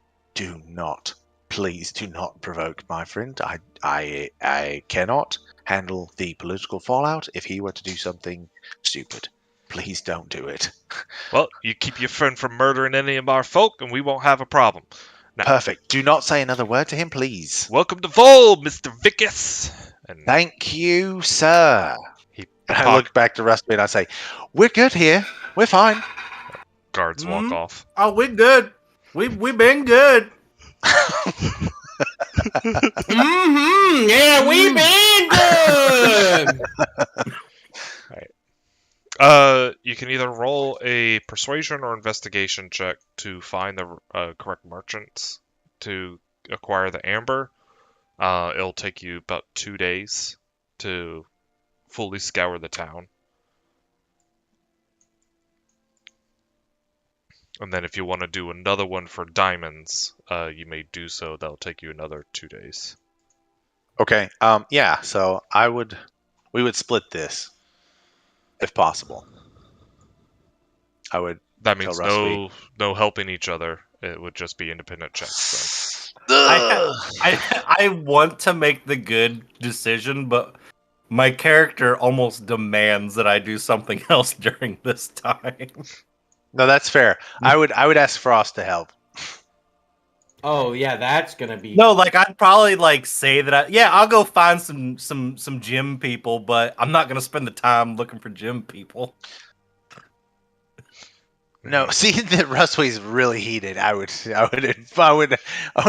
please do not provoke my friend. I cannot handle the political fallout if he were to do something stupid. Please don't do it.
Well, you keep your friend from murdering any of our folk, and we won't have a problem. Now,
Perfect. Do not say another word to him, please.
welcome to Vol, Mr. Vicus. And
Thank you, sir.
he
And I look back to Rusty and I say, we're good here. We're fine.
guards walk off.
Oh, we're good. We've been good.
Yeah, we been good.
You can either roll a persuasion or investigation check to find the correct merchants to acquire the amber. It'll take you about 2 days to fully scour the town. And then if you want to do another one for diamonds, you may do so. That'll take you another 2 days.
Okay. Yeah. So we would split this, if possible. I would.
That means
Tell Rusty.
no helping each other. It would just be independent checks.
I want to make the good decision, but my character almost demands that I do something else during this time.
No, that's fair. I would ask Frost to help.
Oh yeah, that's gonna be.
No, like I'd probably like say that I'll go find some gym people, but I'm not gonna spend the time looking for gym people.
No, seeing that Rusway's really heated, I would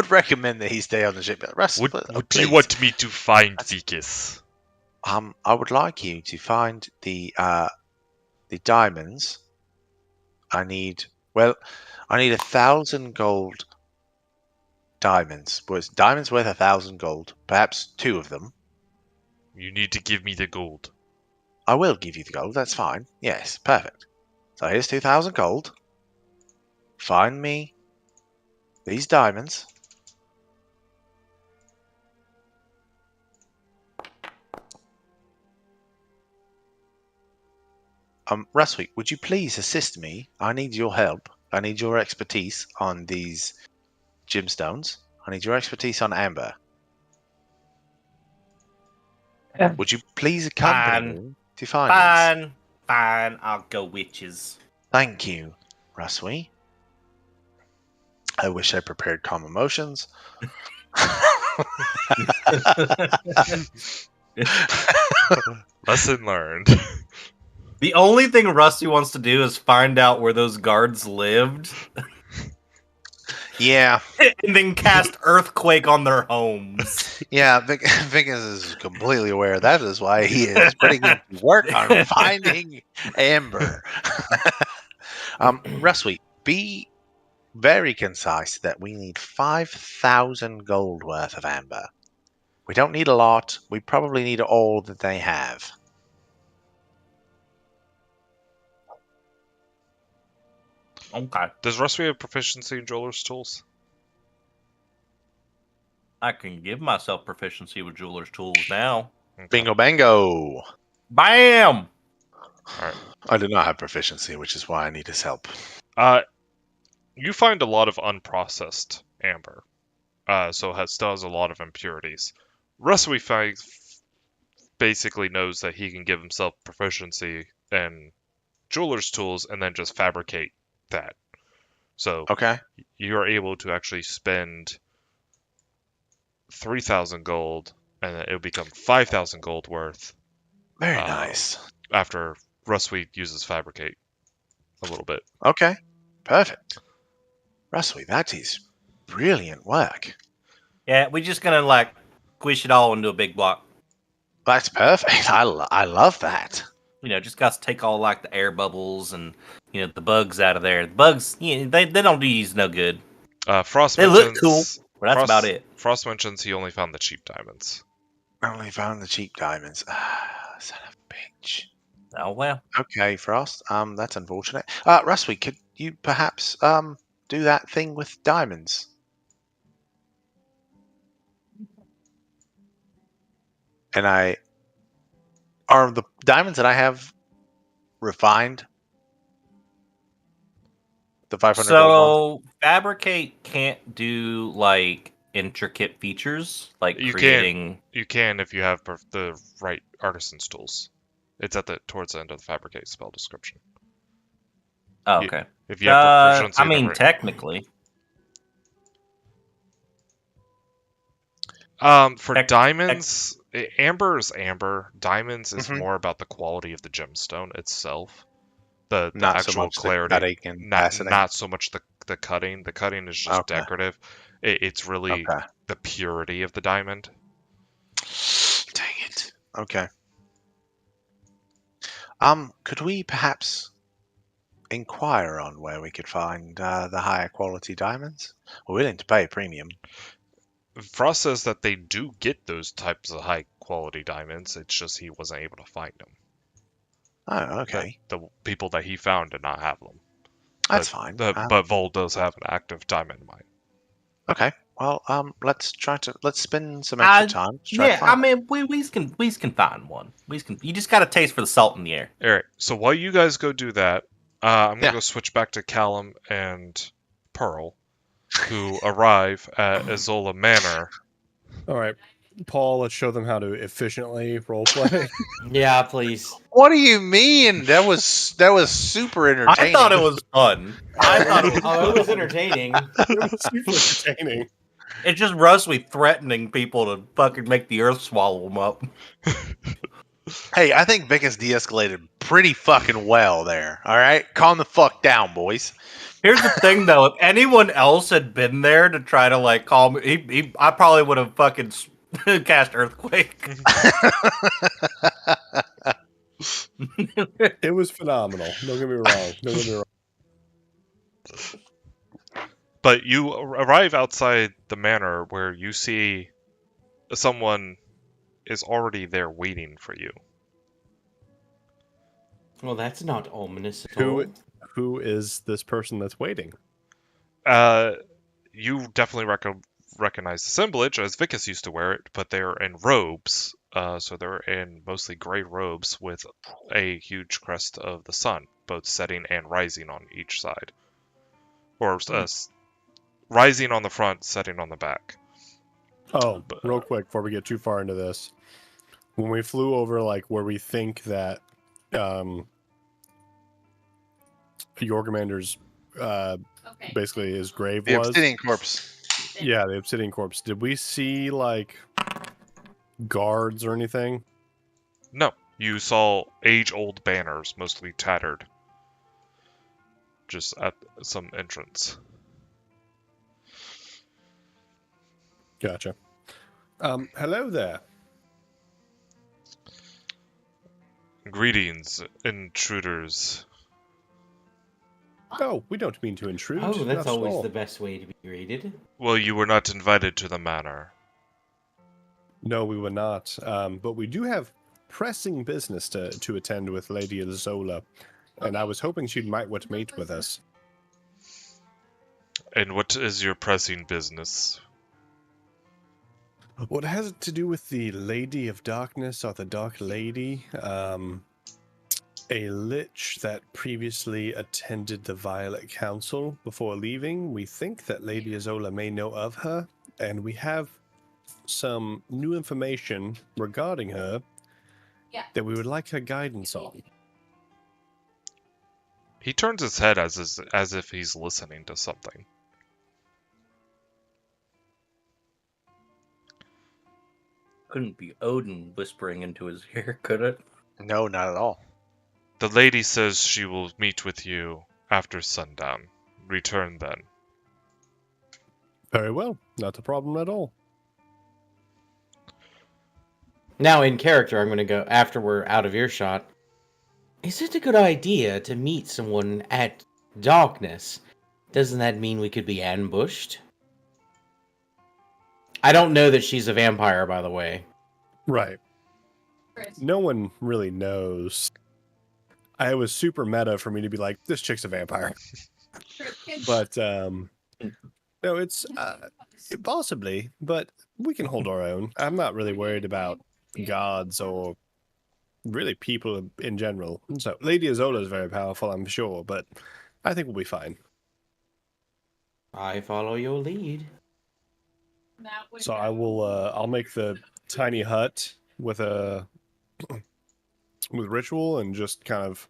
recommend that he stay on the ship. But Russ,
What do you
please.
want me to find, Vicus?
I would like you to find the diamonds. I need 1,000 gold diamonds. Diamonds worth 1,000 gold, perhaps 2 of them.
You need to give me the gold.
I will give you the gold. That's fine. Yes, perfect. So here's 2,000 gold. Find me these diamonds. Ruswick, would you please assist me? I need your help. I need your expertise on these gemstones. I need your expertise on amber. Would you please accompany me to find these?
Fine, I'll go witches.
Thank you, Ruswy. I wish I prepared calm emotions.
Lesson learned.
The only thing Rusty wants to do is find out where those guards lived.
Yeah.
And then cast Earthquake on their homes.
Yeah, Vickers is completely aware. That is why he is putting in work on finding amber. Rusty, be very concise that we need 5,000 gold worth of amber. We don't need a lot. We probably need all that they have.
Okay.
Does Rusty have proficiency in jeweler's tools?
I can give myself proficiency with jeweler's tools now.
Okay.
Bingo bango!
Bam!
Alright.
I do not have proficiency, which is why I need his help.
You find a lot of unprocessed amber. So it still has a lot of impurities. Rusty basically knows that he can give himself proficiency in jeweler's tools and then just fabricate that. So
Okay.
you are able to actually spend 3,000 gold, and it'll become 5,000 gold worth.
Very nice.
After Rusty uses fabricate a little bit.
Okay. Perfect. Rusty, that is brilliant work.
Yeah, we're just gonna like squish it all into a big block.
That's perfect. I love that.
You know, just got to take all like the air bubbles and the bugs out of there. The bugs, they don't do you no good.
Frost
They
mentions,
look cool, but that's about it.
Frost mentions he only found the cheap diamonds.
I only found the cheap diamonds. Son of a bitch.
Oh well.
Okay, Frost. That's unfortunate. Rusty, could you perhaps do that thing with diamonds? And are the diamonds that I have refined? The 500 gold one?
So fabricate can't do like intricate features like
You
creating.
You can if you have the right artisan's tools. It's at towards the end of the fabricate spell description.
Oh, okay.
If you have proficiency,
I mean,
right.
technically.
For diamonds, amber is amber. Diamonds is
Mhm.
more about the quality of the gemstone itself. The
Not so
actual
much the
clarity,
cutting and faceting.
not so much the cutting. The cutting is just
Okay.
decorative. It's really
Okay.
the purity of the diamond.
Dang it. Okay. Could we perhaps inquire on where we could find the higher quality diamonds? We're willing to pay a premium.
Frost says that they do get those types of high quality diamonds. It's just he wasn't able to find them.
Oh, okay.
The people that he found did not have them.
That's fine.
But Vol does have an active diamond mine.
Okay. Well, let's spend some extra time. To try to
Yeah,
find
I mean, we can find one. You just got a taste for the salt in the air.
All right. So while you guys go do that, I'm gonna
Yeah.
go switch back to Callum and Pearl, who arrive at Azola Manor.
All right, Paul, let's show them how to efficiently roleplay.
Yeah, please.
What do you mean? That was super entertaining.
I thought it was fun. I thought it was
Oh, it
fun.
was entertaining.
It was super entertaining.
It's just Rusty threatening people to fucking make the earth swallow them up.
Hey, I think Vic has de-escalated pretty fucking well there. All right, calm the fuck down, boys.
Here's the thing, though. If anyone else had been there to try to like calm me, I probably would have fucking cast earthquake.
It was phenomenal. Don't get me wrong.
But you arrive outside the manor where you see someone is already there waiting for you.
Well, that's not ominous at all.
Who is this person that's waiting?
You definitely recognize the assemblage as Vicus used to wear it, but they're in robes. So they're in mostly gray robes with a huge crest of the sun, both setting and rising on each side. Or rising on the front, setting on the back.
Oh, real quick before we get too far into this, when we flew over like where we think that Yorgamander's basically his grave
The
was.
obsidian corpse.
Yeah, the obsidian corpse. Did we see like guards or anything?
No, you saw age-old banners, mostly tattered, just at some entrance.
Gotcha. Hello there.
Greetings, intruders.
Oh, we don't mean to intrude.
Oh, that's
not at
always
all.
the best way to be greeted.
Well, you were not invited to the manor.
No, we were not. But we do have pressing business to attend with Lady Zola, and I was hoping she might want to meet with us.
And what is your pressing business?
What has it to do with the Lady of Darkness or the Dark Lady? A lich that previously attended the Violet Council before leaving. We think that Lady Azola may know of her, and we have some new information regarding her that we would like her guidance on.
He turns his head as if he's listening to something.
Couldn't be Odin whispering into his ear, could it?
No, not at all.
The lady says she will meet with you after sundown. Return then.
Very well. Not a problem at all.
Now, in character, I'm going to go, after we're out of earshot, is it a good idea to meet someone at darkness? Doesn't that mean we could be ambushed? I don't know that she's a vampire, by the way.
Right. No one really knows. It was super meta for me to be like, this chick's a vampire. But, no, it's possibly, but we can hold our own. I'm not really worried about gods or really people in general. So Lady Azola is very powerful, I'm sure, but I think we'll be fine.
I follow your lead.
So I will. I'll make the tiny hut with ritual and just kind of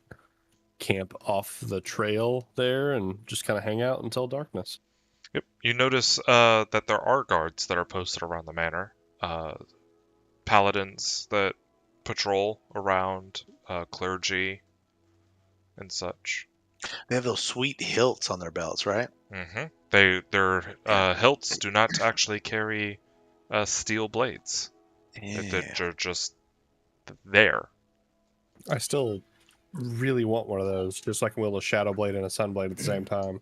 camp off the trail there and just kind of hang out until darkness.
Yep. You notice that there are guards that are posted around the manor. Paladins that patrol around, clergy and such.
They have those sweet hilts on their belts, right?
Their hilts do not actually carry steel blades. They're
Yeah.
just there.
I still really want one of those, just so I can wield a shadow blade and a sun blade at the same time.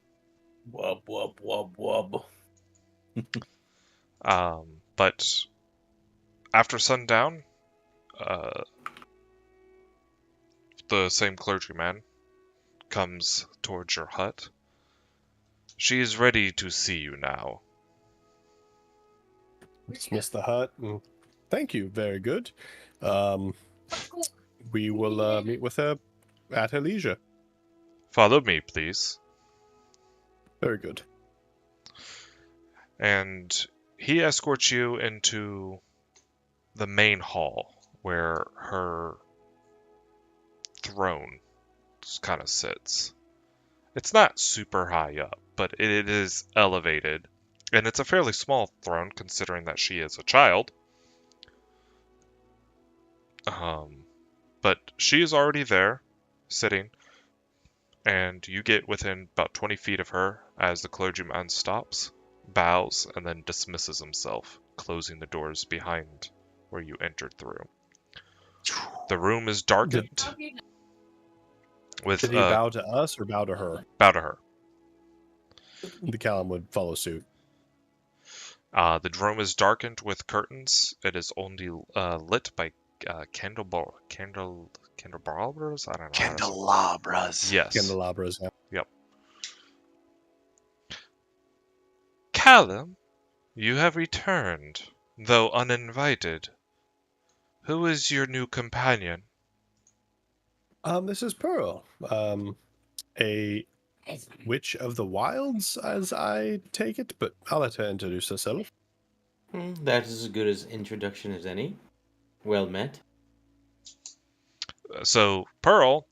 Wub wub wub wub.
But after sundown, the same clergyman comes towards your hut. She is ready to see you now.
Dismiss the hut. And thank you. Very good. We will meet with her at her leisure.
Follow me, please.
Very good.
And he escorts you into the main hall where her throne kind of sits. It's not super high up, but it is elevated. And it's a fairly small throne considering that she is a child. But she is already there, sitting, and you get within about 20 feet of her as the clergyman stops, bows, and then dismisses himself, closing the doors behind where you entered through. The room is darkened.
Did he bow to us or bow to her?
Bow to her.
The Callum would follow suit.
The room is darkened with curtains. It is only lit by candelabras. I don't know.
Candelabras.
Yes.
Candelabras. Yeah.
Yep. Callum, you have returned, though uninvited. Who is your new companion?
This is Pearl. A witch of the wilds, as I take it, but I'll let her introduce herself.
That is as good as introduction as any. Well met.
So, Pearl,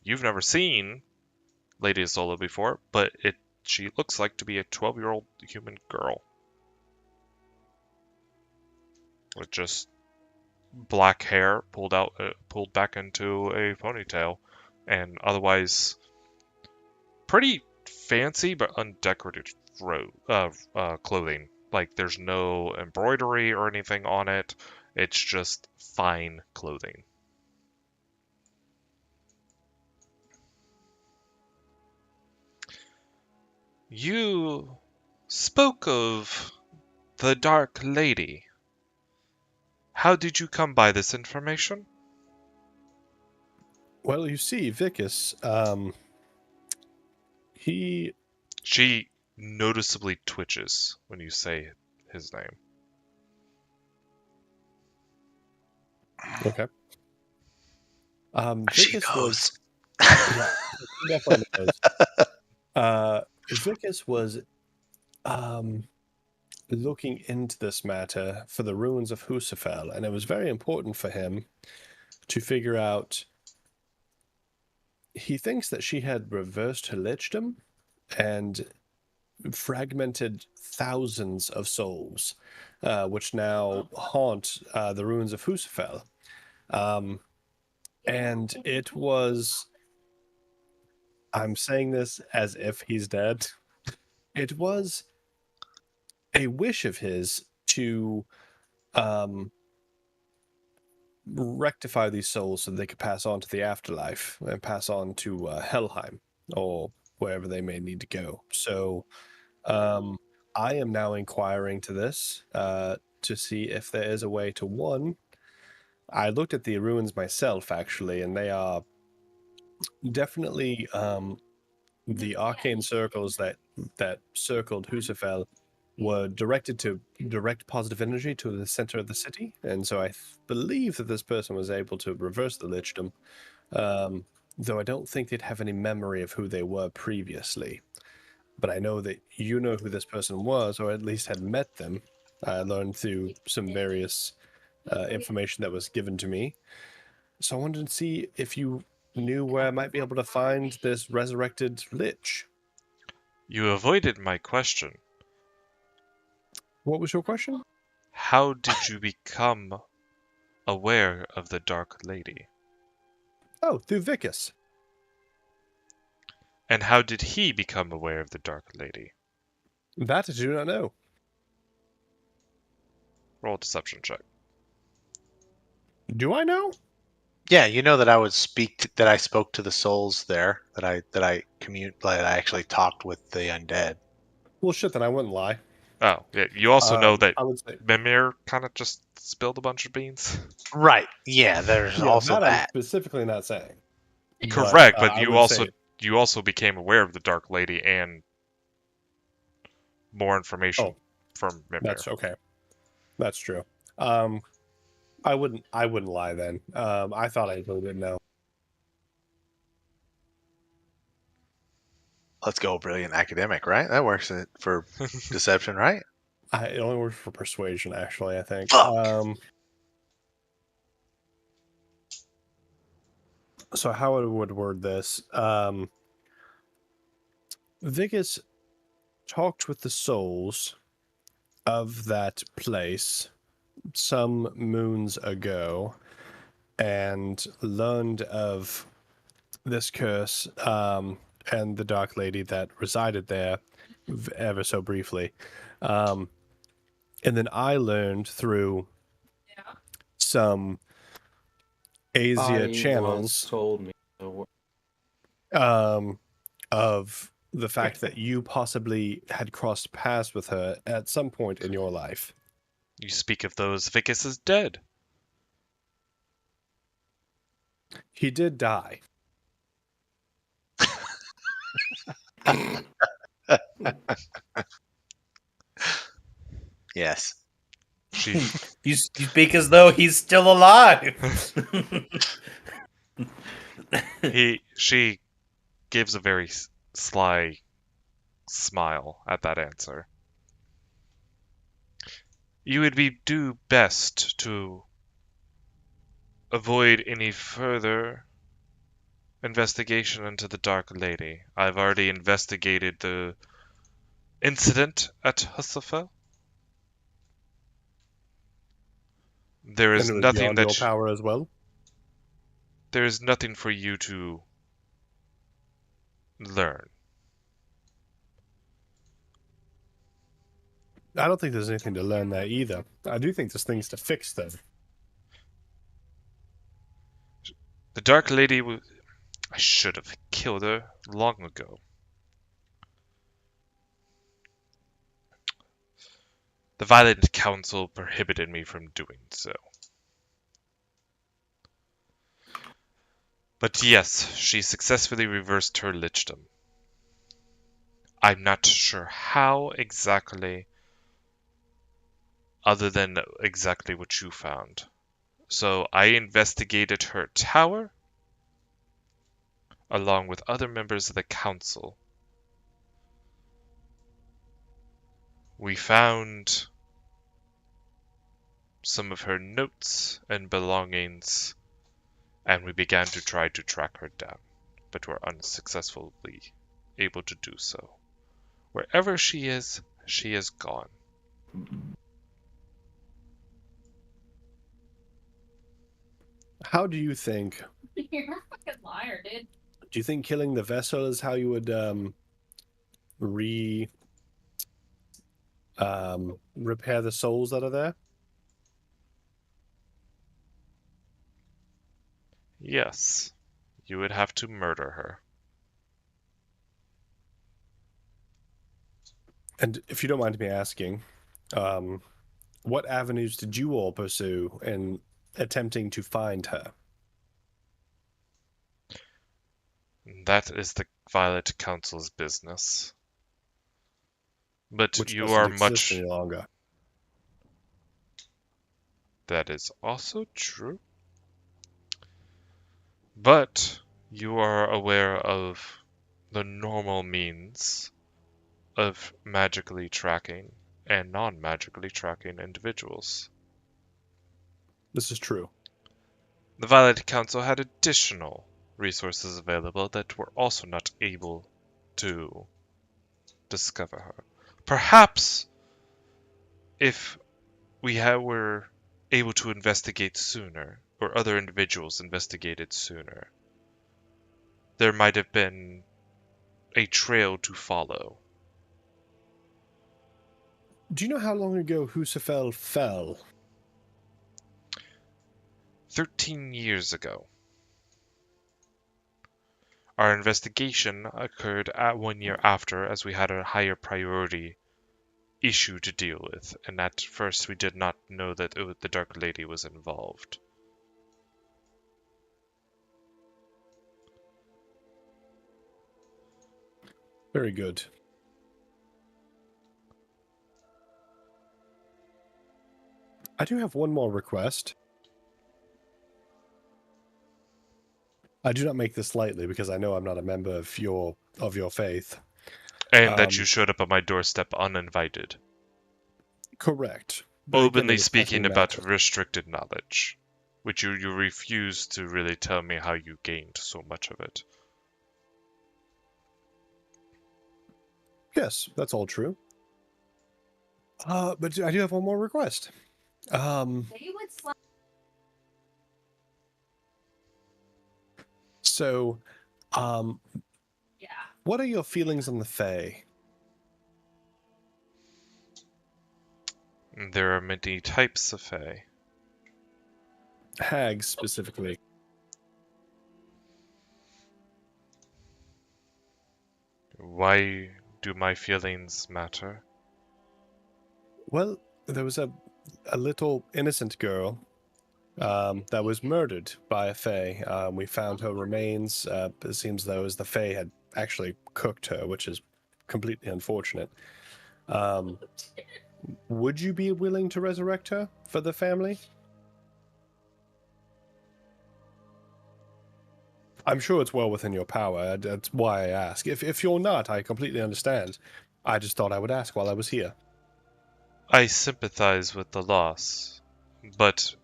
you've never seen Lady Azola before, but she looks like to be a 12-year-old human girl. With just black hair pulled back into a ponytail, and otherwise pretty fancy but undecorated clothing. Like, there's no embroidery or anything on it. It's just fine clothing. You spoke of the Dark Lady. How did you come by this information?
Well, you see, Vicus,
She noticeably twitches when you say his name.
Okay.
She
Vicus
knows.
Yeah, he definitely knows. Vicus was looking into this matter for the ruins of Husafel, and it was very important for him to figure out. He thinks that she had reversed her lichdom and fragmented thousands of souls, which now haunt the ruins of Husafel. And it was. I'm saying this as if he's dead. It was a wish of his to rectify these souls so they could pass on to the afterlife and pass on to Helheim or wherever they may need to go. So I am now inquiring to this to see if there is a way to, one, I looked at the ruins myself, actually, and they are definitely the arcane circles that circled Husafel were directed to direct positive energy to the center of the city, and so I believe that this person was able to reverse the lichdom, though I don't think they'd have any memory of who they were previously. But I know that you know who this person was, or at least had met them. I learned through some various information that was given to me. So I wanted to see if you knew where I might be able to find this resurrected lich.
You avoided my question.
What was your question?
How did you become aware of the Dark Lady?
Oh, through Vicus.
And how did he become aware of the Dark Lady?
That I do not know.
Roll a deception check.
Do I know?
Yeah, you know that I would that I spoke to the souls there, that I actually talked with the undead.
Well, shit, then I wouldn't lie.
Oh, yeah. You also know that
I would say,
Mimir kind of just spilled a bunch of beans.
Right. Yeah, there's
yeah,
also
that I'm
that.
specifically not saying.
Correct, but
I
you
would
also
say,
you also became aware of the Dark Lady and more information
Oh,
from Mimir.
that's okay. That's true. I wouldn't lie then. I thought I really didn't know.
Let's go, brilliant academic, right? That works for deception, right?
It only works for persuasion, actually, I think.
Fuck.
So how I would word this? Vicus talked with the souls of that place some moons ago and learned of this curse and the Dark Lady that resided there ever so briefly. And then I learned through some Asia channels
told me.
Of the fact that you possibly had crossed paths with her at some point in your life.
You speak of those. Vicus is dead.
He did die.
Yes.
She
You speak as though he's still alive.
she gives a very sly smile at that answer. You would do best to avoid any further investigation into the Dark Lady. I've already investigated the incident at Husafel. There is
And it was
nothing
beyond your
that
power as well.
there is nothing for you to learn.
I don't think there's anything to learn there either. I do think there's things to fix, though.
The Dark Lady I should have killed her long ago. The Violent Council prohibited me from doing so. But yes, she successfully reversed her lichdom. I'm not sure how exactly, other than exactly what you found. So I investigated her tower, along with other members of the council. We found some of her notes and belongings, and we began to try to track her down, but were unsuccessfully able to do so. Wherever she is gone.
How do you think?
You're a fucking liar, dude.
Do you think killing the vessel is how you would repair the souls that are there?
Yes, you would have to murder her.
And if you don't mind me asking, what avenues did you all pursue in attempting to find her?
That is the Violet Council's business. But
which
you
doesn't
are
exist
much...
any longer.
That is also true. But you are aware of the normal means of magically tracking and non-magically tracking individuals.
This is true.
The Violet Council had additional resources available that were also not able to discover her. Perhaps if were able to investigate sooner, or other individuals investigated sooner, there might have been a trail to follow.
Do you know how long ago Husafel fell?
13 years ago. Our investigation occurred at 1 year after, as we had a higher priority issue to deal with, and at first we did not know that the Dark Lady was involved.
Very good. I do have one more request. I do not make this lightly because I know I'm not a member of your faith.
And that you showed up at my doorstep uninvited.
Correct.
Openly speaking about restricted knowledge, which you refuse to really tell me how you gained so much of it.
Yes, that's all true. But I do have one more request. So,
Yeah.
what are your feelings on the Fae?
There are many types of Fae.
Hags, specifically.
Why do my feelings matter?
Well, there was a little innocent girl that was murdered by a Fae. We found her remains. It seems though as the Fae had actually cooked her, which is completely unfortunate. Would you be willing to resurrect her for the family? I'm sure it's well within your power. That's why I ask. If you're not, I completely understand. I just thought I would ask while I was here.
I sympathize with the loss, but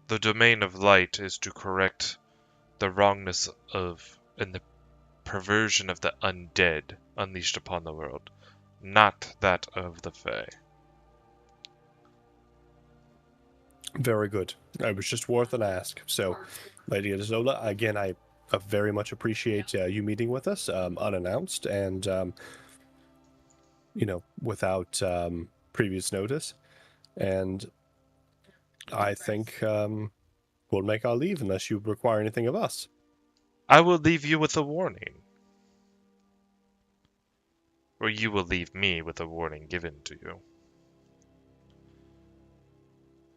the domain of light is to correct the wrongness of and the perversion of the undead unleashed upon the world, not that of the Fae.
Very good. It was just worth an ask. So, Lady Azola, again, I very much appreciate you meeting with us unannounced and, without previous notice. And I think we'll make our leave unless you require anything of us.
I will leave you with a warning. Or you will leave me with a warning given to you.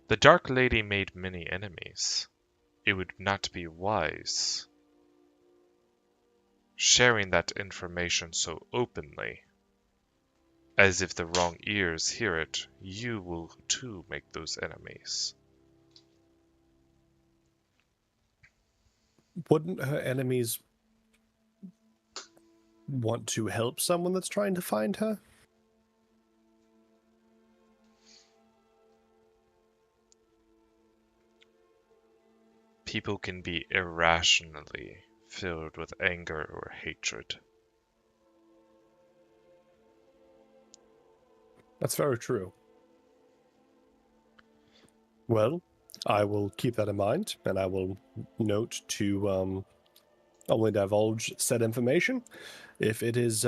The Dark Lady made many enemies. It would not be wise sharing that information so openly, as if the wrong ears hear it, you will too make those enemies.
Wouldn't her enemies want to help someone that's trying to find her?
People can be irrationally filled with anger or hatred.
That's very true. Well, I will keep that in mind, and I will note to only divulge said information if it is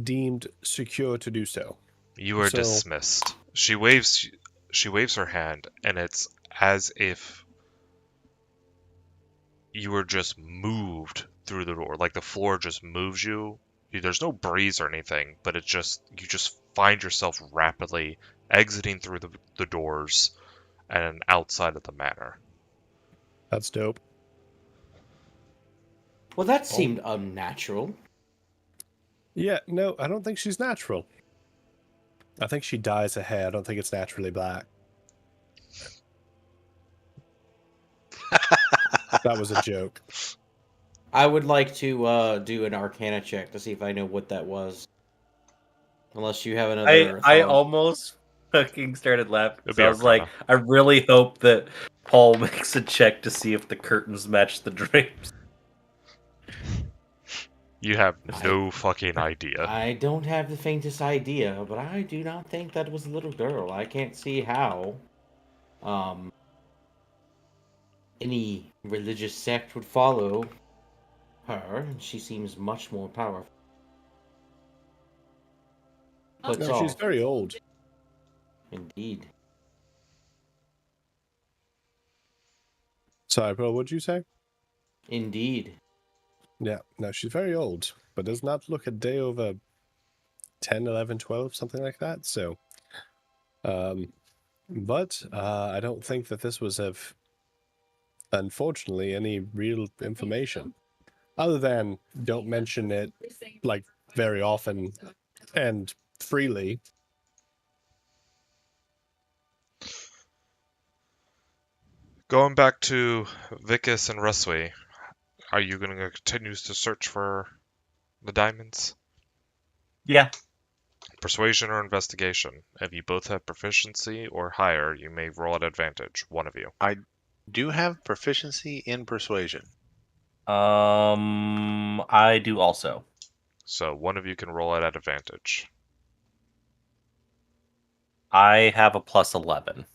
deemed secure to do so.
You are dismissed. She waves her hand, and it's as if you were just moved through the door. Like the floor just moves you. There's no breeze or anything, but you just find yourself rapidly exiting through the doors and outside of the manor.
That's dope.
Well, that seemed unnatural.
Yeah, no, I don't think she's natural. I think she dyes her hair. I don't think it's naturally black. That was a joke.
I would like to do an Arcana check to see if I know what that was. Unless you have another
I
thought.
almost fucking started laughing
It'd
because
be
I was like,
Arcana.
I really hope that Paul makes a check to see if the curtains match the drapes.
You have no fucking idea.
I don't have the faintest idea, but I do not think that was a little girl. I can't see how any religious sect would follow her, and she seems much more powerful. Puts
No, she's
off.
very old.
Indeed.
Sorry, bro, what'd you say?
Indeed.
Yeah, no, she's very old, but does not look a day over 10, 11, 12, something like that. So, but I don't think that this was of, unfortunately, any real information. Other than don't mention it, like, very often and freely.
Going back to Vicus and Rusway, are you going to continue to search for the diamonds?
Yeah.
Persuasion or investigation? If you both have proficiency or higher, you may roll at advantage, one of you.
I do have proficiency in persuasion.
I do also.
So one of you can roll it at advantage.
I have a plus 11.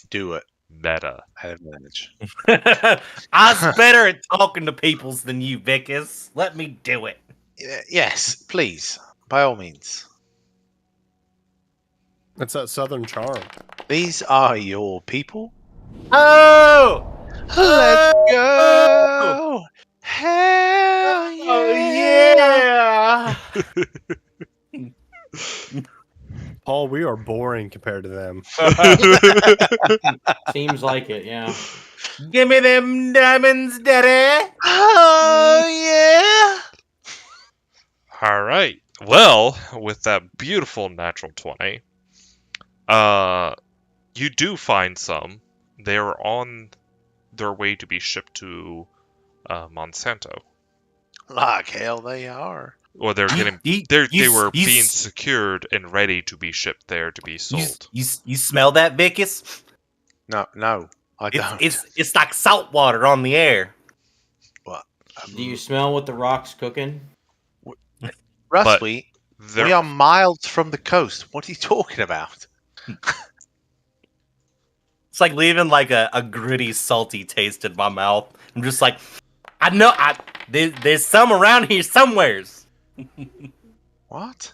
Do it
Meta.
at advantage.
I was better at talking to peoples than you, Vicus. Let me do it.
Yes, please, by all means.
It's that southern charm.
These are your people.
Oh!
Let's
Oh!
go! Hell yeah!
Yeah!
Paul, we are boring compared to them.
Seems like it, yeah.
Give me them diamonds, daddy!
Oh yeah!
All right. Well, with that beautiful natural 20, you do find some. They're on their way to be shipped to Monsanto.
Like hell they are.
Or they're getting they were being secured and ready to be shipped there to be sold.
You smell that, Vicus?
No, I don't.
It's like salt water on the air.
What?
Do you smell what the rock's cooking?
Russ,
But
we
they're
are miles from the coast. What are you talking about?
It's like leaving like a gritty, salty taste in my mouth. I'm just like, I know, there's some around here somewheres.
What?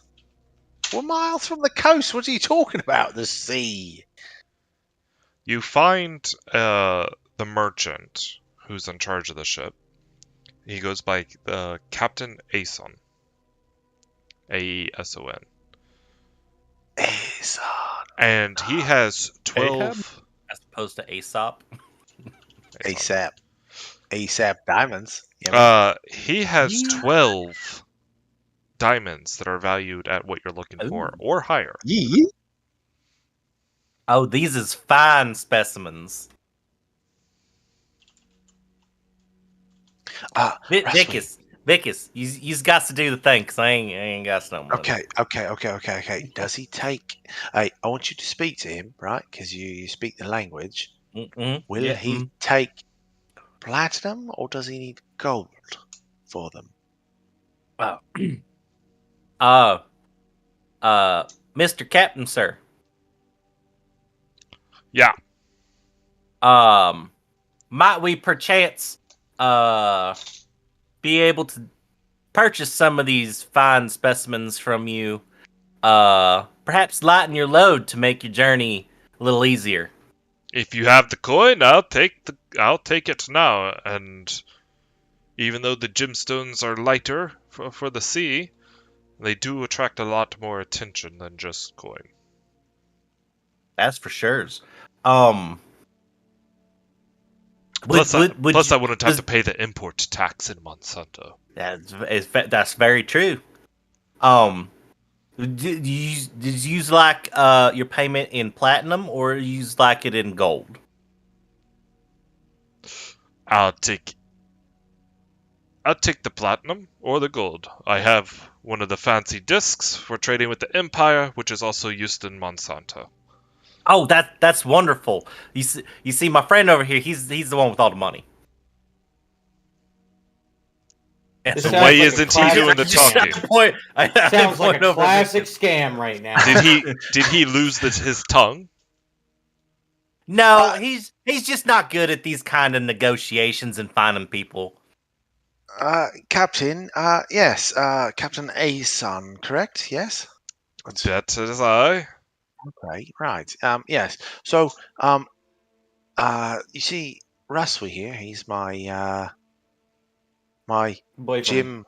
We're miles from the coast. What are you talking about? The sea.
You find the merchant who's in charge of the ship. He goes by Captain Aeson. A-E-S-O-N.
Aeson.
And he has 12...
As opposed to Aesop.
ASAP diamonds. Yeah,
he has 12 diamonds that are valued at what you're looking for, or higher.
yeah.
Oh, these is fine specimens. Vicus, you's got to do the thing, cause I ain't got no money.
Okay. Does he take? Hey, I want you to speak to him, right? Because you speak the language. Will he take platinum, or does he need gold for them?
Mr. Captain, sir.
Yeah.
Might we perchance be able to purchase some of these fine specimens from you? Perhaps lighten your load to make your journey a little easier.
If you have the coin, I'll take it now. And even though the gemstones are lighter for the sea, they do attract a lot more attention than just coin.
That's for sure.
Plus, I wouldn't have to pay the import tax in Monsanto.
That's very true. Did you use like your payment in platinum or use like it in gold?
I'll take the platinum or the gold. I have one of the fancy discs for trading with the Empire, which is also used in Monsanto.
Oh, that's wonderful. You see, my friend over here, he's the one with all the money.
This
So
sounds
why
like a
isn't he
classic
doing the
scam.
talking?
Sounds like a classic scam right now.
Did he lose his tongue?
No, he's just not good at these kind of negotiations and finding people.
Captain, yes, Captain A's son, correct? Yes?
That is I.
Okay, right. Yes. So, you see, Ruswy here, he's my
Boyfriend.
gym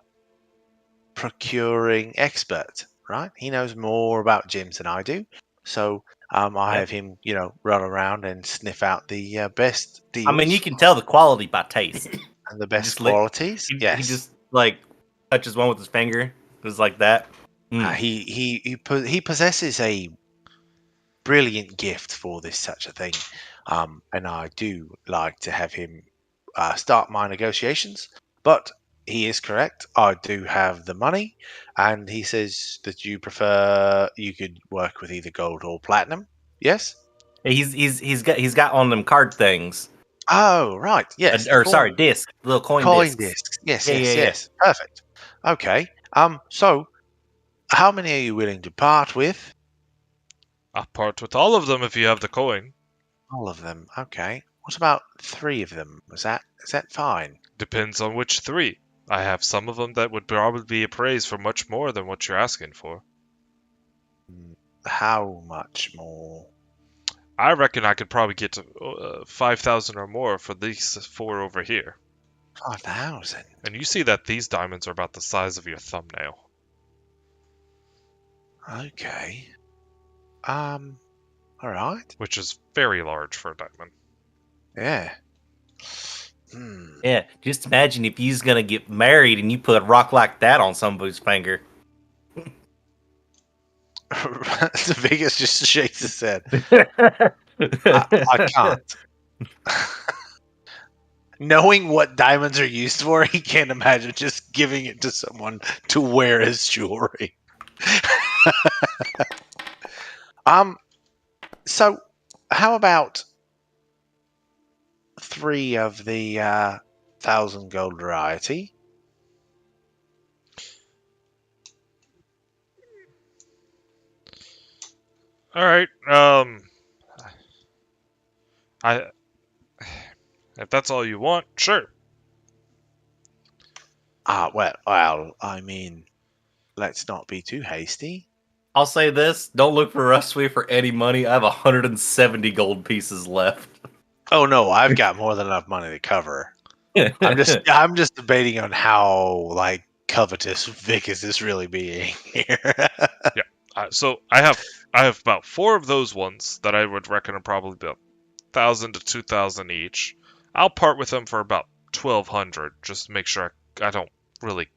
procuring expert, right? He knows more about gyms than I do. So, I have him, run around and sniff out the best deals.
I mean, you can tell the quality by taste.
And the best qualities.
He
Yes.
just like touches one with his finger, just like that.
He possesses a brilliant gift for this such a thing, and I do like to have him start my negotiations. But he is correct. I do have the money, and he says that you could work with either gold or platinum. Yes.
He's got one of them card things.
Oh right, yes.
Sorry, disc, little coin
discs. Yes,
Yeah,
yes,
yeah.
yes. Perfect. Okay. So how many are you willing to part with?
I'll part with all of them if you have the coin.
All of them. Okay. What about 3 of them? Is that fine?
Depends on which 3. I have some of them that would probably be appraised for much more than what you're asking for.
How much more?
I reckon I could probably get to 5,000 or more for these 4 over here.
5,000.
And you see that these diamonds are about the size of your thumbnail.
Okay. All right.
Which is very large for a diamond.
Yeah.
Yeah, just imagine if you's gonna get married and you put a rock like that on somebody's finger.
Vegas just shakes his head. I can't. Knowing what diamonds are used for, he can't imagine just giving it to someone to wear as jewelry. So how about 3 of the 1,000 gold variety?
All right. If that's all you want, sure.
Well, I mean, let's not be too hasty.
I'll say this: don't look for Ruswy for any money. I have 170 gold pieces left.
Oh no, I've got more than enough money to cover. I'm just debating on how covetous Vickers is really being here.
Yeah. So I have about 4 of those ones that I would reckon are probably about 1,000 to 2,000 each. I'll part with them for about 1,200, just to make sure I don't really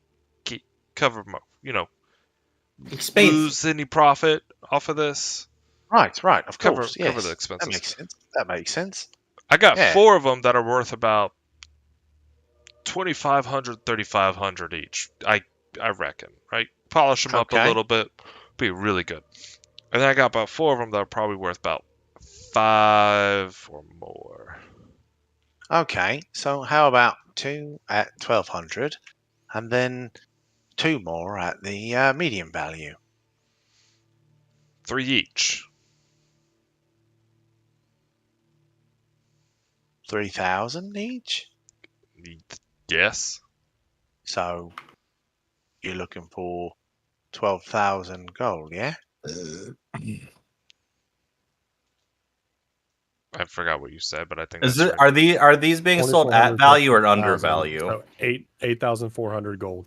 cover my, lose any profit off of this.
Right, of course. Yes.
Cover the expenses.
That makes sense.
I got 4 of them that are worth about 2,500, 3,500 each. I reckon, right? Polish them up a little bit, be really good. And then I got about 4 of them that are probably worth about 5 or more.
Okay, so how about 2 at 1,200, and then 2 more at the medium value?
3 each.
3,000 each?
Yes.
So you're looking for 12,000 gold, yeah?
I forgot what you said, but I think
Is
that's
it,
right.
are these being sold at value or under value?
So 8,400 gold.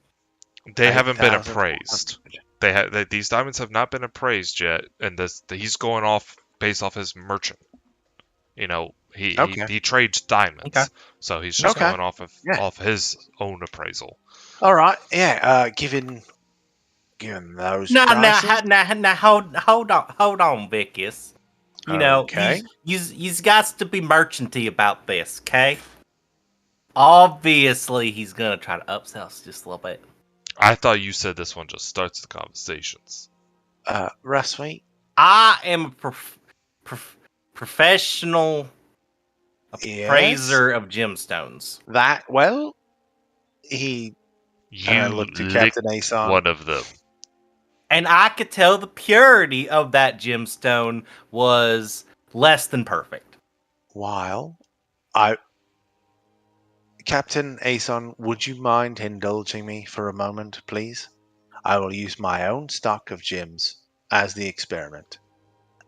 They haven't been appraised. These diamonds have not been appraised yet, and he's going off based off his merchant. He trades diamonds, so he's just going off of his own appraisal.
All right, yeah. Given given those
No,
prices.
now, hold on, Vicus. You know,
Okay.
you's got to be merchanty about this, okay? Obviously, he's gonna try to upsell us just a little bit.
I thought you said this one just starts the conversations.
Rusty,
I am a professional appraiser of gemstones.
that, well, and I
You
looked to
licked
Captain Aeson.
one of them.
And I could tell the purity of that gemstone was less than perfect.
While Captain Aeson, would you mind indulging me for a moment, please? I will use my own stock of gems as the experiment,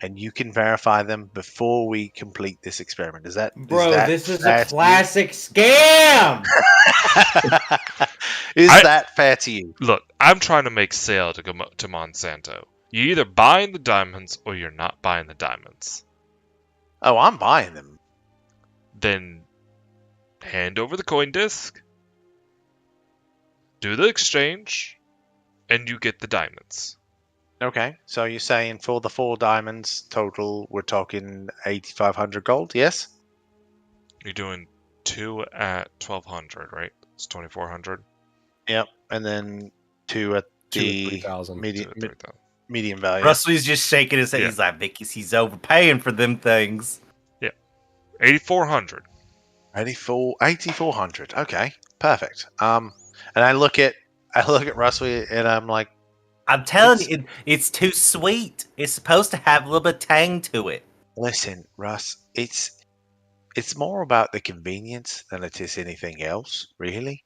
and you can verify them before we complete this experiment. Is that
Bro, this is a
fair to you?
classic scam!
Is that fair to you?
Look, I'm trying to make sale to Monsanto. You're either buying the diamonds or you're not buying the diamonds.
Oh, I'm buying them.
Then hand over the coin disc, do the exchange, and you get the diamonds.
Okay, so you're saying for the 4 diamonds total, we're talking 8,500 gold, yes?
You're doing 2 at 1,200, right? It's 2,400.
Yep, and then 2 at
2 at
the
3,000.
medium value.
Russell's just shaking his head.
Yeah.
He's like, Vicky's, he's overpaying for them things.
8,400.
8,400. Okay, perfect. And I look at Russell and I'm like,
I'm telling you, it's too sweet. It's supposed to have a little bit of tang to it.
listen, Russ, it's more about the convenience than it is anything else, really.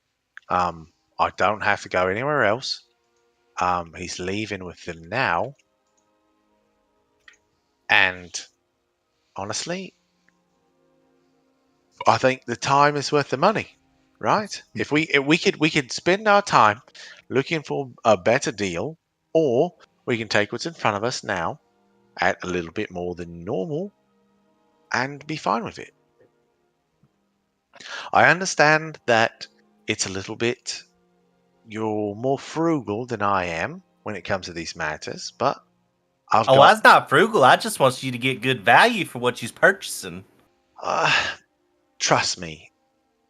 I don't have to go anywhere else. He's leaving with them now, and honestly, I think the time is worth the money, right? If we could spend our time looking for a better deal, or we can take what's in front of us now at a little bit more than normal and be fine with it. I understand that it's a little bit you're more frugal than I am when it comes to these matters, but
That's not frugal. I just want you to get good value for what you're purchasing.
Trust me,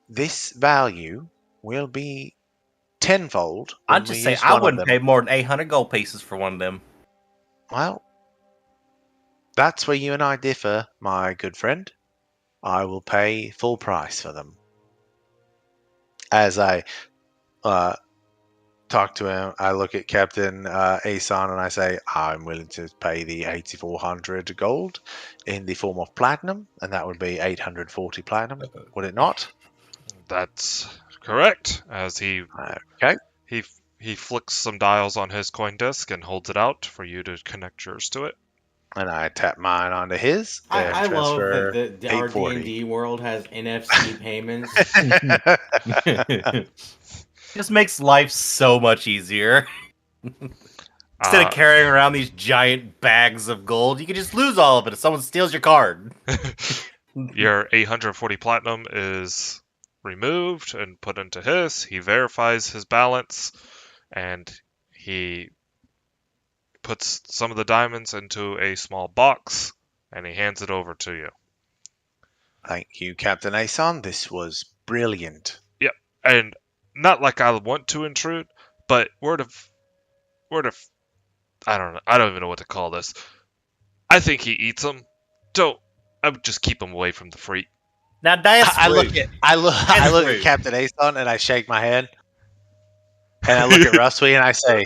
this value will be tenfold.
I'd just say I wouldn't pay more than 800 gold pieces for one of them.
Well, that's where you and I differ, my good friend. I will pay full price for them. As I talk to him, I look at Captain Aeson and I say, I'm willing to pay the 8,400 gold in the form of platinum, and that would be 840 platinum, would it not?
That's correct. As he
Okay.
he flicks some dials on his coin disc and holds it out for you to connect yours to it.
And I tap mine onto his.
I love
transfer
that our
840.
D&D world has NFC payments.
Just makes life so much easier. Instead of carrying around these giant bags of gold, you can just lose all of it if someone steals your card.
Your 840 platinum is removed and put into his. He verifies his balance, and he puts some of the diamonds into a small box, and he hands it over to you.
Thank you, Captain Aeson. This was brilliant.
Yep, and not like I want to intrude, but word of I don't even know what to call this. I think he eats them. I would just keep him away from the freak.
Now that's
I
rude.
look at Captain Aeson and I shake my head. And I look at Rusty and I say,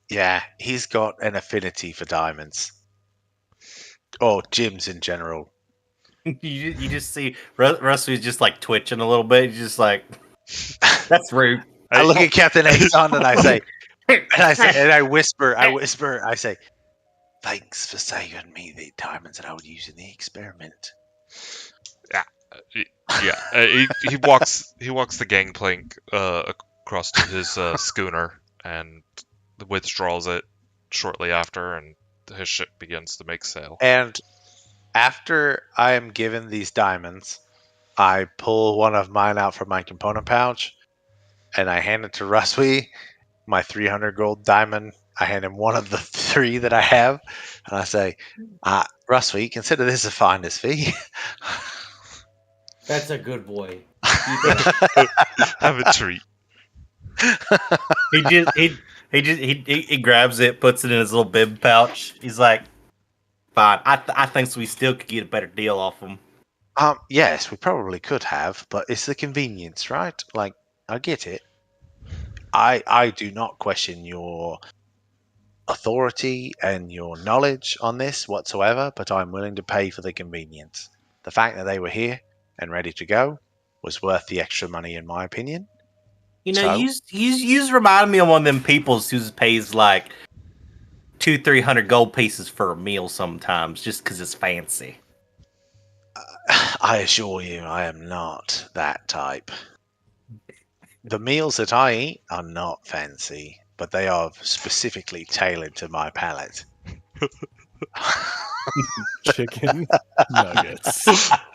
yeah, he's got an affinity for diamonds. Or gems in general.
You just see Rusty's just like twitching a little bit. He's just like, that's rude.
I look at Captain Aeson and I say, and I whisper, I say, thanks for saving me the diamonds that I would use in the experiment.
He walks the gangplank across to his schooner and withdraws it shortly after, and his ship begins to make sail.
And after I am given these diamonds, I pull one of mine out from my component pouch, and I hand it to Rusty, my 300 gold diamond. I hand him one of the 3 that I have, and I say, Rusty, consider this a finder's fee.
That's a good boy. Keep it up.
Have a treat.
He grabs it, puts it in his little bib pouch. He's like, "Fine, I think we still could get a better deal off him."
Yes, we probably could have, but it's the convenience, right? Like, I get it. I do not question your authority and your knowledge on this whatsoever, but I'm willing to pay for the convenience. The fact that they were here and ready to go was worth the extra money, in my opinion.
You know,
So-
you remind me of one of them people who pays like 200-300 gold pieces for a meal sometimes, just because it's fancy.
I assure you, I am not that type. The meals that I eat are not fancy, but they are specifically tailored to my palate.
Chicken nuggets.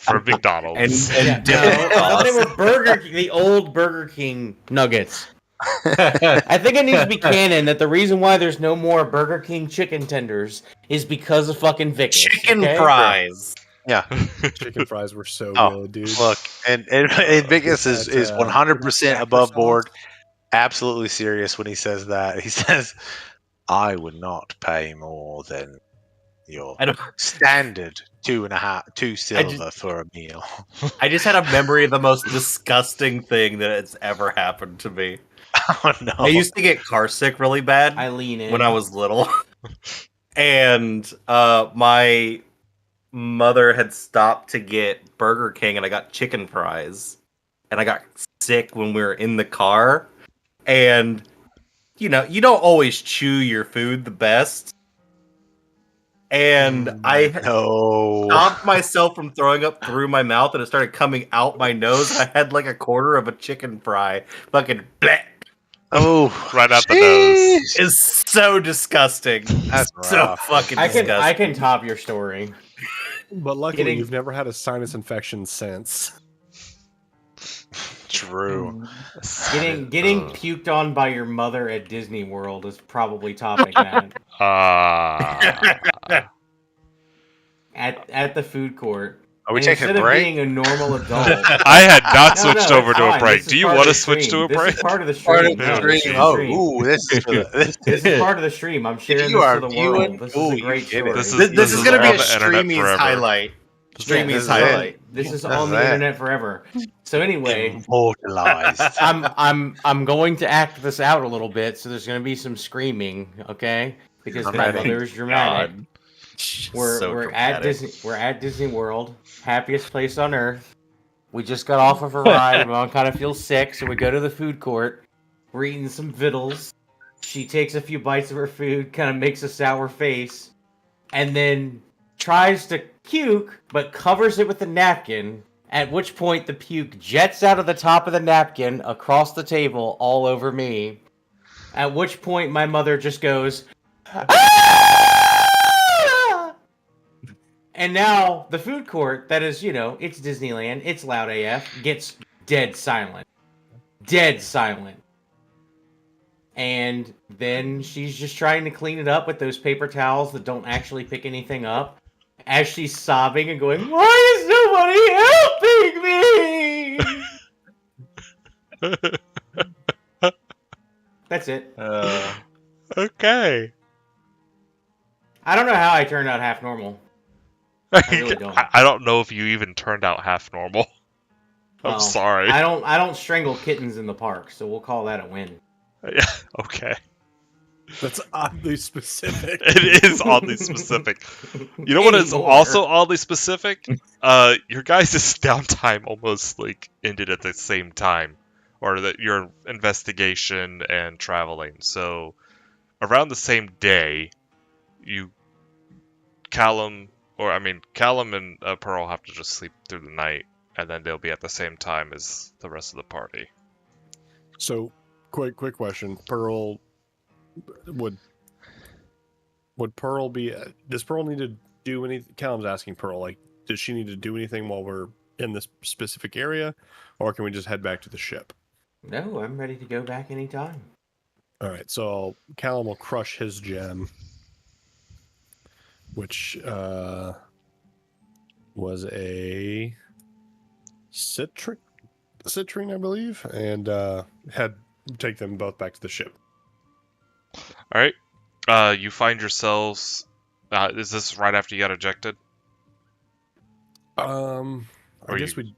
For McDonald's.
And
No,
dipping
I thought they
sauce.
were the old Burger King nuggets. I think it needs to be canon that the reason why there's no more Burger King chicken tenders is because of fucking Vickers.
Chicken
okay?
fries.
Yeah,
Chicken fries were so
Oh,
good, dude.
look, and Vickers is
That,
100%
Stacker
above
sauce.
board, absolutely serious when he says that. He says, I would not pay more than your
I don't.
standard 2 silver for a meal.
I just had a memory of the most disgusting thing that has ever happened to me.
Oh no.
I used to get car sick really bad
I lean in.
when I was little, and my mother had stopped to get Burger King, and I got chicken fries, and I got sick when we were in the car, and you know, you don't always chew your food the best, and I
No.
stopped myself from throwing up through my mouth, and it started coming out my nose. I had like a quarter of a chicken fry, fucking bleh.
Oh,
Right out the nose.
jeez.
Is so disgusting.
That's
So
rough.
fucking
I
disgusting.
can top your story.
But luckily,
Getting-
you've never had a sinus infection since.
True.
Getting
Uh,
puked on by your mother at Disney World is probably topping that. At the food court.
Are we
And
taking a
instead
break?
of being a normal adult.
I had not switched over
it's
to a
fine.
break.
This
Do
is
you
part
want
of
to
the
switch to
stream.
a break?
This is part of the
Part
stream.
of the
No,
stream.
this is the
Oh,
stream.
ooh, this is for the,
This is part of the stream. I'm sharing
you
this
are
to the
viewing-
world. This is
ooh,
a
you
great
get
story.
it.
This
This is going to be
on
a
the internet
streamies
forever.
highlight.
this
Streamies
is
highlight.
This is
That's
on the
it.
internet forever. So anyway,
immortalized.
I'm going to act this out a little bit. So there's going to be some screaming, okay? Because
I'm
my
ready.
mother is dramatic.
God.
We're
So
at
dramatic.
Disney. We're at Disney World, happiest place on earth. We just got off of a ride. Mom kind of feels sick, so we go to the food court. We're eating some victuals. She takes a few bites of her food, kind of makes a sour face, and then tries to puke, but covers it with a napkin. At which point, the puke jets out of the top of the napkin across the table, all over me. At which point, my mother just goes, "Ah!" And now the food court, that is, it's Disneyland, it's loud AF, gets dead silent. Dead silent. And then she's just trying to clean it up with those paper towels that don't actually pick anything up. As she's sobbing and going, why is nobody helping me? That's it.
Okay.
I don't know how I turned out half normal. really don't.
I don't know if you even turned out half normal. I'm
Well,
sorry.
I don't strangle kittens in the park, so we'll call that a win.
Yeah, okay.
That's oddly specific.
It is oddly specific. You know what is
Anymore.
also oddly specific? Your guys' downtime almost ended at the same time, or that your investigation and traveling. So around the same day, Callum and Pearl have to just sleep through the night, and then they'll be at the same time as the rest of the party.
So, quick question. Pearl, would Pearl be... does Pearl need to do anything? Callum's asking Pearl, does she need to do anything while we're in this specific area? Or can we just head back to the ship?
No, I'm ready to go back anytime.
All right, so Callum will crush his gem, which was a citrine, I believe, and take them both back to the ship.
All right. You find yourselves. Is this right after you got ejected?
I
Or
guess we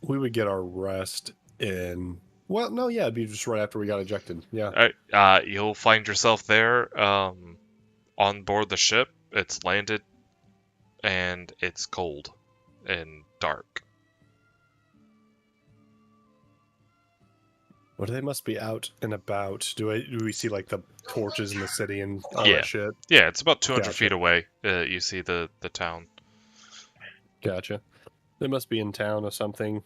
would get our rest in. Well, no, yeah, it'd be just right after we got ejected. Yeah.
All right. You'll find yourself there, on board the ship. It's landed, and it's cold and dark.
Well, they must be out and about. Do we see like the torches in the city and all
Yeah.
that shit?
Yeah, it's about 200
Gotcha.
feet away. You see the town.
Gotcha. They must be in town or something,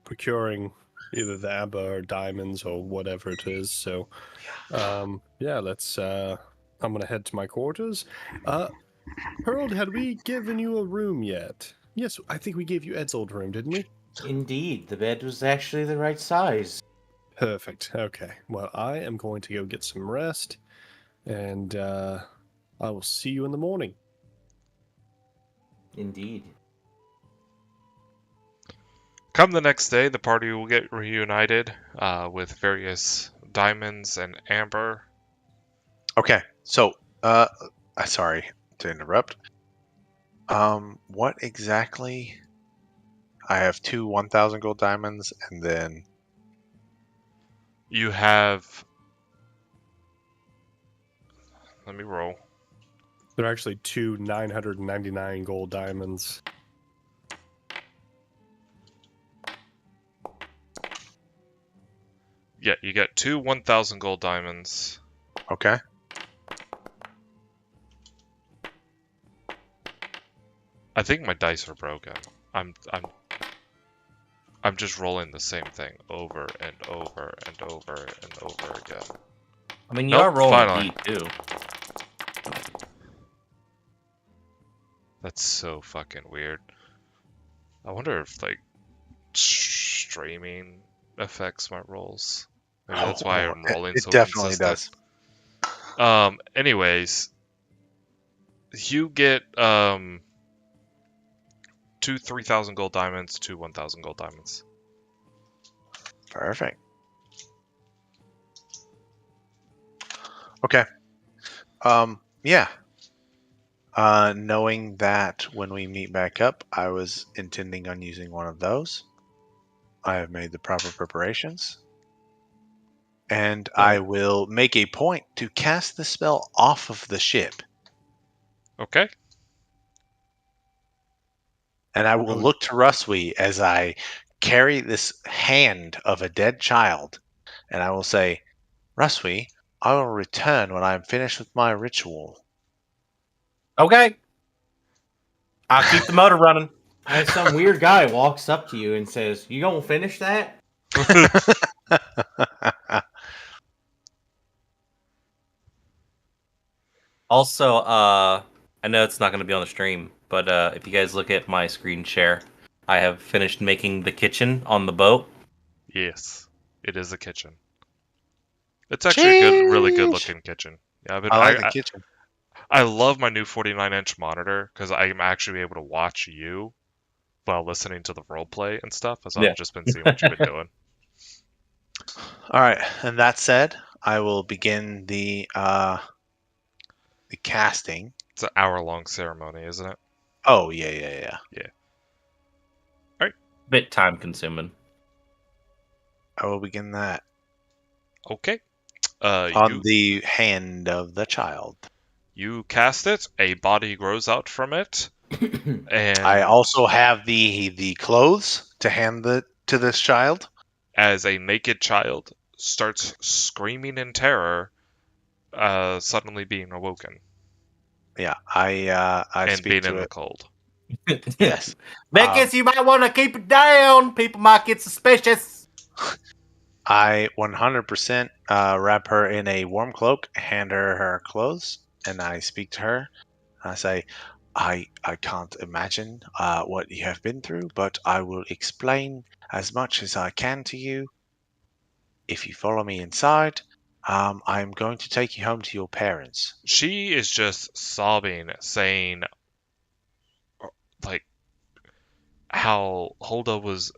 procuring either the ABBA or diamonds or whatever it is. So, yeah, let's. I'm gonna head to my quarters. Harold, had we given you a room yet? Yes, I think we gave you Ed's old room, didn't we?
Indeed, the bed was actually the right size.
Perfect. Okay. Well, I am going to go get some rest, and I will see you in the morning.
Indeed.
Come the next day, the party will get reunited with various diamonds and amber.
Okay, so sorry to interrupt. What exactly? I have 2 1,000 gold diamonds, and then
You have. Let me roll.
There are actually 2 999 gold diamonds.
Yeah, you get 2 1,000 gold diamonds.
okay.
I think my dice are broken. I'm just rolling the same thing over and over and over and over again.
I mean, you
Nope,
are rolling
finally.
D2.
That's so fucking weird. I wonder if like streaming affects my rolls. Maybe that's why I'm rolling
it
so
definitely
consistent.
does.
Anyways, you get 2 3,000 gold diamonds, 2 1,000 gold diamonds.
Perfect. Okay. Yeah. Knowing that when we meet back up, I was intending on using one of those. I have made the proper preparations. And I will make a point to cast the spell off of the ship.
Okay.
And I will look to Ruswy as I carry this hand of a dead child. And I will say, Ruswy, I will return when I am finished with my ritual.
Okay. I'll keep the motor running.
As some weird guy walks up to you and says, "You gonna finish that?"
Also, I know it's not going to be on the stream, but if you guys look at my screen share, I have finished making the kitchen on the boat.
Yes, it is a kitchen. It's actually a good, really good looking kitchen. Yeah,
I like the kitchen.
I love my new 49-inch monitor because I'm actually able to watch you while listening to the roleplay and stuff. As
Yeah.
I've just been seeing what you've been doing.
All right, and that said, I will begin the casting.
It's an hour-long ceremony, isn't it?
Oh yeah.
Bit time consuming.
I will begin that
Okay.
on the hand of the child.
You cast it. A body grows out from it, and
I also have the clothes to hand to this child.
as a naked child starts screaming in terror, suddenly being awoken
Yeah, I
and
speak
being
to
in the
it.
cold.
Yes.
Vegas, you might want to keep it down. People might get suspicious.
I 100% wrap her in a warm cloak, hand her clothes, and I speak to her. I say, I can't imagine what you have been through, but I will explain as much as I can to you. if you follow me inside, I'm going to take you home to your parents.
She is just sobbing, saying, like, how Hulda was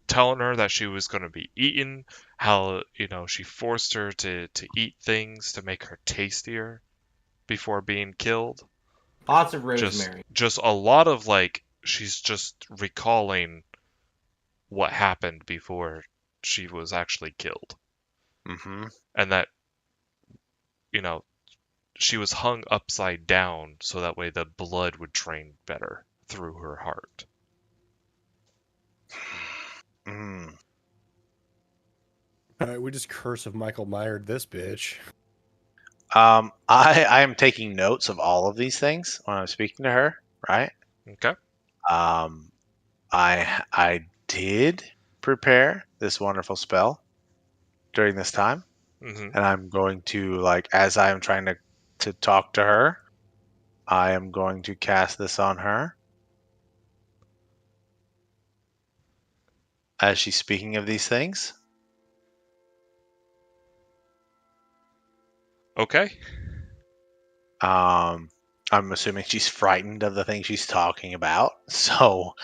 telling her that she was going to be eaten, how, she forced her to eat things to make her tastier before being killed.
Lots of rosemary.
Just a lot of, like, she's just recalling what happened before she was actually killed.
Mm-hmm.
And that, she was hung upside down so that way the blood would drain better through her heart.
Mm.
All right, we just curse of Michael Myers this bitch.
I am taking notes of all of these things when I'm speaking to her, right?
Okay.
I did prepare this wonderful spell during this time,
Mm-hmm.
and I'm going to, like, as I am trying to talk to her, I am going to cast this on her as she's speaking of these things.
Okay.
I'm assuming she's frightened of the things she's talking about, so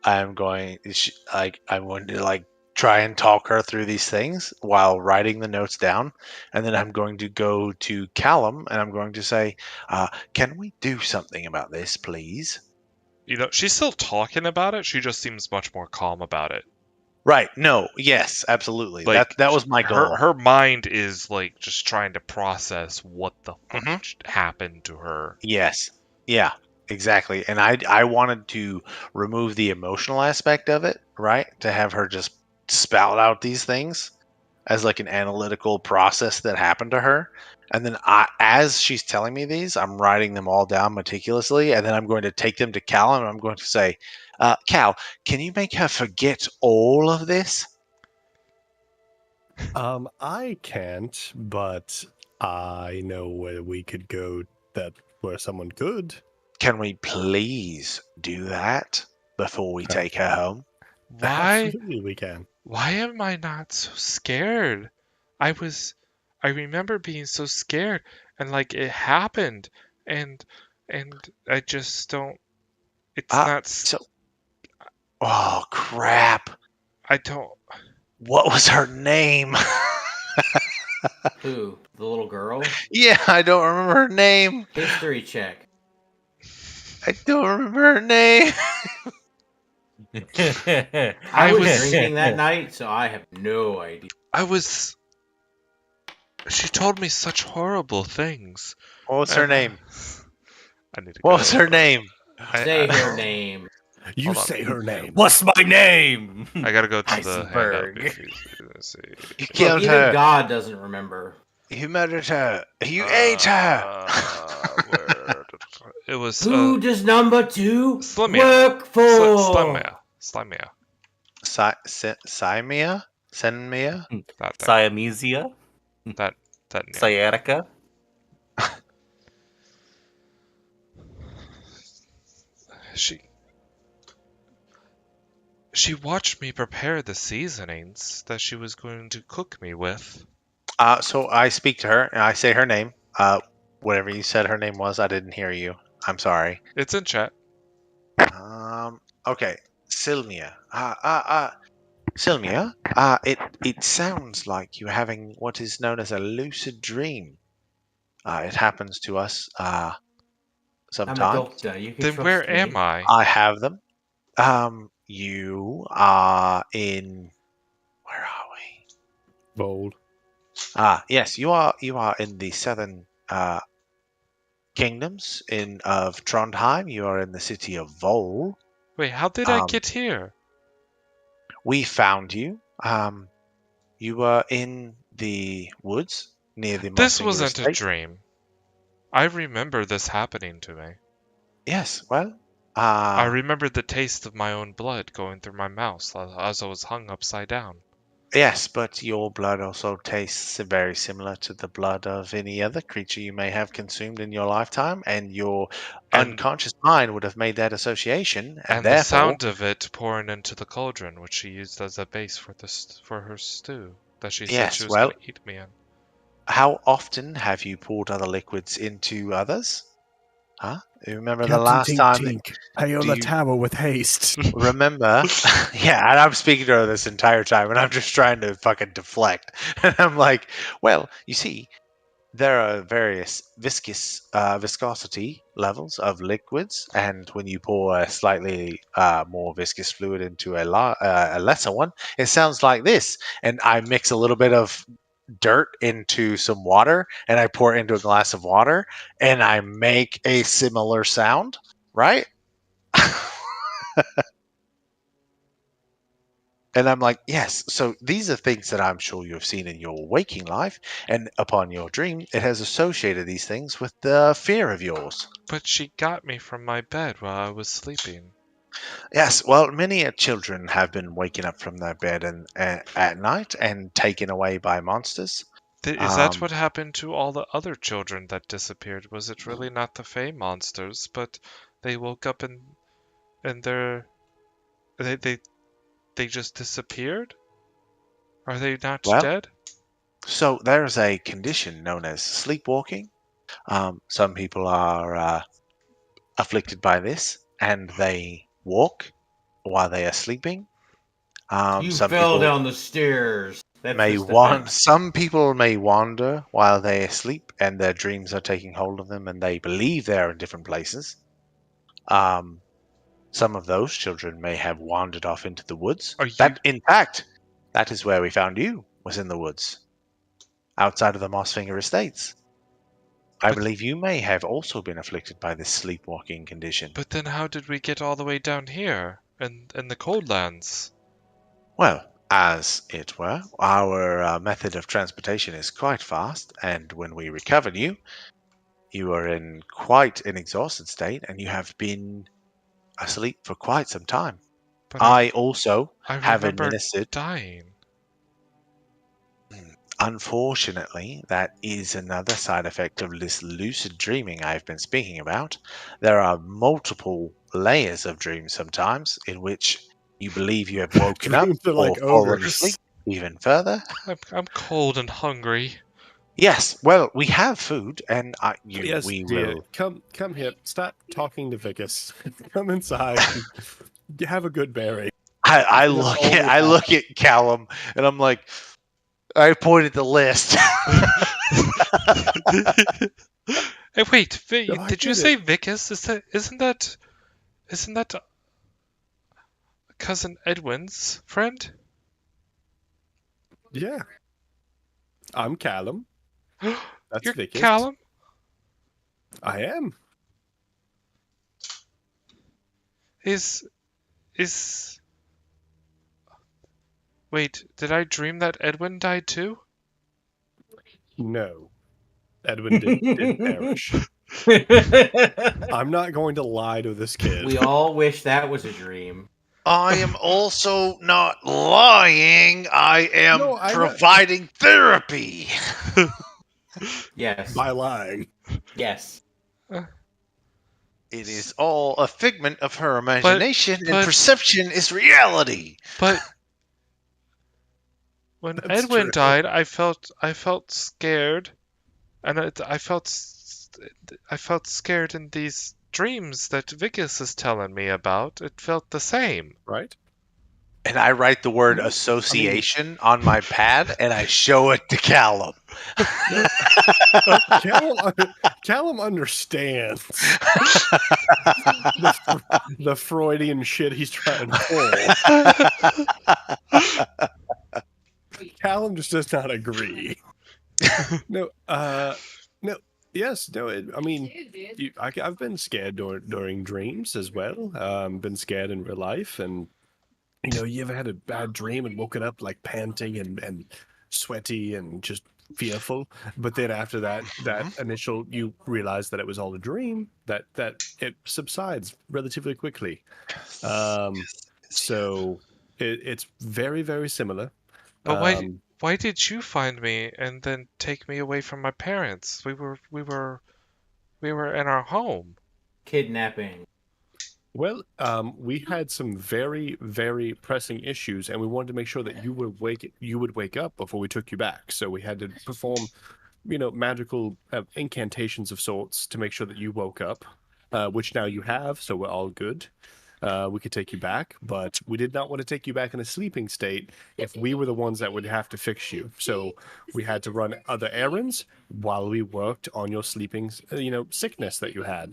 I'm going to, like, try and talk her through these things while writing the notes down, and then I'm going to go to Callum and I'm going to say, "Can we do something about this, please?"
She's still talking about it. She just seems much more calm about it.
Right. No. Yes. Absolutely.
Like,
That was my goal.
Her mind is like just trying to process what the fuck
Mhm.
happened to her.
Yes. Yeah. Exactly. And I wanted to remove the emotional aspect of it, right? To have her just spout out these things as like an analytical process that happened to her. And then as she's telling me these, I'm writing them all down meticulously, and then I'm going to take them to Cal and I'm going to say, Cal, can you make her forget all of this?
I can't, but I know where we could go where someone could.
Can we please do that before we take her home?
Why?
Absolutely, we can.
Why am I not so scared? I remember being so scared, and like it happened, and I just don't. It's not.
So, oh crap!
I don't.
What was her name?
Who? The little girl?
Yeah, I don't remember her name.
History check.
I don't remember her name.
I was drinking that night, so I have no idea.
She told me such horrible things.
What was her name?
I need to
What
go.
was her name?
Say her name.
You
Hold on.
say her name.
What's my name?
I gotta go to the handout.
Iceberg.
Let's see.
You
Look,
killed
even
her.
God doesn't remember.
You murdered her. You ate her.
It was
Who does number 2
Slimia.
work for?
Slimia.
Simia? Senmia?
That thing.
Siamesia?
That name.
Sciatica?
She watched me prepare the seasonings that she was going to cook me with.
So I speak to her and I say her name. Whatever you said her name was, I didn't hear you. I'm sorry.
It's in chat.
Okay. Silmia. Silmia, it sounds like you're having what is known as a lucid dream. It happens to us
I'm a
sometimes.
doctor. You can
Then
trust
where
me.
am I?
I have them. You are in. Where are we?
Bold.
Yes, you are. You are in the southern kingdoms of Trondheim. You are in the city of Vol.
Wait, how did I get here?
We found you. You were in the woods near the.
This
Mossinger
wasn't a
estate.
dream. I remember this happening to me.
Yes. Well.
I remember the taste of my own blood going through my mouth as I was hung upside down.
Yes, but your blood also tastes very similar to the blood of any other creature you may have consumed in your lifetime, and your unconscious mind would have made that association, and
the
therefore,
sound of it pouring into the cauldron, which she used as a base for her stew. that she said she
Yes,
was going
well,
to eat me in.
how often have you poured other liquids into others? Huh? You remember the
Captain
last
Tink
time?
Tink, hail
Do
the
you
tower with haste.
remember? Yeah, and I'm speaking to her this entire time, and I'm just trying to fucking deflect. And I'm like, well, you see, there are various viscosity levels of liquids, and when you pour a slightly more viscous fluid into a lesser one, it sounds like this. And I mix a little bit of dirt into some water, and I pour it into a glass of water, and I make a similar sound, right? And I'm like, yes. So these are things that I'm sure you have seen in your waking life, and upon your dream, it has associated these things with the fear of yours.
But she got me from my bed while I was sleeping.
Yes, well, many children have been waking up from their bed and at night and taken away by monsters.
Is that what happened to all the other children that disappeared? Was it really not the Fey monsters, but they woke up and they just disappeared? Are they not
Well,
dead?
so there's a condition known as sleepwalking. Some people are afflicted by this, and they walk while they are sleeping.
You
Some
fell
people
down the stairs. That's
may
this
wander.
defense.
Some people may wander while they are asleep, and their dreams are taking hold of them, and they believe they are in different places. Um, some of those children may have wandered off into the woods.
Are you
That, in fact, that is where we found you. Was in the woods, outside of the Mossfinger Estates. I
but
believe you may have also been afflicted by this sleepwalking condition.
but then how did we get all the way down here in the cold lands?
Well, as it were, our method of transportation is quite fast, and when we recovered you, you are in quite an exhausted state, and you have been asleep for quite some time.
But
I also
I
have
remember
administered.
dying.
Unfortunately, that is another side effect of this lucid dreaming I've been speaking about. There are multiple layers of dreams sometimes in which you believe you have woken up
Dreams are
or
like
fallen
ogres.
asleep even further.
I'm cold and hungry.
Yes, well, we have food, and
Yes,
we
dear.
will.
Come here. Stop talking to Vicus. Come inside. And have a good berry.
I
That's
look
all we
at
have.
Callum, and I'm like, I pointed the list.
Hey, wait,
No, I
did you
get
say
it.
Vicus? Isn't that cousin Edwin's friend?
Yeah. I'm Callum. That's
You're
Vicus.
Callum?
I am.
Is Wait, did I dream that Edwin died too?
No. Edwin did perish. I'm not going to lie to this kid.
We all wish that was a dream.
I am also not lying. I am
No, I know.
providing therapy.
Yes.
By lying.
Yes.
It is all a figment of her imagination, and
but-
perception is reality.
But when
That's
Edwin
true.
died, I felt scared, and I felt scared in these dreams that Vicus is telling me about. It felt the same.
Right?
And I write the word association on my pad, and I show it to Callum.
Callum understands the Freudian shit he's trying to pull. Callum just does not agree. No, yes, no. I mean, I've been scared during dreams as well. Been scared in real life, and you ever had a bad dream and woken up like panting and sweaty and just fearful, but then after that initial, you realize that it was all a dream, that it subsides relatively quickly. So it's very, very similar.
But why did you find me and then take me away from my parents? We were in our home.
Kidnapping.
Well, we had some very, very pressing issues, and we wanted to make sure that you would wake up before we took you back. So we had to perform, magical incantations of sorts to make sure that you woke up, which now you have. So we're all good. We could take you back, but we did not want to take you back in a sleeping state if we were the ones that would have to fix you. So we had to run other errands while we worked on your sleeping, sickness that you had.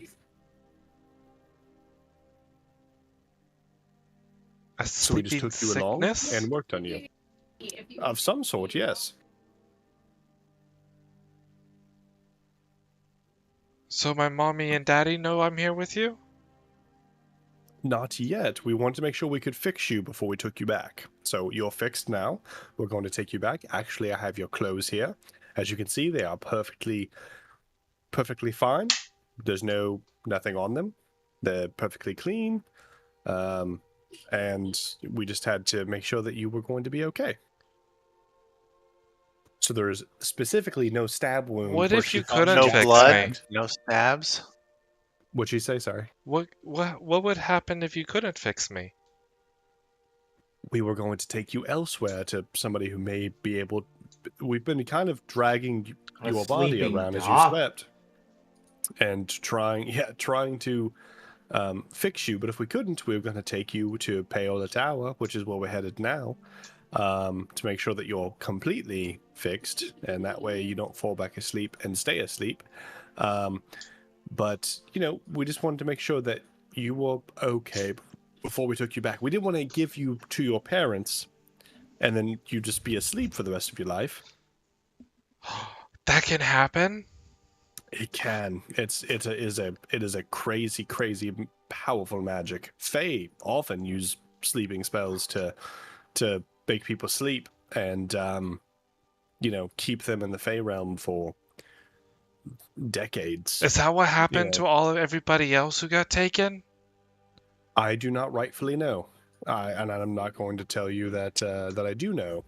A
So we just
sleeping
took you along
sickness?
and worked on you. Of some sort, yes.
So my mommy and daddy know I'm here with you?
Not yet. We wanted to make sure we could fix you before we took you back. So you're fixed now. We're going to take you back. Actually, I have your clothes here. As you can see, they are perfectly fine. There's nothing on them. They're perfectly clean. And we just had to make sure that you were going to be okay. So there's specifically no stab wound.
What
where
if you
she thought
couldn't
No
fix
blood,
me?
no stabs.
What'd she say? Sorry.
What would happen if you couldn't fix me?
We were going to take you elsewhere to somebody who may be able. We've been kind of dragging
A
your body
sleeping
around as you
doc?
slept, and trying to fix you. But if we couldn't, we were going to take you to Paola Tower, which is where we're headed now, to make sure that you're completely fixed, and that way you don't fall back asleep and stay asleep. But we just wanted to make sure that you were okay before we took you back. We didn't want to give you to your parents and then you just be asleep for the rest of your life.
That can happen?
It can. It is a crazy, powerful magic. Fae often use sleeping spells to make people sleep and keep them in the Fae realm for decades.
Is that what happened
Yeah.
to everybody else who got taken?
I do not rightfully know, and I'm not going to tell you that I do know,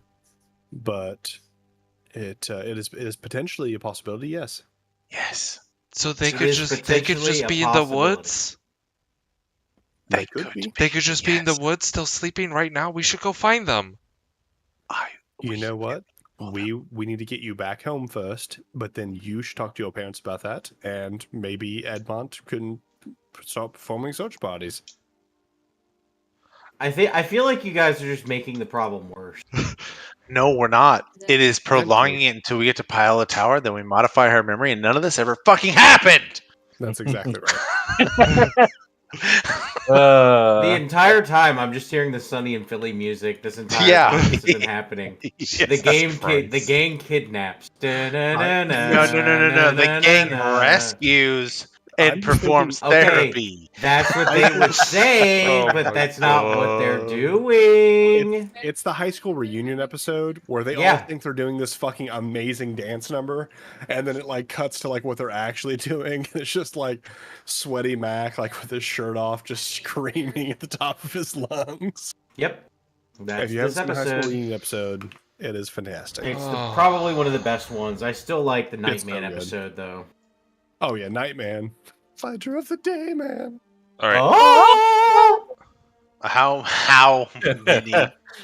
but it is potentially a possibility. Yes.
Yes,
So they
It
could
is
just
potentially a
be in the
possibility.
woods?
They could be.
They could just be in the
yes.
woods still sleeping right now? We should go find them.
You know what? We need to get you back home first, but then you should talk to your parents about that, and maybe Edmont can start performing search parties.
I feel like you guys are just making the problem worse.
No, we're not. It is prolonging it until we get to Pile of Tower, then we modify her memory, and none of this ever fucking happened!
That's exactly right.
The entire time, I'm just hearing the Sunny and Philly music. This entire time this has been happening.
Yes.
The gang kidnaps.
No. The gang rescues and
I'm just
performs
thinking- Okay.
therapy.
That's what they would say,
Oh
but
my
that's not what they're
God.
doing.
It's the high school reunion episode where they all
Yeah.
think they're doing this fucking amazing dance number, and then it cuts to what they're actually doing. It's just sweaty Mac with his shirt off, just screaming at the top of his lungs.
Yep. That's
If you haven't
this
seen the high school
episode.
reunion episode, it is fantastic.
It's
Oh.
probably one of the best ones. I still like the
It's so
Nightman
good.
episode, though.
Oh yeah, Nightman, fighter of the day, man.
All right.
Oh!
How many?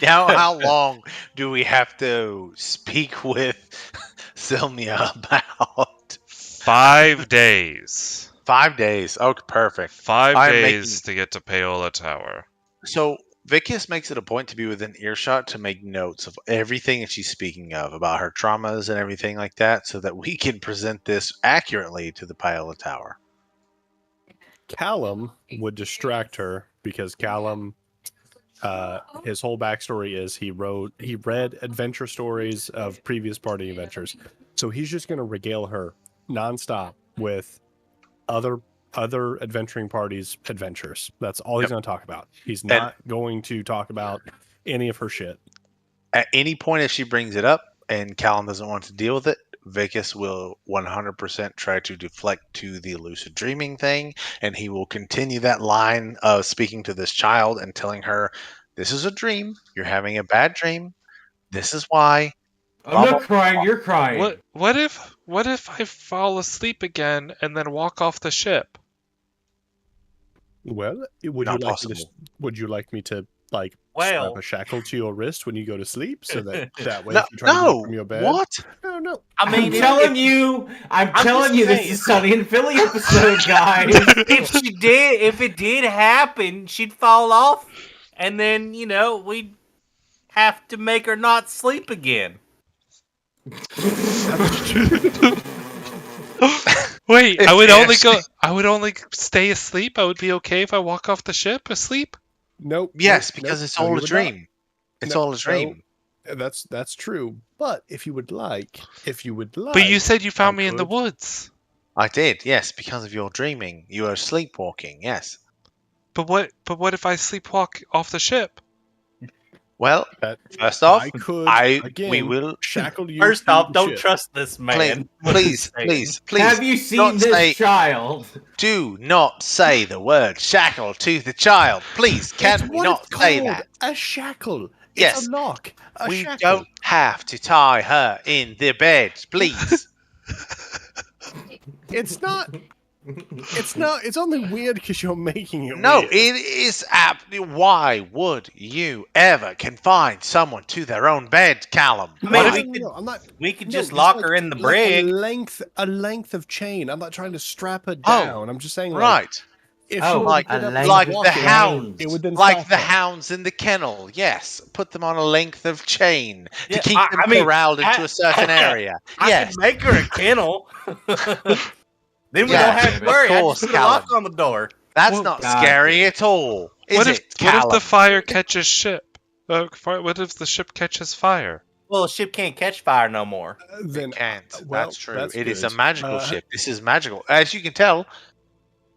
How long do we have to speak with Sylvia about?
5 days.
5 days. Okay, perfect.
5
I'm
days to get to Paola Tower.
So Vicus makes it a point to be within earshot to make notes of everything that she's speaking of, about her traumas and everything like that, so that we can present this accurately to the Paola Tower.
Callum would distract her because Callum, his whole backstory is he read adventure stories of previous party adventures, so he's just going to regale her nonstop with other adventuring parties' adventures. That's all he's going to talk about. He's not going to talk about any of her shit.
At any point, if she brings it up and Callum doesn't want to deal with it, Vicus will 100% try to deflect to the lucid dreaming thing, and he will continue that line of speaking to this child and telling her, "This is a dream. You're having a bad dream. This is why."
I'm not crying, you're crying.
What if I fall asleep again and then walk off the ship?
Well,
Not
would you like me to like
Well-
strap a shackle to your wrist when you go to sleep so that way
No,
if you try to get
no.
up from your bed?
What?
No.
I mean,
I'm
if-
telling
if-
you, I'm
I'm
telling
just
you, this
saying.
is Sunny and Philly episode, guys.
if it did happen, she'd fall off, and then we'd have to make her not sleep again.
Wait,
If
I would
you
only stay asleep. I would be okay if I walk off the ship asleep.
Nope.
Yes,
nope,
because
nope.
it's
No,
all
you
a
would not.
dream. It's all a dream.
That's true. But if you would like,
But you said you found me in the
could.
woods.
I did, yes, because of your dreaming. You were sleepwalking, yes.
But what if I sleepwalk off the ship?
Well,
That
first off,
I could
we will
shackle you.
First
to
off,
the
don't
ship.
trust this man.
please,
Have you seen
don't
this
say,
child?
do not say the word shackle to the child. Please,
It's
can we
what
not
it's
say
called,
that?
a shackle.
Yes.
It's a lock. A
We
shackle.
don't have to tie her in the bed, please.
It's not. It's not. It's only weird because you're making it.
No,
weird.
it is why would you ever confine someone to their own bed, Callum?
I
What
mean,
if-
we could-
I'm not.
We could
no,
just
it's
lock
like-
her in the
like
brig.
a length of chain. I'm not trying to strap her down. I'm just saying, like,
right.
if
Oh,
she were to
like
get
a
up and
length
Like
of
walk
the
it,
hounds.
it would then
Like
stop
the
her.
hounds in the kennel, yes. Put them on a length of chain
Yeah,
to keep them
I mean,
corralled into a certain area.
I
Yes.
could make her a kennel. Then we
Yeah,
don't have to
of
worry. I
course,
just put a lock
Callum.
on the door.
That's
Well,
not
God
scary
damn.
at all. Is
What
it,
if
Callum?
the fire catches ship? What if the ship catches fire?
Well, a ship can't catch fire no more.
Then
It can't.
well,
That's true.
that's
It is a
good.
magical ship. This is magical. As you can tell,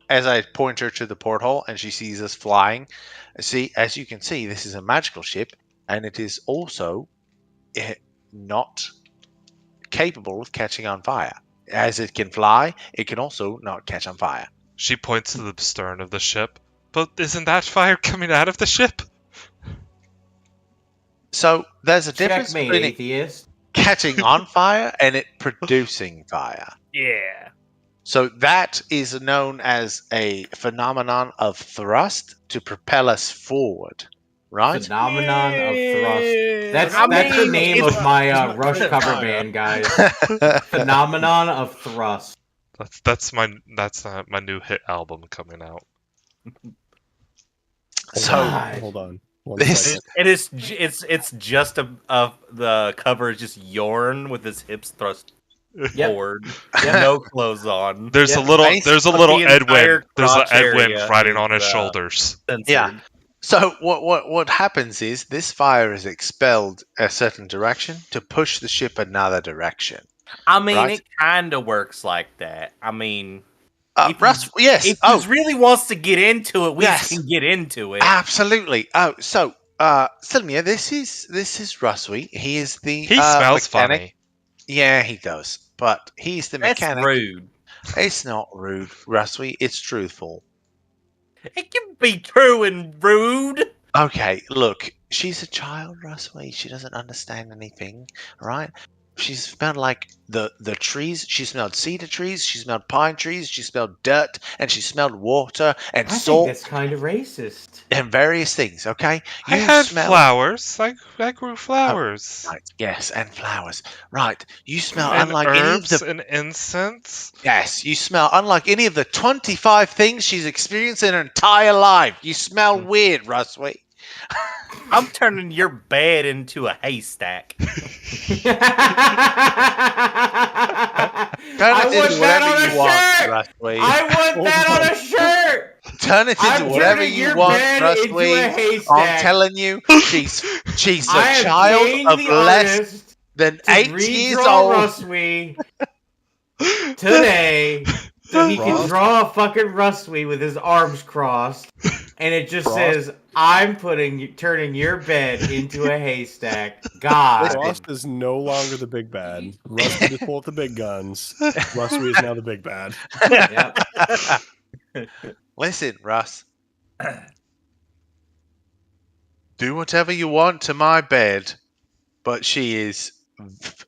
as I point her to the porthole and she sees us flying, as you can see, this is a magical ship, and it is also not capable of catching on fire. As it can fly, it can also not catch on fire.
She points to the stern of the ship. But isn't that fire coming out of the ship?
So there's a difference
Checkmate,
between it
atheist.
catching on fire and it producing fire.
Yeah.
So that is known as a phenomenon of thrust to propel us forward, right?
Phenomenon of thrust. That's
I
the
mean,
name
it's
of my
not
Rush
fire.
cover band, guys. Phenomenon of thrust.
That's my new hit album coming out.
So
God.
hold on. One
This-
second.
It's just the cover is just Yorn with his hips thrust
Yep.
forward,
Yep.
no clothes on.
There's
Yeah,
a little
But the entire
Edwin. There's an
crotch
Edwin
area
riding on
is,
his shoulders.
Censored.
Yeah. So what happens is this fire is expelled a certain direction to push the ship another direction.
I mean,
Right.
it kind of works like that. I mean, If
Russ, yes.
if
Oh,
he really wants to get into it, we
Yes.
can get into it.
absolutely. Oh, so Sylvia, this is Russwy. He is the
He smells
mechanic.
funny.
Yeah, he does. But he's the
That's
mechanic.
rude.
It's not rude, Russwy. It's truthful.
It can be true and rude.
Okay, look, she's a child, Russwy. She doesn't understand anything, right? She smelled like the trees. She smelled cedar trees. She smelled pine trees. She smelled dirt, and she smelled water and
I think
salt
that's kind of racist.
and various things. Okay,
I
You
had
smell-
flowers. I grew flowers.
Right, yes, and flowers. Right, you smell
And
unlike any of
herbs
the.
and incense.
Yes, you smell unlike any of the 25 things she's experienced in her entire life. You smell weird, Russwy.
I'm turning your bed into a haystack.
Turn
I
it
want
into
that
whatever
on a
you want,
shirt.
Russwy.
I want that on a shirt.
Turn it
I'm
into whatever
turning
you
your
want,
bed into a
Russwy. I'm
haystack.
telling you, she's
I
a
have
child
gained
of
the
less
artist
than
to
8 years
redraw
old.
Ruswy today, so he can
Ross?
draw a fucking Ruswy with his arms crossed, and it just
Ross?
says, "I'm turning your bed into a haystack." God,
Ross is no longer the big bad. Russ can just pull out the big guns. Russwy is now the big bad.
Yep.
Listen, Russ. Do whatever you want to my bed, but she is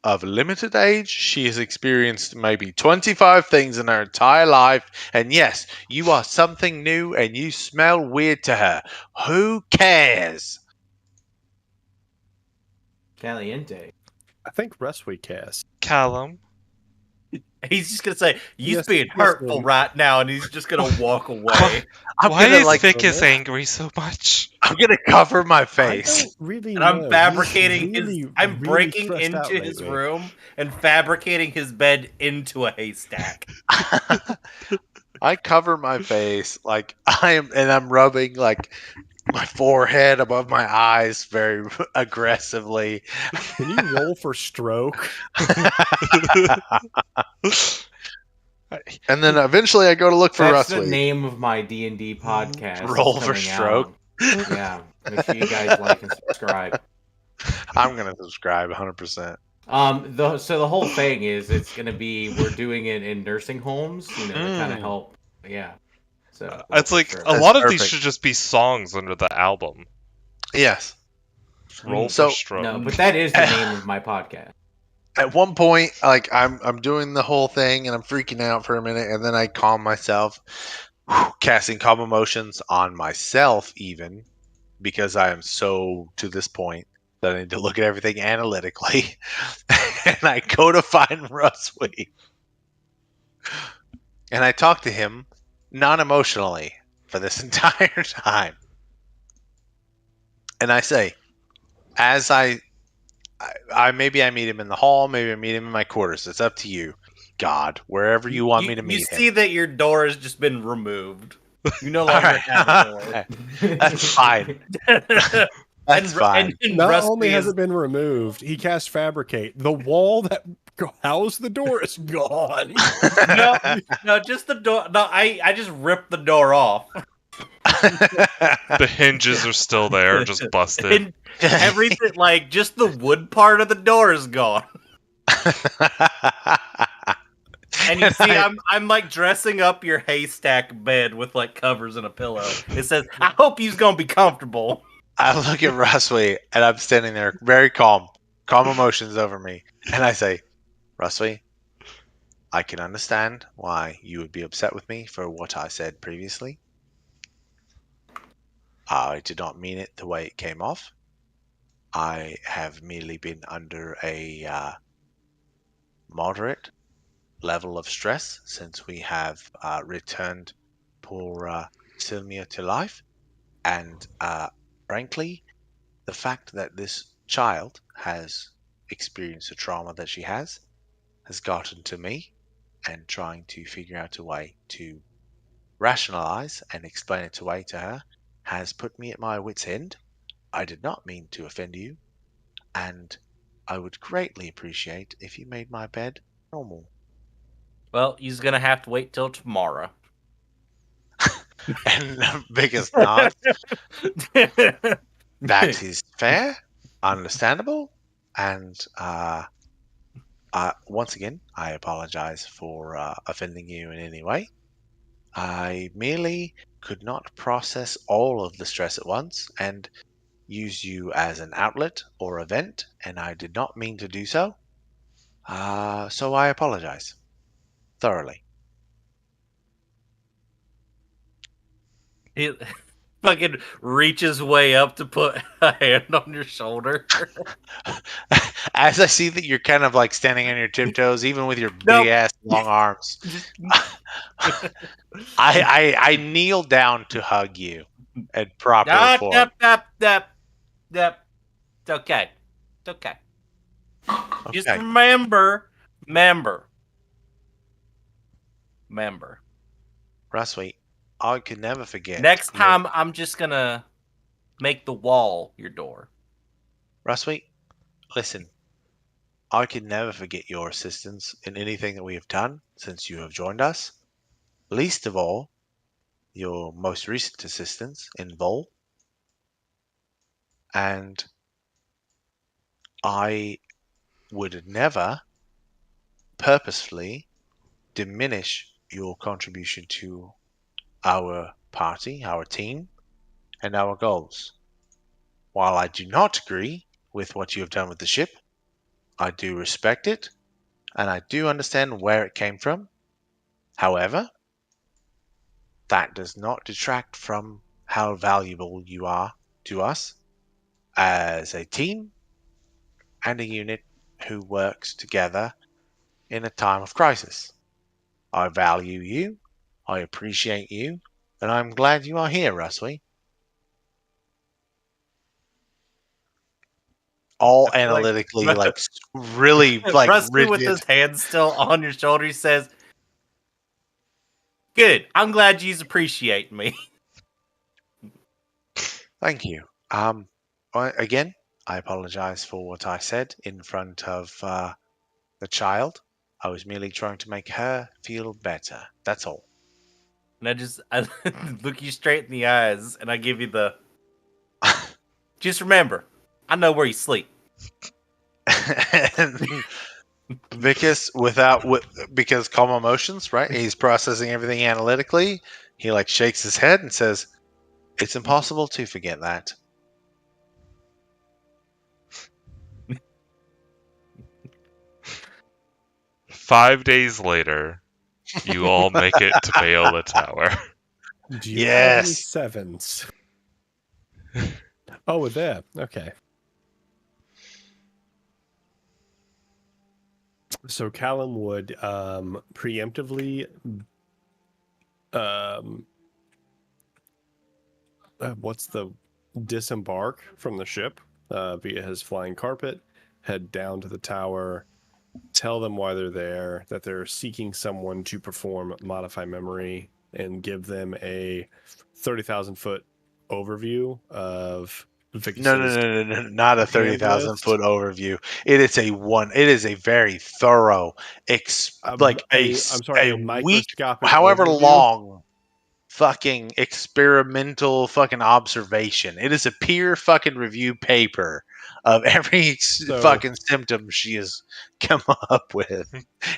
of limited age. She has experienced maybe 25 things in her entire life. And yes, you are something new and you smell weird to her. Who cares?
Caliente.
I think Rest we cast.
Callum.
He's just gonna say, "You's
Yes,
being hurtful
listen.
right now," and he's just gonna walk away.
I'm
Why
gonna
is
like
Vicus angry so much?
I'm gonna cover my
I
face.
don't really
And
know.
I'm fabricating
He's really,
his. I'm
really
breaking
stressed out
into his
lately.
room and fabricating his bed into a haystack.
I cover my face like I'm rubbing like my forehead above my eyes very aggressively.
Can you roll for stroke?
And then eventually I go to look for
That's the
Rusty.
name of my D&D podcast.
Roll
It's
for
coming
stroke.
out. Yeah, make sure you guys like and subscribe.
I'm gonna subscribe 100%.
So the whole thing is it's gonna be we're doing it in nursing homes, to kind of help. Yeah. So
It's like
sure.
a
That's
lot of these
perfect.
should just be songs under the album.
Yes.
Roll
So-
for stroke.
No, but that is the name of my podcast.
At one point, like I'm doing the whole thing and I'm freaking out for a minute, and then I calm myself, casting calm emotions on myself, even because I am so to this point that I need to look at everything analytically, and I go to find Rusty, and I talk to him non-emotionally for this entire time, and I say, as I maybe I meet him in the hall, maybe I meet him in my quarters. It's up to you, God, wherever you want me to meet
You
him.
see that your door has just been removed. You no
All
longer
right.
have a
That's fine.
door.
That's fine.
And
Not
Rusty
only has
is-
it been removed, he cast Fabricate. The wall that housed the door is gone.
no, just the door. No, I just ripped the door off.
The hinges are still there, just busted.
And everything, like just the wood part of the door is gone. And you see, I'm like dressing up your haystack bed with like covers and a pillow. It says, "I hope you's gonna be comfortable."
I look at Rusty and I'm standing there very calm emotions over me, and I say, Rusty, I can understand why you would be upset with me for what I said previously. I did not mean it the way it came off. I have merely been under a moderate level of stress since we have returned poor Sylvia to life. And frankly, the fact that this child has experienced the trauma that she has gotten to me, and trying to figure out a way to rationalize and explain it away to her has put me at my wit's end. I did not mean to offend you, and I would greatly appreciate if you made my bed normal.
Well, you's gonna have to wait till tomorrow.
And the biggest nod. That is fair, understandable, and once again, I apologize for offending you in any way. I merely could not process all of the stress at once and use you as an outlet or event, and I did not mean to do so. So I apologize thoroughly.
He fucking reaches way up to put a hand on your shoulder.
As I see that you're kind of like standing on your tiptoes, even with your
Nope.
big ass long arms, I kneel down to hug you in proper form.
Yep. It's okay. It's okay. Just
Okay.
remember.
Rusty, I could never forget.
Next time, I'm just gonna make the wall your door.
Rusty, listen. I could never forget your assistance in anything that we have done since you have joined us. Least of all, your most recent assistance in Vol. And I would never purposefully diminish your contribution to our party, our team, and our goals. While I do not agree with what you have done with the ship, I do respect it, and I do understand where it came from. However, that does not detract from how valuable you are to us as a team and a unit who works together in a time of crisis. I value you, I appreciate you, and I'm glad you are here, Rusty. All
I feel like
analytically, like really, like
Rusty with
rigid.
his hand still on your shoulder, he says, "Good. I'm glad you appreciate me."
Thank you. Again, I apologize for what I said in front of the child. I was merely trying to make her feel better. That's all.
And I look you straight in the eyes, and I give you the. Just remember, I know where you sleep.
And Vicus, because calm emotions, right? He's processing everything analytically. He like shakes his head and says, "It's impossible to forget that."
5 days later, you all make it to Paola Tower.
Do you have any
Yes.
sevens? Oh, we're there. Okay. So Callum would preemptively what's the disembark from the ship via his flying carpet, head down to the tower, tell them why they're there, that they're seeking someone to perform modify memory, and give them a 30,000-foot overview of Vicus's
No, not a
hand
30,000
list.
foot overview. It is a one. It is a very thorough, like
I'm sorry,
a
a
week,
microscopic
however
overview.
long, fucking experimental fucking observation. It is a peer fucking review paper of every fucking symptom she has come up with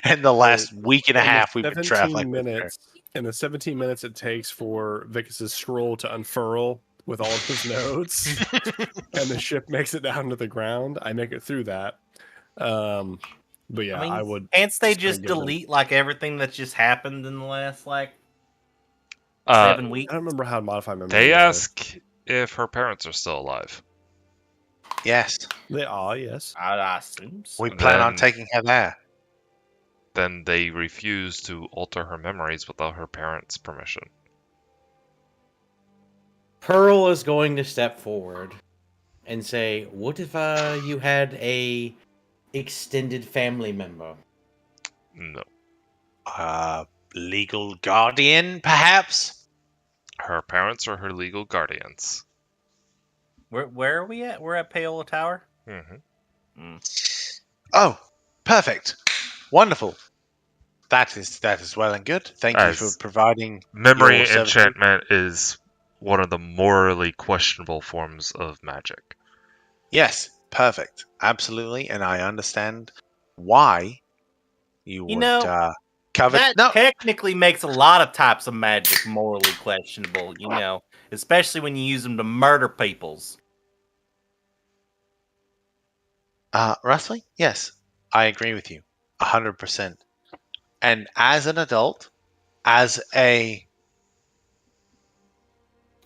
in the last week and a
in the
half we've been traveling with her.
In the 17 minutes it takes for Vicus's scroll to unfurl with all of his notes, and the ship makes it down to the ground, I make it through that. But yeah, I would.
Can't they
kinda
just
give them-
delete like everything that's just happened in the last like
Uh,
7 weeks?
I don't remember how to modify memory.
They ask if her parents are still alive.
Yes,
They are, yes.
I assume so.
we plan on
Then-
taking her there.
Then they refuse to alter her memories without her parents' permission.
Pearl is going to step forward and say, "What if you had a extended family member?"
No.
Legal guardian, perhaps?
Her parents are her legal guardians.
Where are we at? We're at Paola Tower.
Mm-hmm.
Oh, perfect. Wonderful. That is well and good. Thank you for
As
providing
Memory
your services.
enchantment is one of the morally questionable forms of magic.
Yes, perfect. Absolutely, and I understand why you would covet.
That
No,
technically makes a lot of types of magic morally questionable, especially when you use them to murder peoples.
Rusley, yes, I agree with you 100%. And as an adult, as a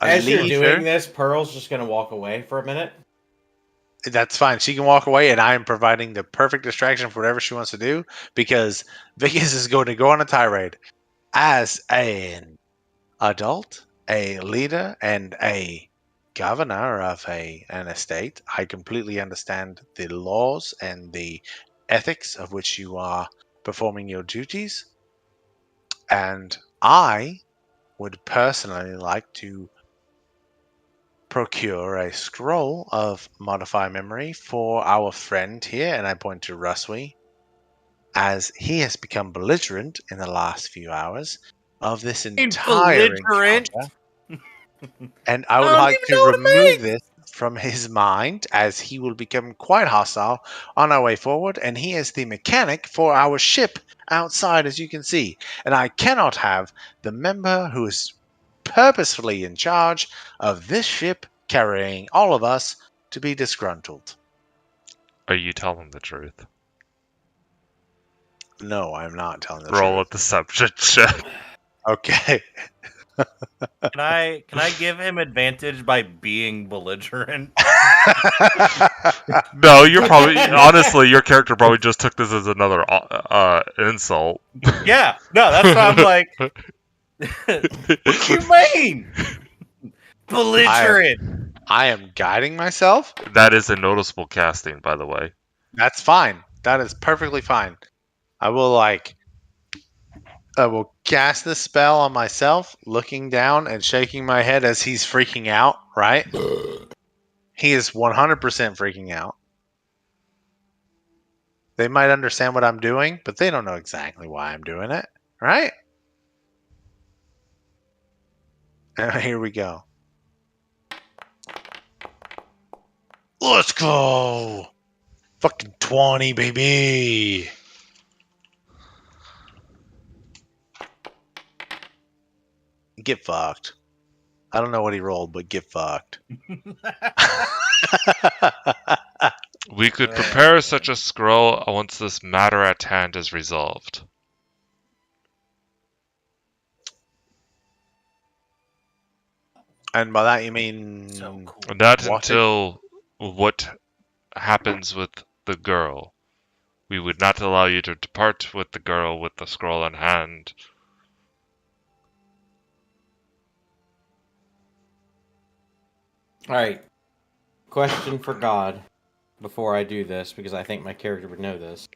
As you're
leader,
doing this, Pearl's just going to walk away for a minute.
that's fine. She can walk away, and I am providing the perfect distraction for whatever she wants to do because Vicus is going to go on a tirade as an adult, a leader, and a governor of an estate. I completely understand the laws and the ethics of which you are performing your duties, and I would personally like to procure a scroll of modify memory for our friend here, and I point to Ruswy, as he has become belligerent in the last few hours of this entire
Belligerent?
encounter. And I would
don't
like
even
to
know what it
remove this from his mind, as he will become quite hostile on our way forward, and he is the mechanic for our ship outside, as you can see. And I cannot have the member who is purposefully in charge of this ship carrying all of us to be disgruntled.
Are you telling the truth?
No, I'm not telling the
Roll a
truth.
deception check.
Okay.
Can I give him advantage by being belligerent?
No, you're probably honestly your character probably just took this as another insult.
Yeah, no, that's why I'm like, what do you mean? Belligerent.
I am guiding myself.
That is a noticeable casting, by the way.
That's fine. That is perfectly fine. I will cast this spell on myself, looking down and shaking my head as he's freaking out, right? He is 100% freaking out. They might understand what I'm doing, but they don't know exactly why I'm doing it, right? And here we go. Let's go! Fucking 20, baby! Get fucked. I don't know what he rolled, but get fucked.
We could prepare such a scroll once this matter at hand is resolved.
And by that you mean
So cool.
Not
What?
until what happens with the girl. We would not allow you to depart with the girl with the scroll in hand.
Alright. Question for God before I do this, because I think my character would know this.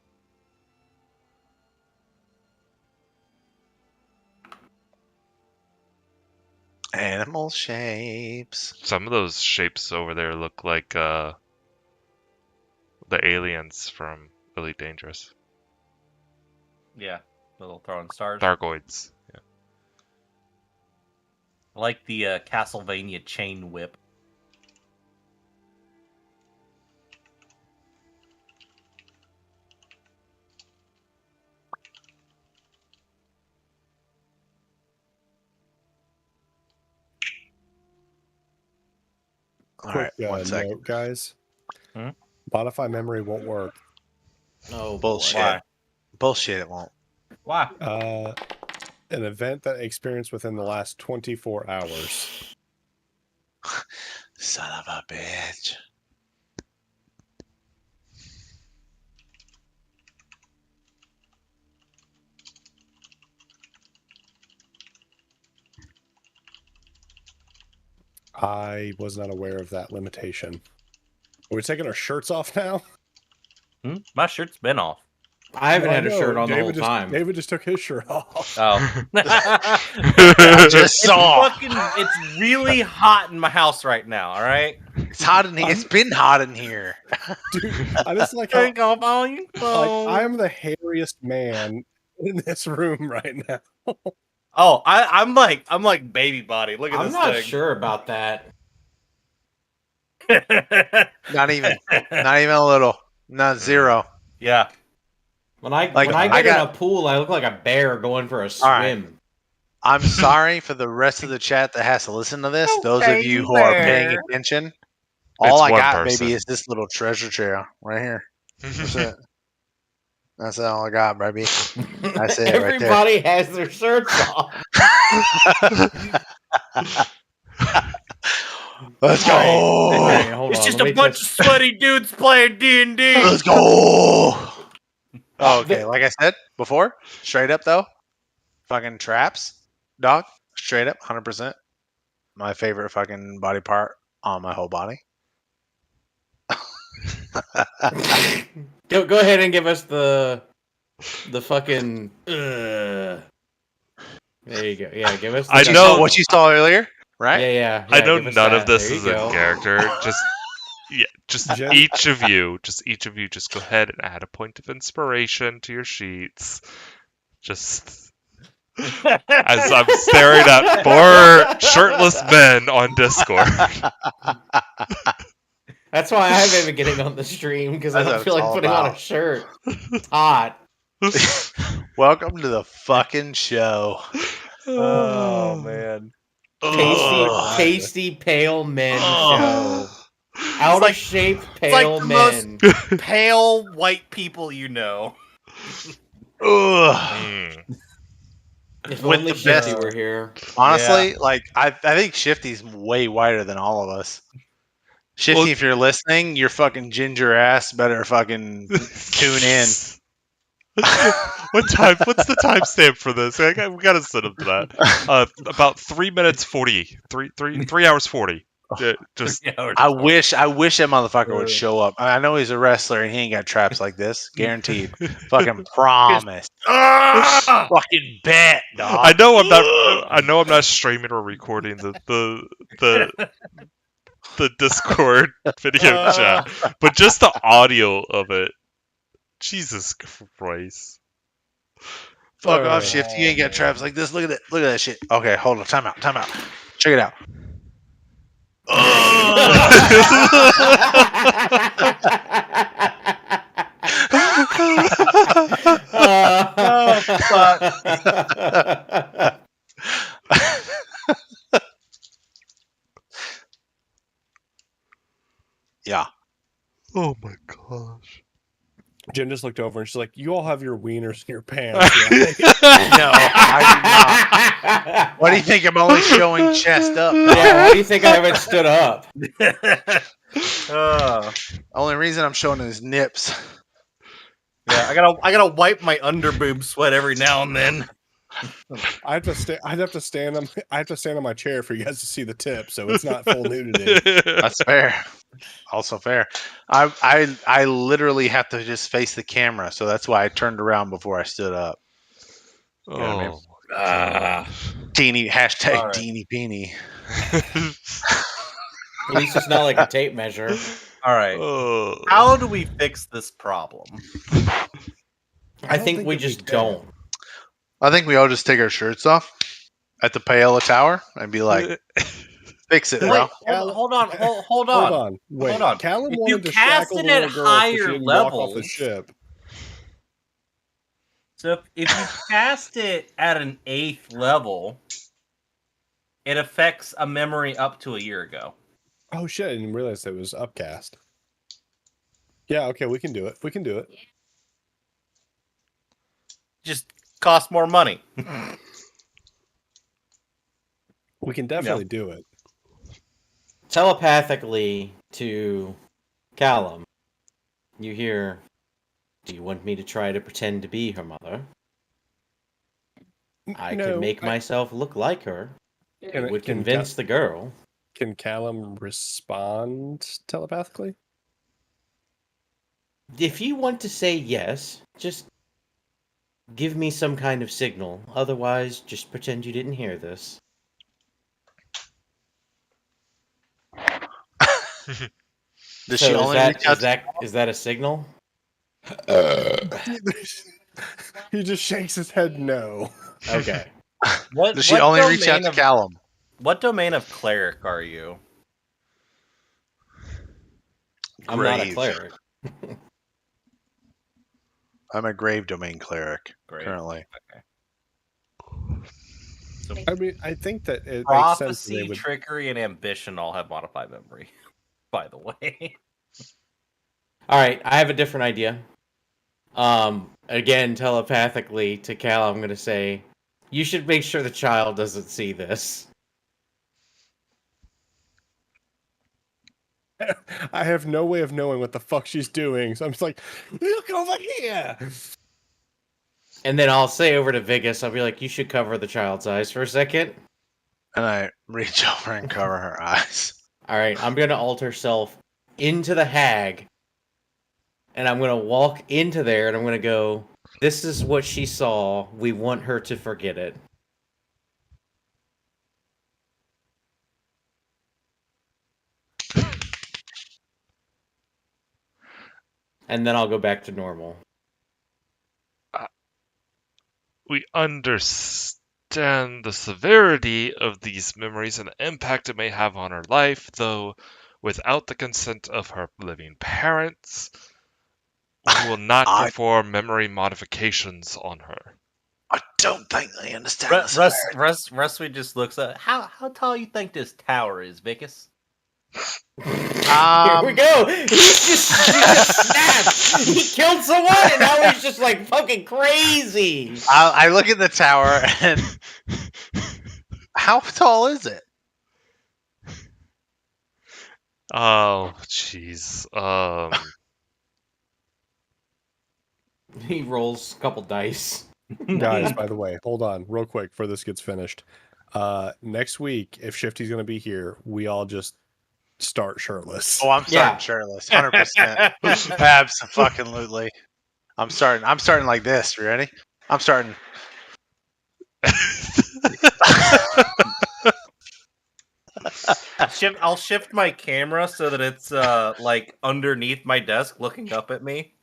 animal shapes.
Some of those shapes over there look like the aliens from Really Dangerous.
Yeah, little throwing stars.
Dargoids. Yeah.
I like the Castlevania chain whip.
All
Quick
right, 1 second.
note, guys.
Hmm?
Modify memory won't work.
Oh,
Bullshit.
Why?
Bullshit, it won't.
Why?
An event that experienced within the last 24 hours.
Son of a bitch.
I was not aware of that limitation. Are we taking our shirts off now?
My shir's been off.
I haven't
Well,
had a
no,
shirt on the
David
whole time.
David just took his shirt off.
Oh.
I just saw.
It's really hot in my house right now, alright?
It's hot in here. It's been hot in here.
Dude, I just like how,
Take off all your
like,
clothes.
I'm the hairiest man in this room right now.
Oh, I'm like baby body. Look at
I'm
this
not
thing.
sure about that.
Not even a little. Not zero.
Yeah.
When I
Like,
when I
I
get
got-
in a pool, I look like a bear going for a swim.
right. I'm sorry for the rest of the chat that has to listen to this. Those of
Okay,
you who are paying
bear.
attention, all I
one
got,
person.
baby, is this little treasure chair right here. That's it. That's all I got, baby. That's it right there.
Everybody has their shirts off.
Let's go.
Alright, hold
It's
on,
just
let
a
me
bunch of sweaty dudes playing D&D.
Let's go. Oh, okay, like I said before, straight up though, fucking traps, dog, straight up, 100%. My favorite fucking body part on my whole body.
Go ahead and give us the fucking. There you go. Yeah, give us. The
I
You
know-
saw what you saw earlier, right?
Yeah.
I know
give us
none
that.
of this
There you
is in
go.
character. Just
Jen-
each of you just go ahead and add a point of inspiration to your sheets. Just as I'm staring at 4 shirtless men on Discord.
That's why I haven't been getting on the stream because I
That's
don't
what
feel
it's
like
all
putting on a
about.
shirt. It's hot.
Welcome to the fucking show.
Oh, man.
Ugh.
Tasty pale men
Ugh.
show. Out of
like-
shape
it's like
pale
the most-
men.
Pale white people you know.
Ugh.
If
With
only
the
Shifty
best-
were here.
Honestly, like I think Shifty's way whiter than all of us. Shifty,
Well-
if you're listening, your fucking ginger ass better fucking tune in.
What's the timestamp for this? We gotta set up to that. About 3 minutes 40. 3 hours 40. Just
I wish that motherfucker would show up. I know he's a wrestler and he ain't got traps like this. Guaranteed. Fucking promise. Fucking bet, dog.
I know I'm not streaming or recording the Discord video chat, but just the audio of it. Jesus Christ.
Fuck off, Shift. You ain't got traps like this. Look at that. Look at that shit. Okay, hold on. Time out. Check it out.
Oh, fuck.
Yeah.
Oh my gosh.
Jen just looked over and she's like, "You all have your wieners in your pants, right?"
No, I do not. What do you think? I'm only showing chest up. dog?
Yeah, why do you think I haven't stood up?
Only reason I'm showing is nips.
Yeah, I gotta wipe my underboob sweat every now and then.
I'd have to stand on my chair for you guys to see the tip, so it's not full nudity.
That's fair. Also fair. I literally have to just face the camera, so that's why I turned around before I stood up.
Oh,
know what I mean?
my gosh.
Hashtag
All right.
teeny peeny.
At least it's not like a tape measure.
All right.
Oh.
How do we fix this problem?
I
don't
think
think
we
it'd be
just
fair.
don't.
I think we all just take our shirts off at the Paella Tower and be like, "Fix it,
Wait,
bro."
hold on.
Hold on. Wait.
Hold on.
Callum
If
wanted
you
to
cast
shackle
it
the
at
little girl so
higher
she didn't walk off the
levels-
ship.
So if you cast it at an 8th level, it affects a memory up to a year ago.
Oh shit! I didn't realize it was upcast. Yeah. Okay. We can do it.
Just costs more money.
We can definitely do it.
Telepathically to Callum, you hear, "Do you want me to try to pretend to be her mother? I can make myself look like her. It would convince the girl."
Can Callum respond telepathically?
If you want to say yes, just give me some kind of signal. Otherwise, just pretend you didn't hear this.
Does
So
she only reach out?
is that a signal?
He just shakes his head no.
Okay.
Does she only reach out to Callum?
What domain of cleric are you?
I'm not a
Grave.
cleric.
I'm a grave domain cleric
Grave.
currently.
So
I mean, I think that it makes sense. That they
prophecy,
would...
trickery, and ambition all have modified memory. By the way.
All right, I have a different idea. Again, telepathically to Cal, I'm going to say, you should make sure the child doesn't see this.
I have no way of knowing what the fuck she's doing, so I'm just like, look over here.
And then I'll say over to Vigus, I'll be like, you should cover the child's eyes for a second.
And I reach over and cover her eyes.
All right, I'm going to alter self into the hag. And I'm going to walk into there and I'm going to go, this is what she saw. We want her to forget it. And then I'll go back to normal.
We understand the severity of these memories and the impact it may have on her life, though without the consent of her living parents, we will not perform memory modifications on her.
I don't think they understand.
Russ just looks up. How tall you think this tower is, Vicus?
Here we go. He just snapped. He killed someone, and now he's just like fucking crazy.
I look at the tower, and how tall is it?
Oh, jeez.
He rolls a couple dice.
Guys, by the way, hold on real quick before this gets finished. Next week, if Shifty's going to be here, we all just start shirtless.
Oh, I'm starting
Yeah.
shirtless, 100%. Absolutely. I'm starting like this. You ready? I'm starting.
I'll shift my camera so that it's like underneath my desk, looking up at me.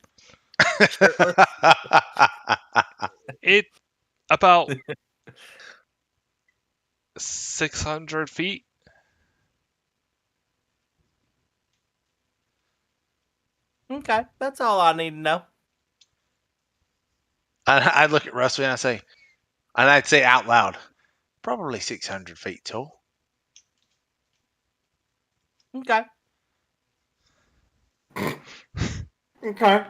It about 600 feet.
Okay, that's all I need to know.
And I look at Rusty and I'd say out loud, probably 600 feet tall.
Okay.
Okay.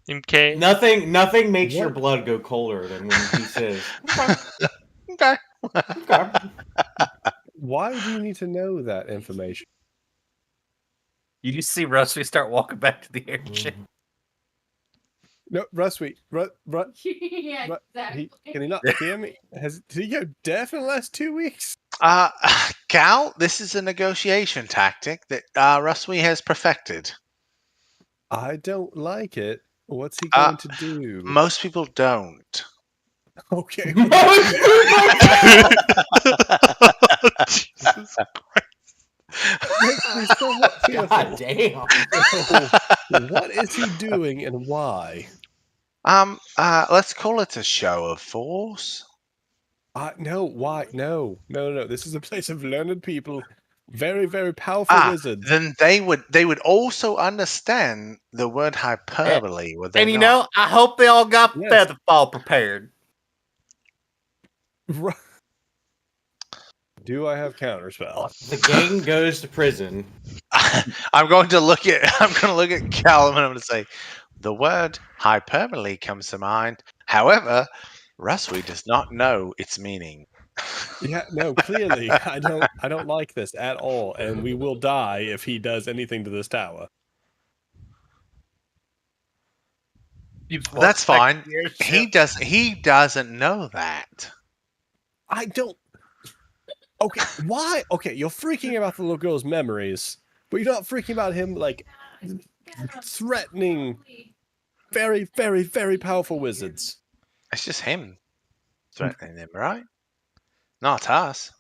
Okay.
Nothing makes your
What?
blood go colder than when he says,
Okay.
okay.
Why do you need to know that information?
You just see Rusty start walking back to the airship.
No, Rusty,
yeah,
can he not hear me? Did he go deaf in the last 2 weeks?
Cal, this is a negotiation tactic that Rusty has perfected.
I don't like it. What's he going to do?
Most people don't.
Okay.
Jesus.
Makes me somewhat fearful.
God damn.
What is he doing and why?
Let's call it a show of force.
No, why? No. This is a place of learned people. Very, very powerful wizards.
Then they would also understand the word hyperbole, would they
And you
not?
know, I hope they all got
Yes.
feather fall prepared.
Do I have counterspell?
The gang goes to prison.
I'm going to look at Callum and I'm going to say, the word hyperbole comes to mind. However, Rusty does not know its meaning.
Yeah, no, clearly I don't like this at all, and we will die if he does anything to this tower.
That's fine. He doesn't know that.
I don't. Okay, why? Okay, you're freaking about the little girl's memories, but you're not freaking about him like threatening very, very, very powerful wizards.
It's just him threatening them, right? Not us.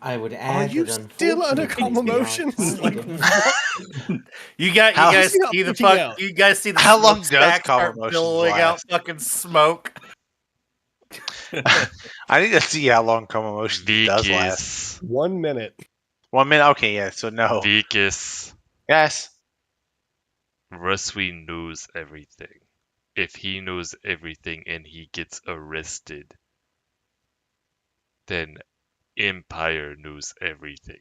I would
Are
add
you
that
still under
unfortunately,
emotions? Like,
You
How-
guys
He's not
see the
freaking
fuck?
out.
You guys see the
How long
smokestack
does calm
start
emotions
billowing out
last?
fucking smoke?
I need to see how long calm emotions does last.
Vicus.
1 minute.
1 minute? Okay, yeah, so no.
Vicus.
Yes.
Rusty knows everything. If he knows everything and he gets arrested, then Empire knows everything.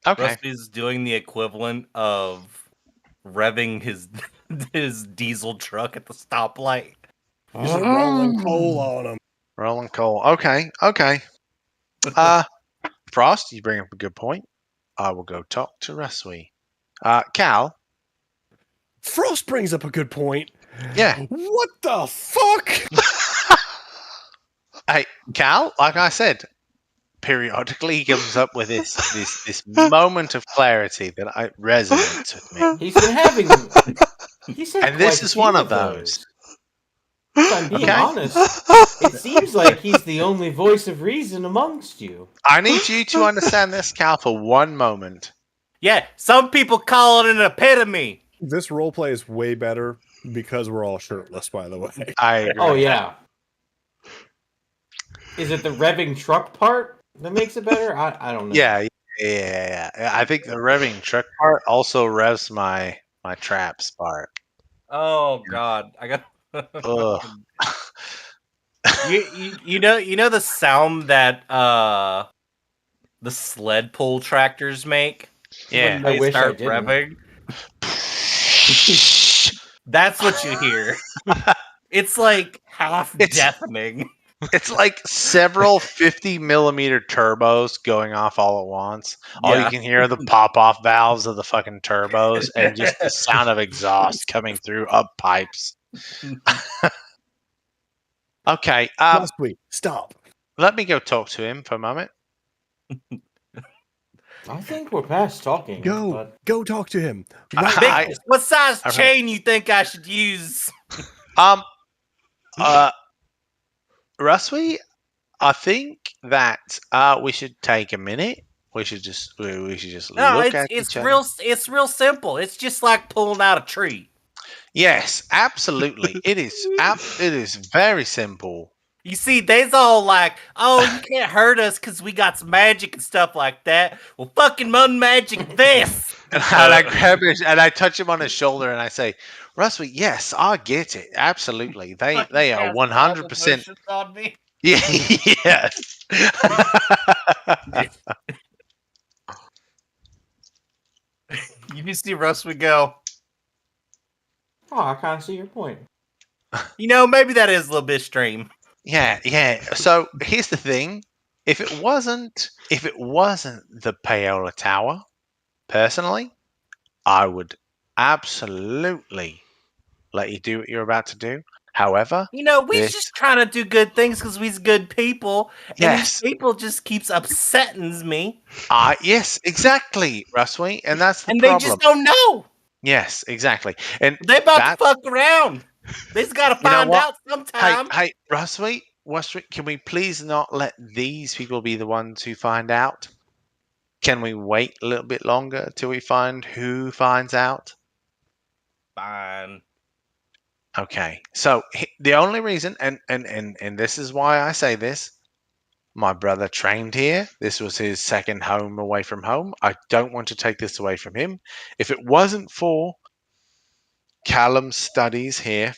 Okay.
Rusty's doing the equivalent of revving his his diesel truck at the stoplight.
Just rolling coal on him.
Rolling coal. Okay. Frost, you bring up a good point. I will go talk to Rusty. Cal.
Frost brings up a good point.
Yeah.
What the fuck?
Hey, Cal, like I said, periodically he comes up with this moment of clarity that resonates with me.
He's been having. He's had
And this
quite a
is
few
one of those.
If I'm being
Okay.
honest, it seems like he's the only voice of reason amongst you.
I need you to understand this, Cal, for one moment.
Yeah, some people call it an epitome.
This roleplay is way better because we're all shirtless, by the way.
I agree.
Oh yeah. Is it the revving truck part that makes it better? I don't know.
Yeah. I think the revving truck part also revs my traps part.
Oh God, I got.
Ugh.
You know the sound that the sled pull tractors make
Yeah.
when they
I wish I
start
didn't.
revving? That's what you hear. It's like half
It's-
deafening.
It's like several 50mm turbos going off all at once. All you
Yeah.
can hear are the pop-off valves of the fucking turbos and just the sound of exhaust coming through up pipes. Okay,
Last week, stop.
let me go talk to him for a moment.
I think we're past talking. But
Go talk to him.
I-
Vic, what size
All right.
chain you think I should use?
Rusty, I think that we should take a minute. We should just
No,
look at each other.
it's real simple. It's just like pulling out a tree.
Yes, absolutely. It is. It is very simple.
You see, they's all like, "Oh, you can't hurt us because we got some magic and stuff like that." Well, fucking unmagic this.
And I grab his, and I touch him on his shoulder, and I say, "Rusty, yes, I get it. Absolutely. They are
Cast
100%.
emotions on me.
Yeah, yes."
You just see Russ would go,
oh, I kind of see your point.
you know, maybe that is a little bit extreme.
Yeah. So here's the thing: if it wasn't the Paola Tower, personally, I would absolutely let you do what you're about to do. However,
You know, we
this-
just trying to do good things because we's good people, and
Yes.
these people just keeps upsetting me,
yes, exactly, Rusty, and that's the
and
problem.
they just don't know.
Yes, exactly, and
They about
that-
to fuck around. They just gotta
You know
find
what?
out sometime.
Hey, Rusty, can we please not let these people be the ones who find out? Can we wait a little bit longer till we find who finds out?
Fine.
Okay, so the only reason, and this is why I say this, my brother trained here. This was his second home away from home. I don't want to take this away from him. If it wasn't for Callum's studies here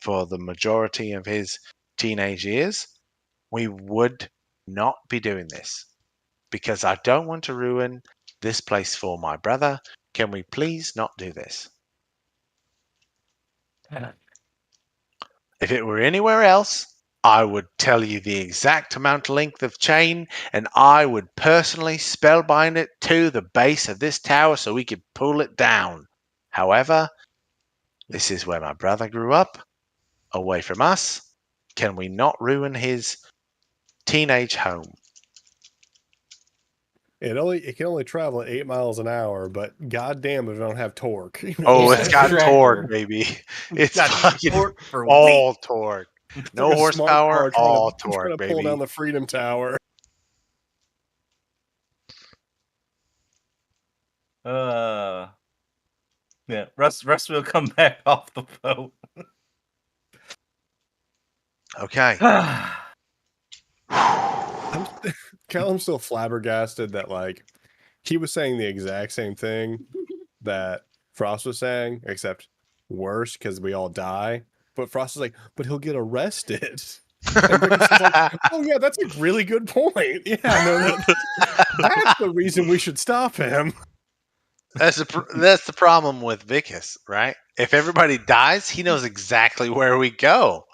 for the majority of his teenage years, we would not be doing this because I don't want to ruin this place for my brother. Can we please not do this? If it were anywhere else, I would tell you the exact amount length of chain, and I would personally spellbind it to the base of this tower so we could pull it down. However, this is where my brother grew up, away from us. Can we not ruin his teenage home?
It can only travel at 8 miles an hour, but goddamn if it don't have torque.
Oh,
Yeah,
it's got
tractor.
torque, baby. It's
Got
fucking
torque for
all torque.
It's
No
like a smart
horsepower,
car trying
all
to
torque,
pull
baby.
down the Freedom Tower.
Yeah, Russ will come back off the boat.
Okay.
Callum's still flabbergasted that like he was saying the exact same thing that Frost was saying, except worse because we all die. But Frost is like, but he'll get arrested. And Vickers is like, oh yeah, that's a really good point. Yeah, no, that's the reason we should stop him.
That's the problem with Vicus, right? If everybody dies, he knows exactly where we go.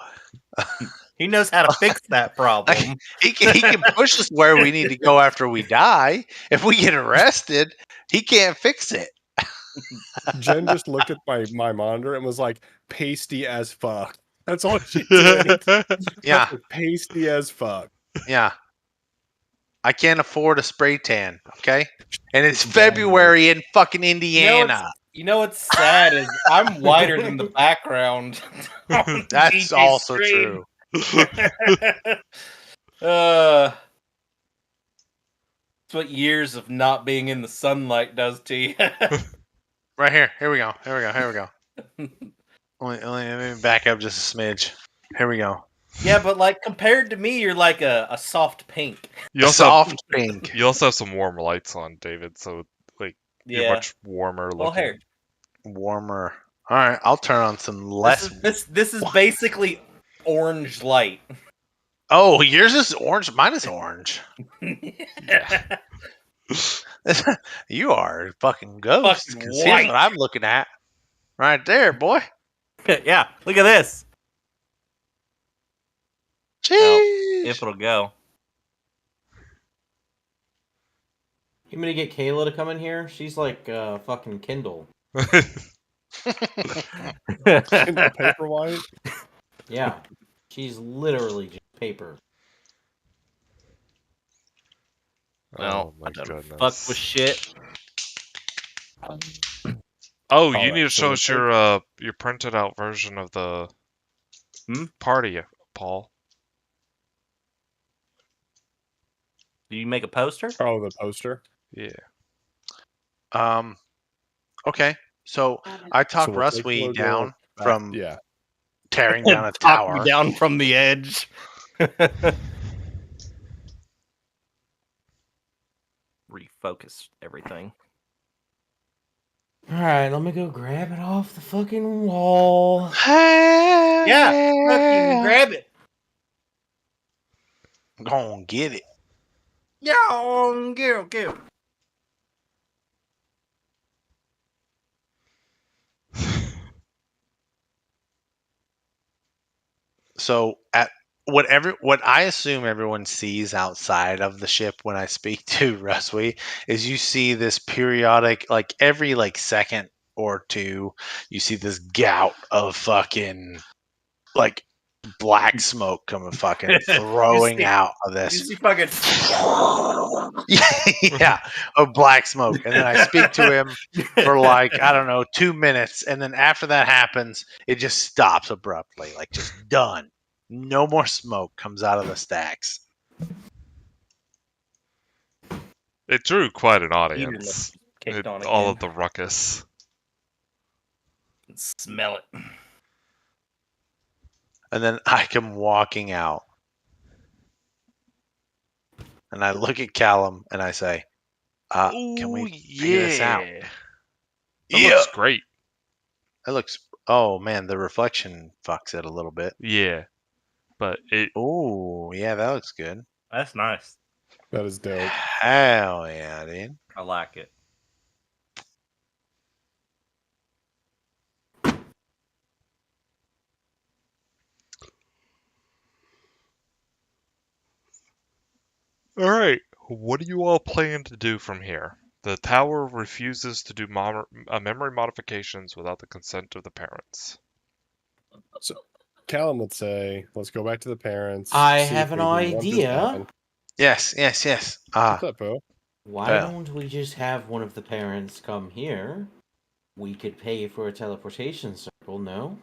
He knows how to fix that problem.
He can push us where we need to go after we die. If we get arrested, he can't fix it.
Jen just looked at my monitor and was like, pasty as fuck. That's all she did.
Yeah,
Pasty as fuck.
yeah. I can't afford a spray tan, okay? And it's
It's
February in fucking Indiana.
You know what's sad is I'm whiter than the background. on
That's
DJ's
also
screen.
true.
That's what years of not being in the sunlight does to you.
Right here. Here we go. Let me back up just a smidge. Here we go.
Yeah, but like compared to me, you're like a soft pink.
You also have,
Soft pink.
you also have some warm lights on, David. So like you're
Yeah.
much warmer
Well,
looking.
here.
Warmer. All right, I'll turn on some less.
This is basically orange light.
Oh, yours is orange. Mine is orange.
Yeah.
You are a fucking ghost.
Fucking
'Cause here's
white.
what I'm looking at. Right there, boy.
Yeah, look at this. Well, if
Jeez.
it'll go.
You gonna get Kayla to come in here? She's like fucking Kindle.
Kindle Paperwhite.
Yeah, she's literally just paper.
Well,
Oh my
I done
goodness.
fuck with shit.
Oh, you
Alright,
need to
so
show
we'll
us
take-
your printed out version of the
party,
Paul.
Do you make a poster?
Oh, the poster.
Yeah.
Okay. So I
So
talked
we'll take the
Ruswy
logo
down
back-
from
yeah.
tearing down a
Talk me
tower.
down from the edge. Refocus everything.
Alright, let me go grab it off the fucking wall.
Yeah, fucking grab it.
Gonna get it.
Yeah, get.
So at what I assume everyone sees outside of the ship when I speak to Ruswy is you see this periodic, like every like second or two, you see this gout of fucking like black smoke coming fucking throwing out of
You
this.
see fucking.
Yeah, of black smoke. And then I speak to him for like, I don't know, 2 minutes. And then after that happens, it just stops abruptly, like just done. No more smoke comes out of the stacks.
It drew quite an
Heater
audience.
kicked on
All
again.
of the ruckus.
Smell it.
And then I come walking out. And I look at Callum and I say, can we figure this out?
That looks great.
It looks, oh man, the reflection fucks it a little bit.
Yeah. But it
Oh, yeah, that looks good.
That's nice.
That is dope.
Hell yeah, dude.
I like it.
Alright, what do you all plan to do from here? The tower refuses to do memory modifications without the consent of the parents.
So Callum would say, let's go back to the parents.
I
see
have
if
an
they want this to
idea.
happen.
Yes.
What's up, Bo?
Why
Well.
don't we just have one of the parents come here? We could pay for a teleportation circle, no?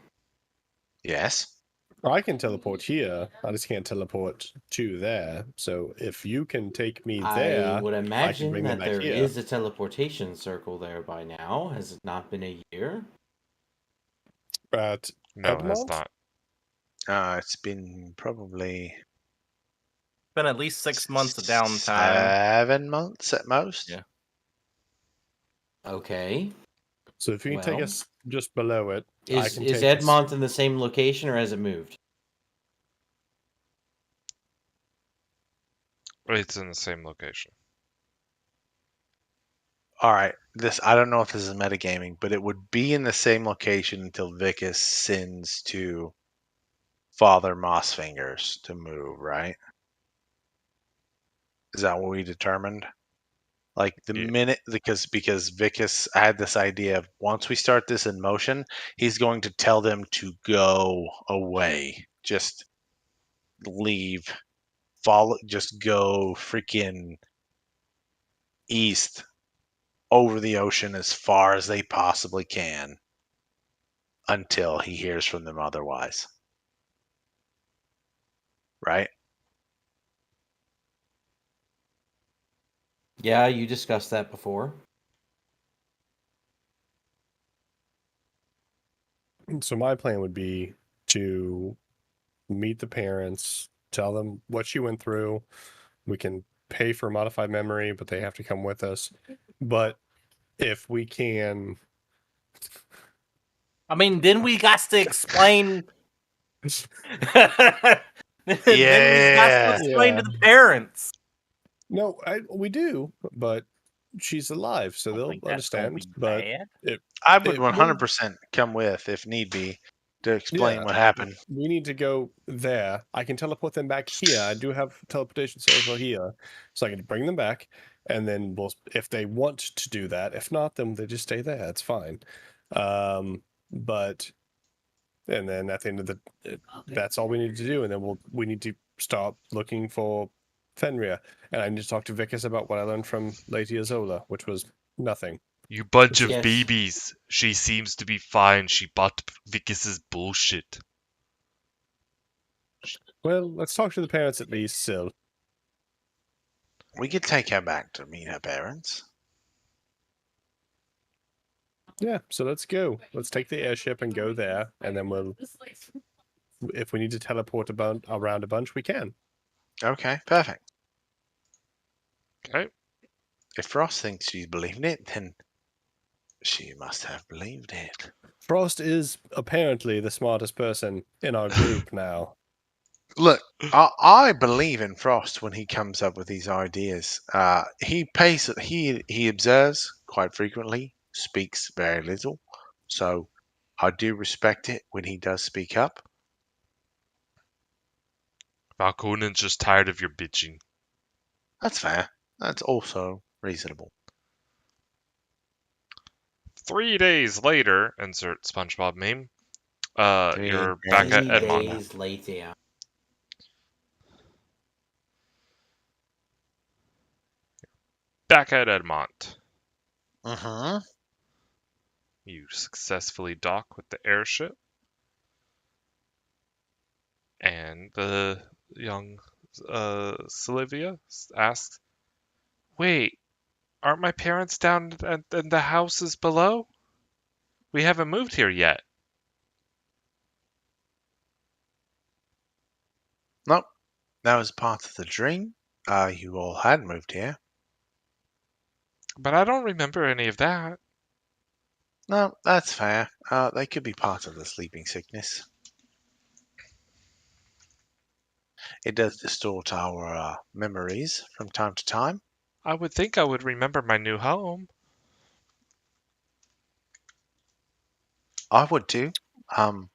Yes.
I can teleport here. I just can't teleport to there. So if you can take me there,
I would imagine
bring them
that
back
there
here.
is a teleportation circle there by now. Has it not been a year?
But
No, it has
Edmond?
not.
It's been probably
Been at least 6 months of downtime.
7 months at most.
Yeah.
Okay.
So if you can take
Well,
us just below it, I
Is
can
is
take us-
Edmont in the same location or has it moved?
It's in the same location.
All right. This I don't know if this is metagaming, but it would be in the same location until Vicus sends to Father Mossfingers to move, right? Is that what we determined? Like the
Yeah.
minute because Vicus had this idea of once we start this in motion, he's going to tell them to go away. Just leave. Follow just go freaking east over the ocean as far as they possibly can until he hears from them otherwise. Right?
Yeah, you discussed that before.
So my plan would be to meet the parents, tell them what she went through. We can pay for modified memory, but they have to come with us. But if we can
I mean, then we got to explain. Then he's got to explain
Yeah.
to the parents.
No, we do, but she's alive, so
I
they'll
think that's gonna
understand.
be
But
bad.
I would
it will-
100% come with if need be to explain
Yeah.
what happened.
we need to go there. I can teleport them back here. I do have teleportation over here, so I can bring them back, and then if they want to do that. If not, then they just stay there. It's fine. But and then at the end of that's all we need to do, and then we need to start looking for Fenrir, and I need to talk to Vicus about what I learned from Lady Azola, which was nothing.
You bunch of
Yes.
babies. She seems to be fine. She bought Vicus's bullshit.
Well, let's talk to the parents at least, still.
We could take her back to meet her parents.
Yeah, so let's go. Let's take the airship and go there, and then if we need to teleport around a bunch, we can.
Okay, perfect.
Okay.
If Frost thinks she's believed it, then she must have believed it.
Frost is apparently the smartest person in our group now.
Look, I believe in Frost when he comes up with these ideas. He observes quite frequently, speaks very little, so I do respect it when he does speak up.
Valkonen's just tired of your bitching.
That's fair. That's also reasonable.
3 days later, insert SpongeBob meme. You're
days
back at
3
Edmond.
days later.
Back at Edmont.
Uh-huh.
You successfully dock with the airship. And the young Sylvia asks, "Wait, aren't my parents down in the houses below? We haven't moved here yet."
Nope. That was part of the dream. You all had moved here.
But I don't remember any of that.
No, that's fair. They could be part of the sleeping sickness. It does distort our memories from time to time.
I would think I would remember my new home.
I would too.
Well,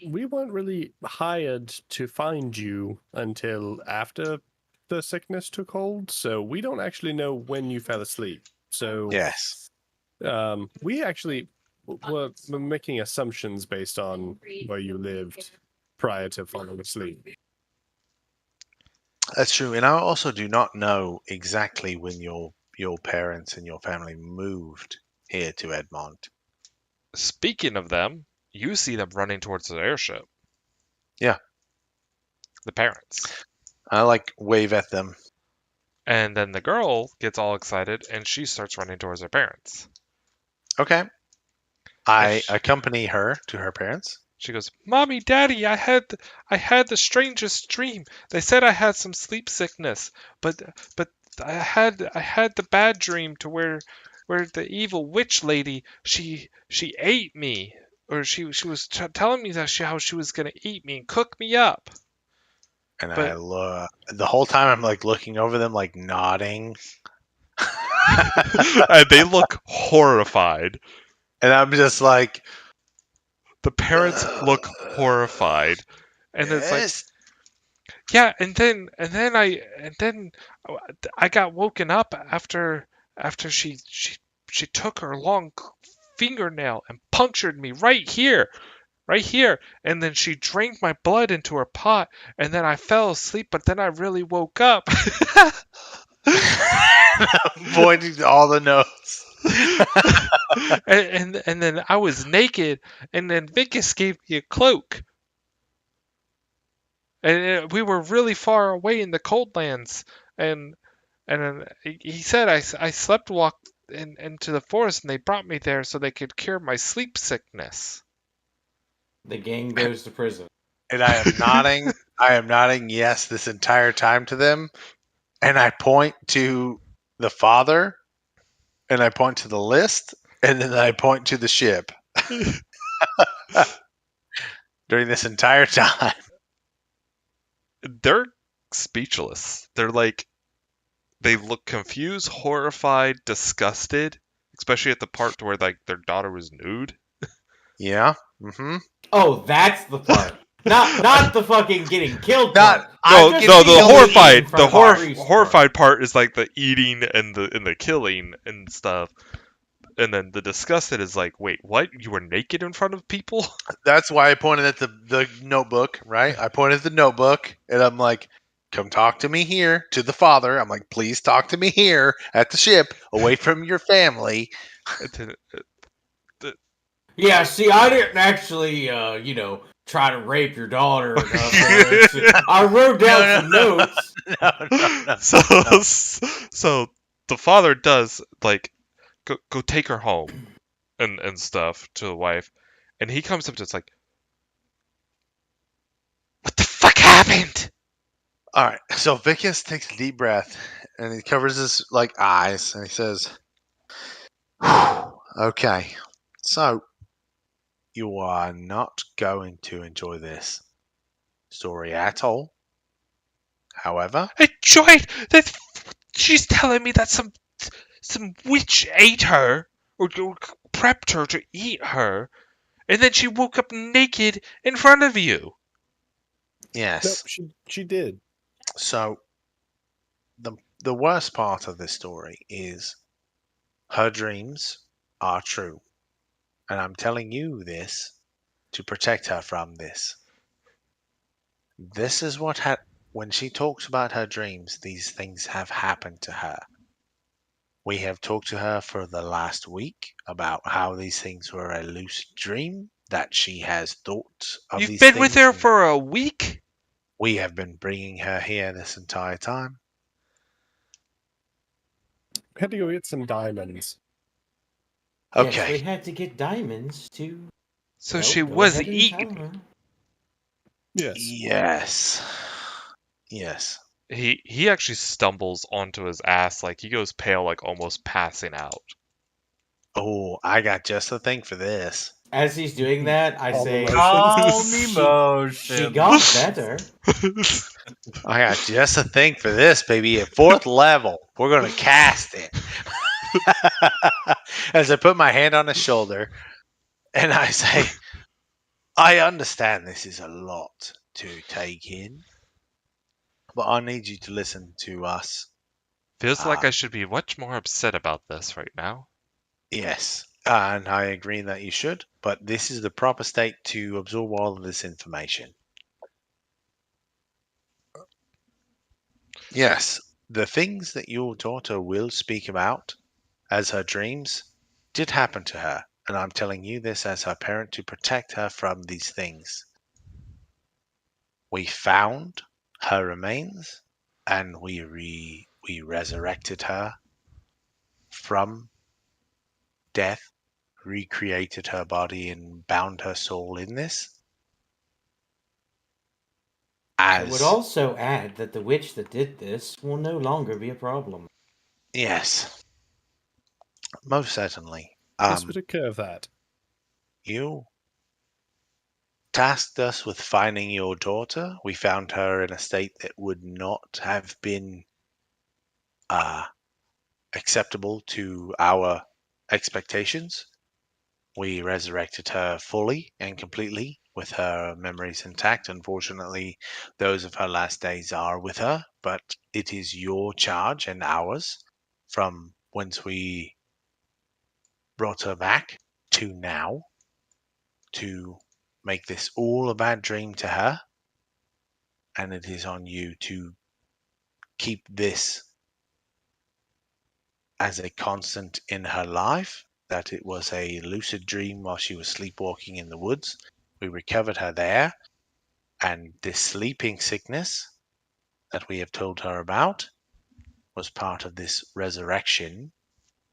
we weren't really hired to find you until after the sickness took hold, so we don't actually know when you fell asleep. So
Yes.
we actually were making assumptions based on where you lived prior to falling asleep.
That's true. And I also do not know exactly when your parents and your family moved here to Edmont.
Speaking of them, you see them running towards the airship.
Yeah.
The parents.
I wave at them.
And then the girl gets all excited and she starts running towards her parents.
Okay. I
Ish.
accompany her to her parents.
She goes, "Mommy, Daddy, I had the strangest dream. They said I had some sleep sickness, but I had the bad dream to where the evil witch lady she ate me, or she was telling me that how she was gonna eat me and cook me up."
And
But
I look the whole time I'm looking over them, nodding.
and they look horrified.
And I'm just like,
The parents look horrified, and it's like,
yes.
yeah, and then I got woken up after she took her long fingernail and punctured me right here, and then she drained my blood into her pot, and then I fell asleep, but then I really woke up.
Pointing to all the notes.
and then I was naked, and then Vicus gave me a cloak. And we were really far away in the cold lands, and then he said I slept walked into the forest, and they brought me there so they could cure my sleep sickness.
The gang goes to prison.
And I am nodding. I am nodding yes this entire time to them. And I point to the father, and I point to the list, and then I point to the ship. During this entire time.
they're speechless. They're like, they look confused, horrified, disgusted, especially at the part where like their daughter was nude.
Yeah. Mm-hmm.
Oh, that's the part. Not the fucking getting killed
Not.
part.
I'm
Just
No,
getting
the
being
killed.
naked in
horrified,
front of a priest part.
horrified part is like the eating and the killing and stuff. And then the disgusted is like, wait, what? You were naked in front of people?
That's why I pointed at the notebook, right? I pointed at the notebook, and I'm like, "Come talk to me here." To the father, I'm like, "Please talk to me here at the ship, away from your family."
Yeah, see, I didn't actually, try to rape your daughter or nothing. I wrote down some notes.
No.
So, so the father does like go take her home and stuff to the wife, and he comes up to it's like, what the fuck happened?
All right. So Vicus takes a deep breath, and he covers his like eyes, and he says, "Okay, so you are not going to enjoy this story at all. However,
I joined that. She's telling me that some witch ate her or prepped her to eat her, and then she woke up naked in front of you.
Nope,
yes.
she did.
So the worst part of this story is her dreams are true, and I'm telling you this to protect her from this. This is what when she talks about her dreams, these things have happened to her. We have talked to her for the last week about how these things were a lucid dream, that she has thought of
You've
these
been with
things.
her for a week?
We have been bringing her here this entire time.
We had to go get some diamonds.
Yes, we
Okay.
had to get diamonds to.
So
Well,
she
go
was
ahead and tell
eaten.
her.
Yes.
Yes. Yes.
He actually stumbles onto his ass, like he goes pale, like almost passing out.
Oh, I got just the thing for this.
As he's doing that, I
Calm
say,
emotions.
Calm emotions.
she got better.
I got just the thing for this, baby. At 4th level, we're going to cast it. As I put my hand on his shoulder and I say, I understand this is a lot to take in, but I need you to listen to us.
Feels like I should be much more upset about this right now.
Yes, and I agree that you should, but this is the proper state to absorb all of this information. Yes, the things that your daughter will speak about as her dreams did happen to her, and I'm telling you this as her parent to protect her from these things. We found her remains, and we resurrected her from death, recreated her body, and bound her soul in this.
I would
As
also add that the witch that did this will no longer be a problem.
yes, most certainly.
This would occur of that.
You tasked us with finding your daughter. We found her in a state that would not have been uh, acceptable to our expectations. We resurrected her fully and completely with her memories intact. Unfortunately, those of her last days are with her, but it is your charge and ours from whence we brought her back to now to make this all a bad dream to her. And it is on you to keep this as a constant in her life, that it was a lucid dream while she was sleepwalking in the woods. We recovered her there, and this sleeping sickness that we have told her about was part of this resurrection,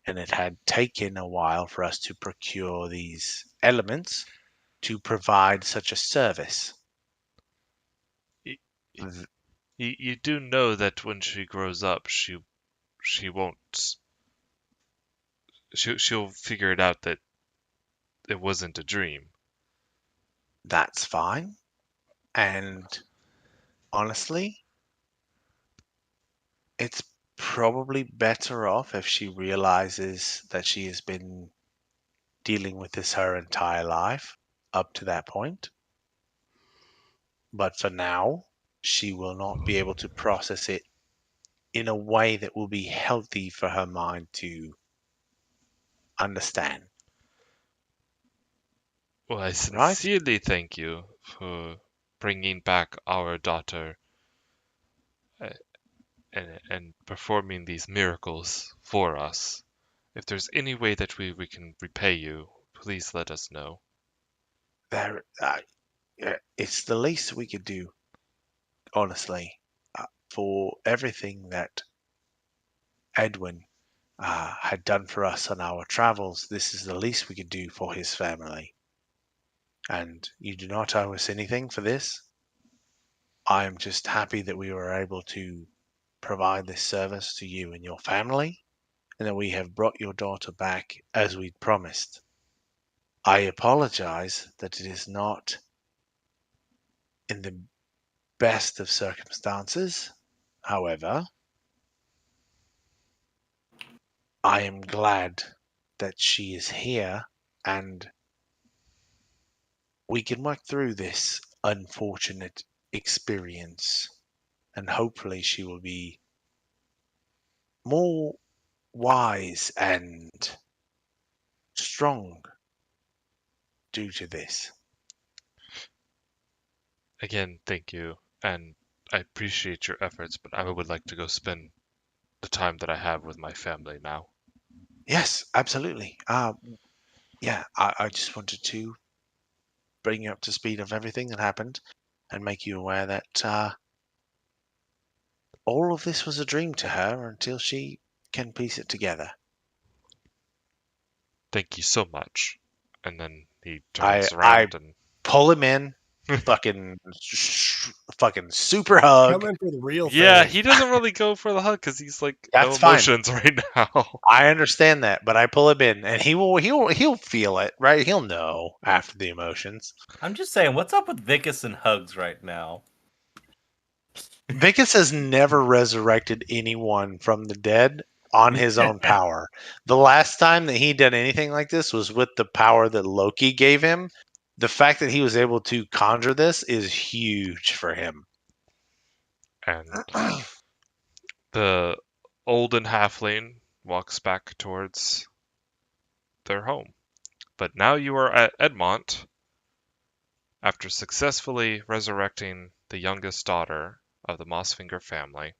and it had taken a while for us to procure these elements to provide such a service.
You,
Th-
you do know that when she grows up, she won't. She'll figure it out that it wasn't a dream.
That's fine. And honestly, it's probably better off if she realizes that she has been dealing with this her entire life up to that point. But for now, she will not be able to process it in a way that will be healthy for her mind to understand.
Well, I
Right?
sincerely thank you for bringing back our daughter uh, and performing these miracles for us. If there's any way that we can repay you, please let us know.
There, it's the least we could do, honestly, for everything that Edwin had done for us on our travels. This is the least we could do for his family. And you do not owe us anything for this. I am just happy that we were able to provide this service to you and your family, and that we have brought your daughter back as we'd promised. I apologize that it is not in the best of circumstances. However, I am glad that she is here and we can work through this unfortunate experience, and hopefully she will be more wise and strong due to this.
Again, thank you, and I appreciate your efforts, but I would like to go spend the time that I have with my family now.
Yes, absolutely. Yeah, I just wanted to bring you up to speed of everything that happened and make you aware that all of this was a dream to her until she can piece it together.
Thank you so much. And then he
I
turns
I
around and
pull him in, fucking fucking super hug.
Coming for the real
yeah,
thing.
he doesn't really go for the hug because he's like no
That's fine.
emotions right now.
I understand that, but I pull him in, and he'll feel it, right? He'll know after the emotions.
I'm just saying, what's up with Vicus and hugs right now?
Vicus has never resurrected anyone from the dead on his own power. The last time that he did anything like this was with the power that Loki gave him. The fact that he was able to conjure this is huge for him.
And the olden halfling walks back towards their home. But now you are at Edmont after successfully resurrecting the youngest daughter of the Mossfinger family.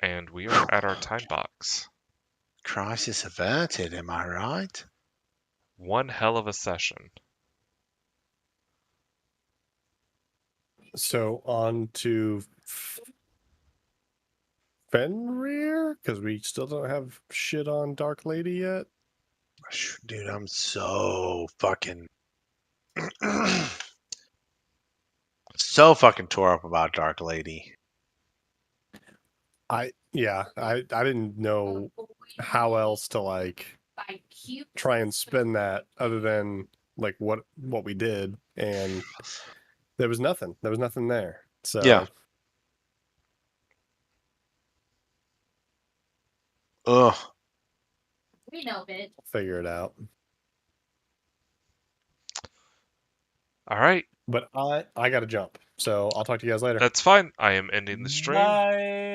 And we are at our time box.
Crisis averted, am I right?
One hell of a session.
So on to Fenrir, because we still don't have shit on Dark Lady yet.
Dude, I'm so fucking so fucking tore up about Dark Lady.
I didn't know how else to like try and spin that other than like what we did, and there was nothing there, so
Yeah. Ugh.
We know, bitch.
figure it out.
All right,
But I gotta jump, so I'll talk to you guys later.
that's fine. I am ending the stream.
Bye.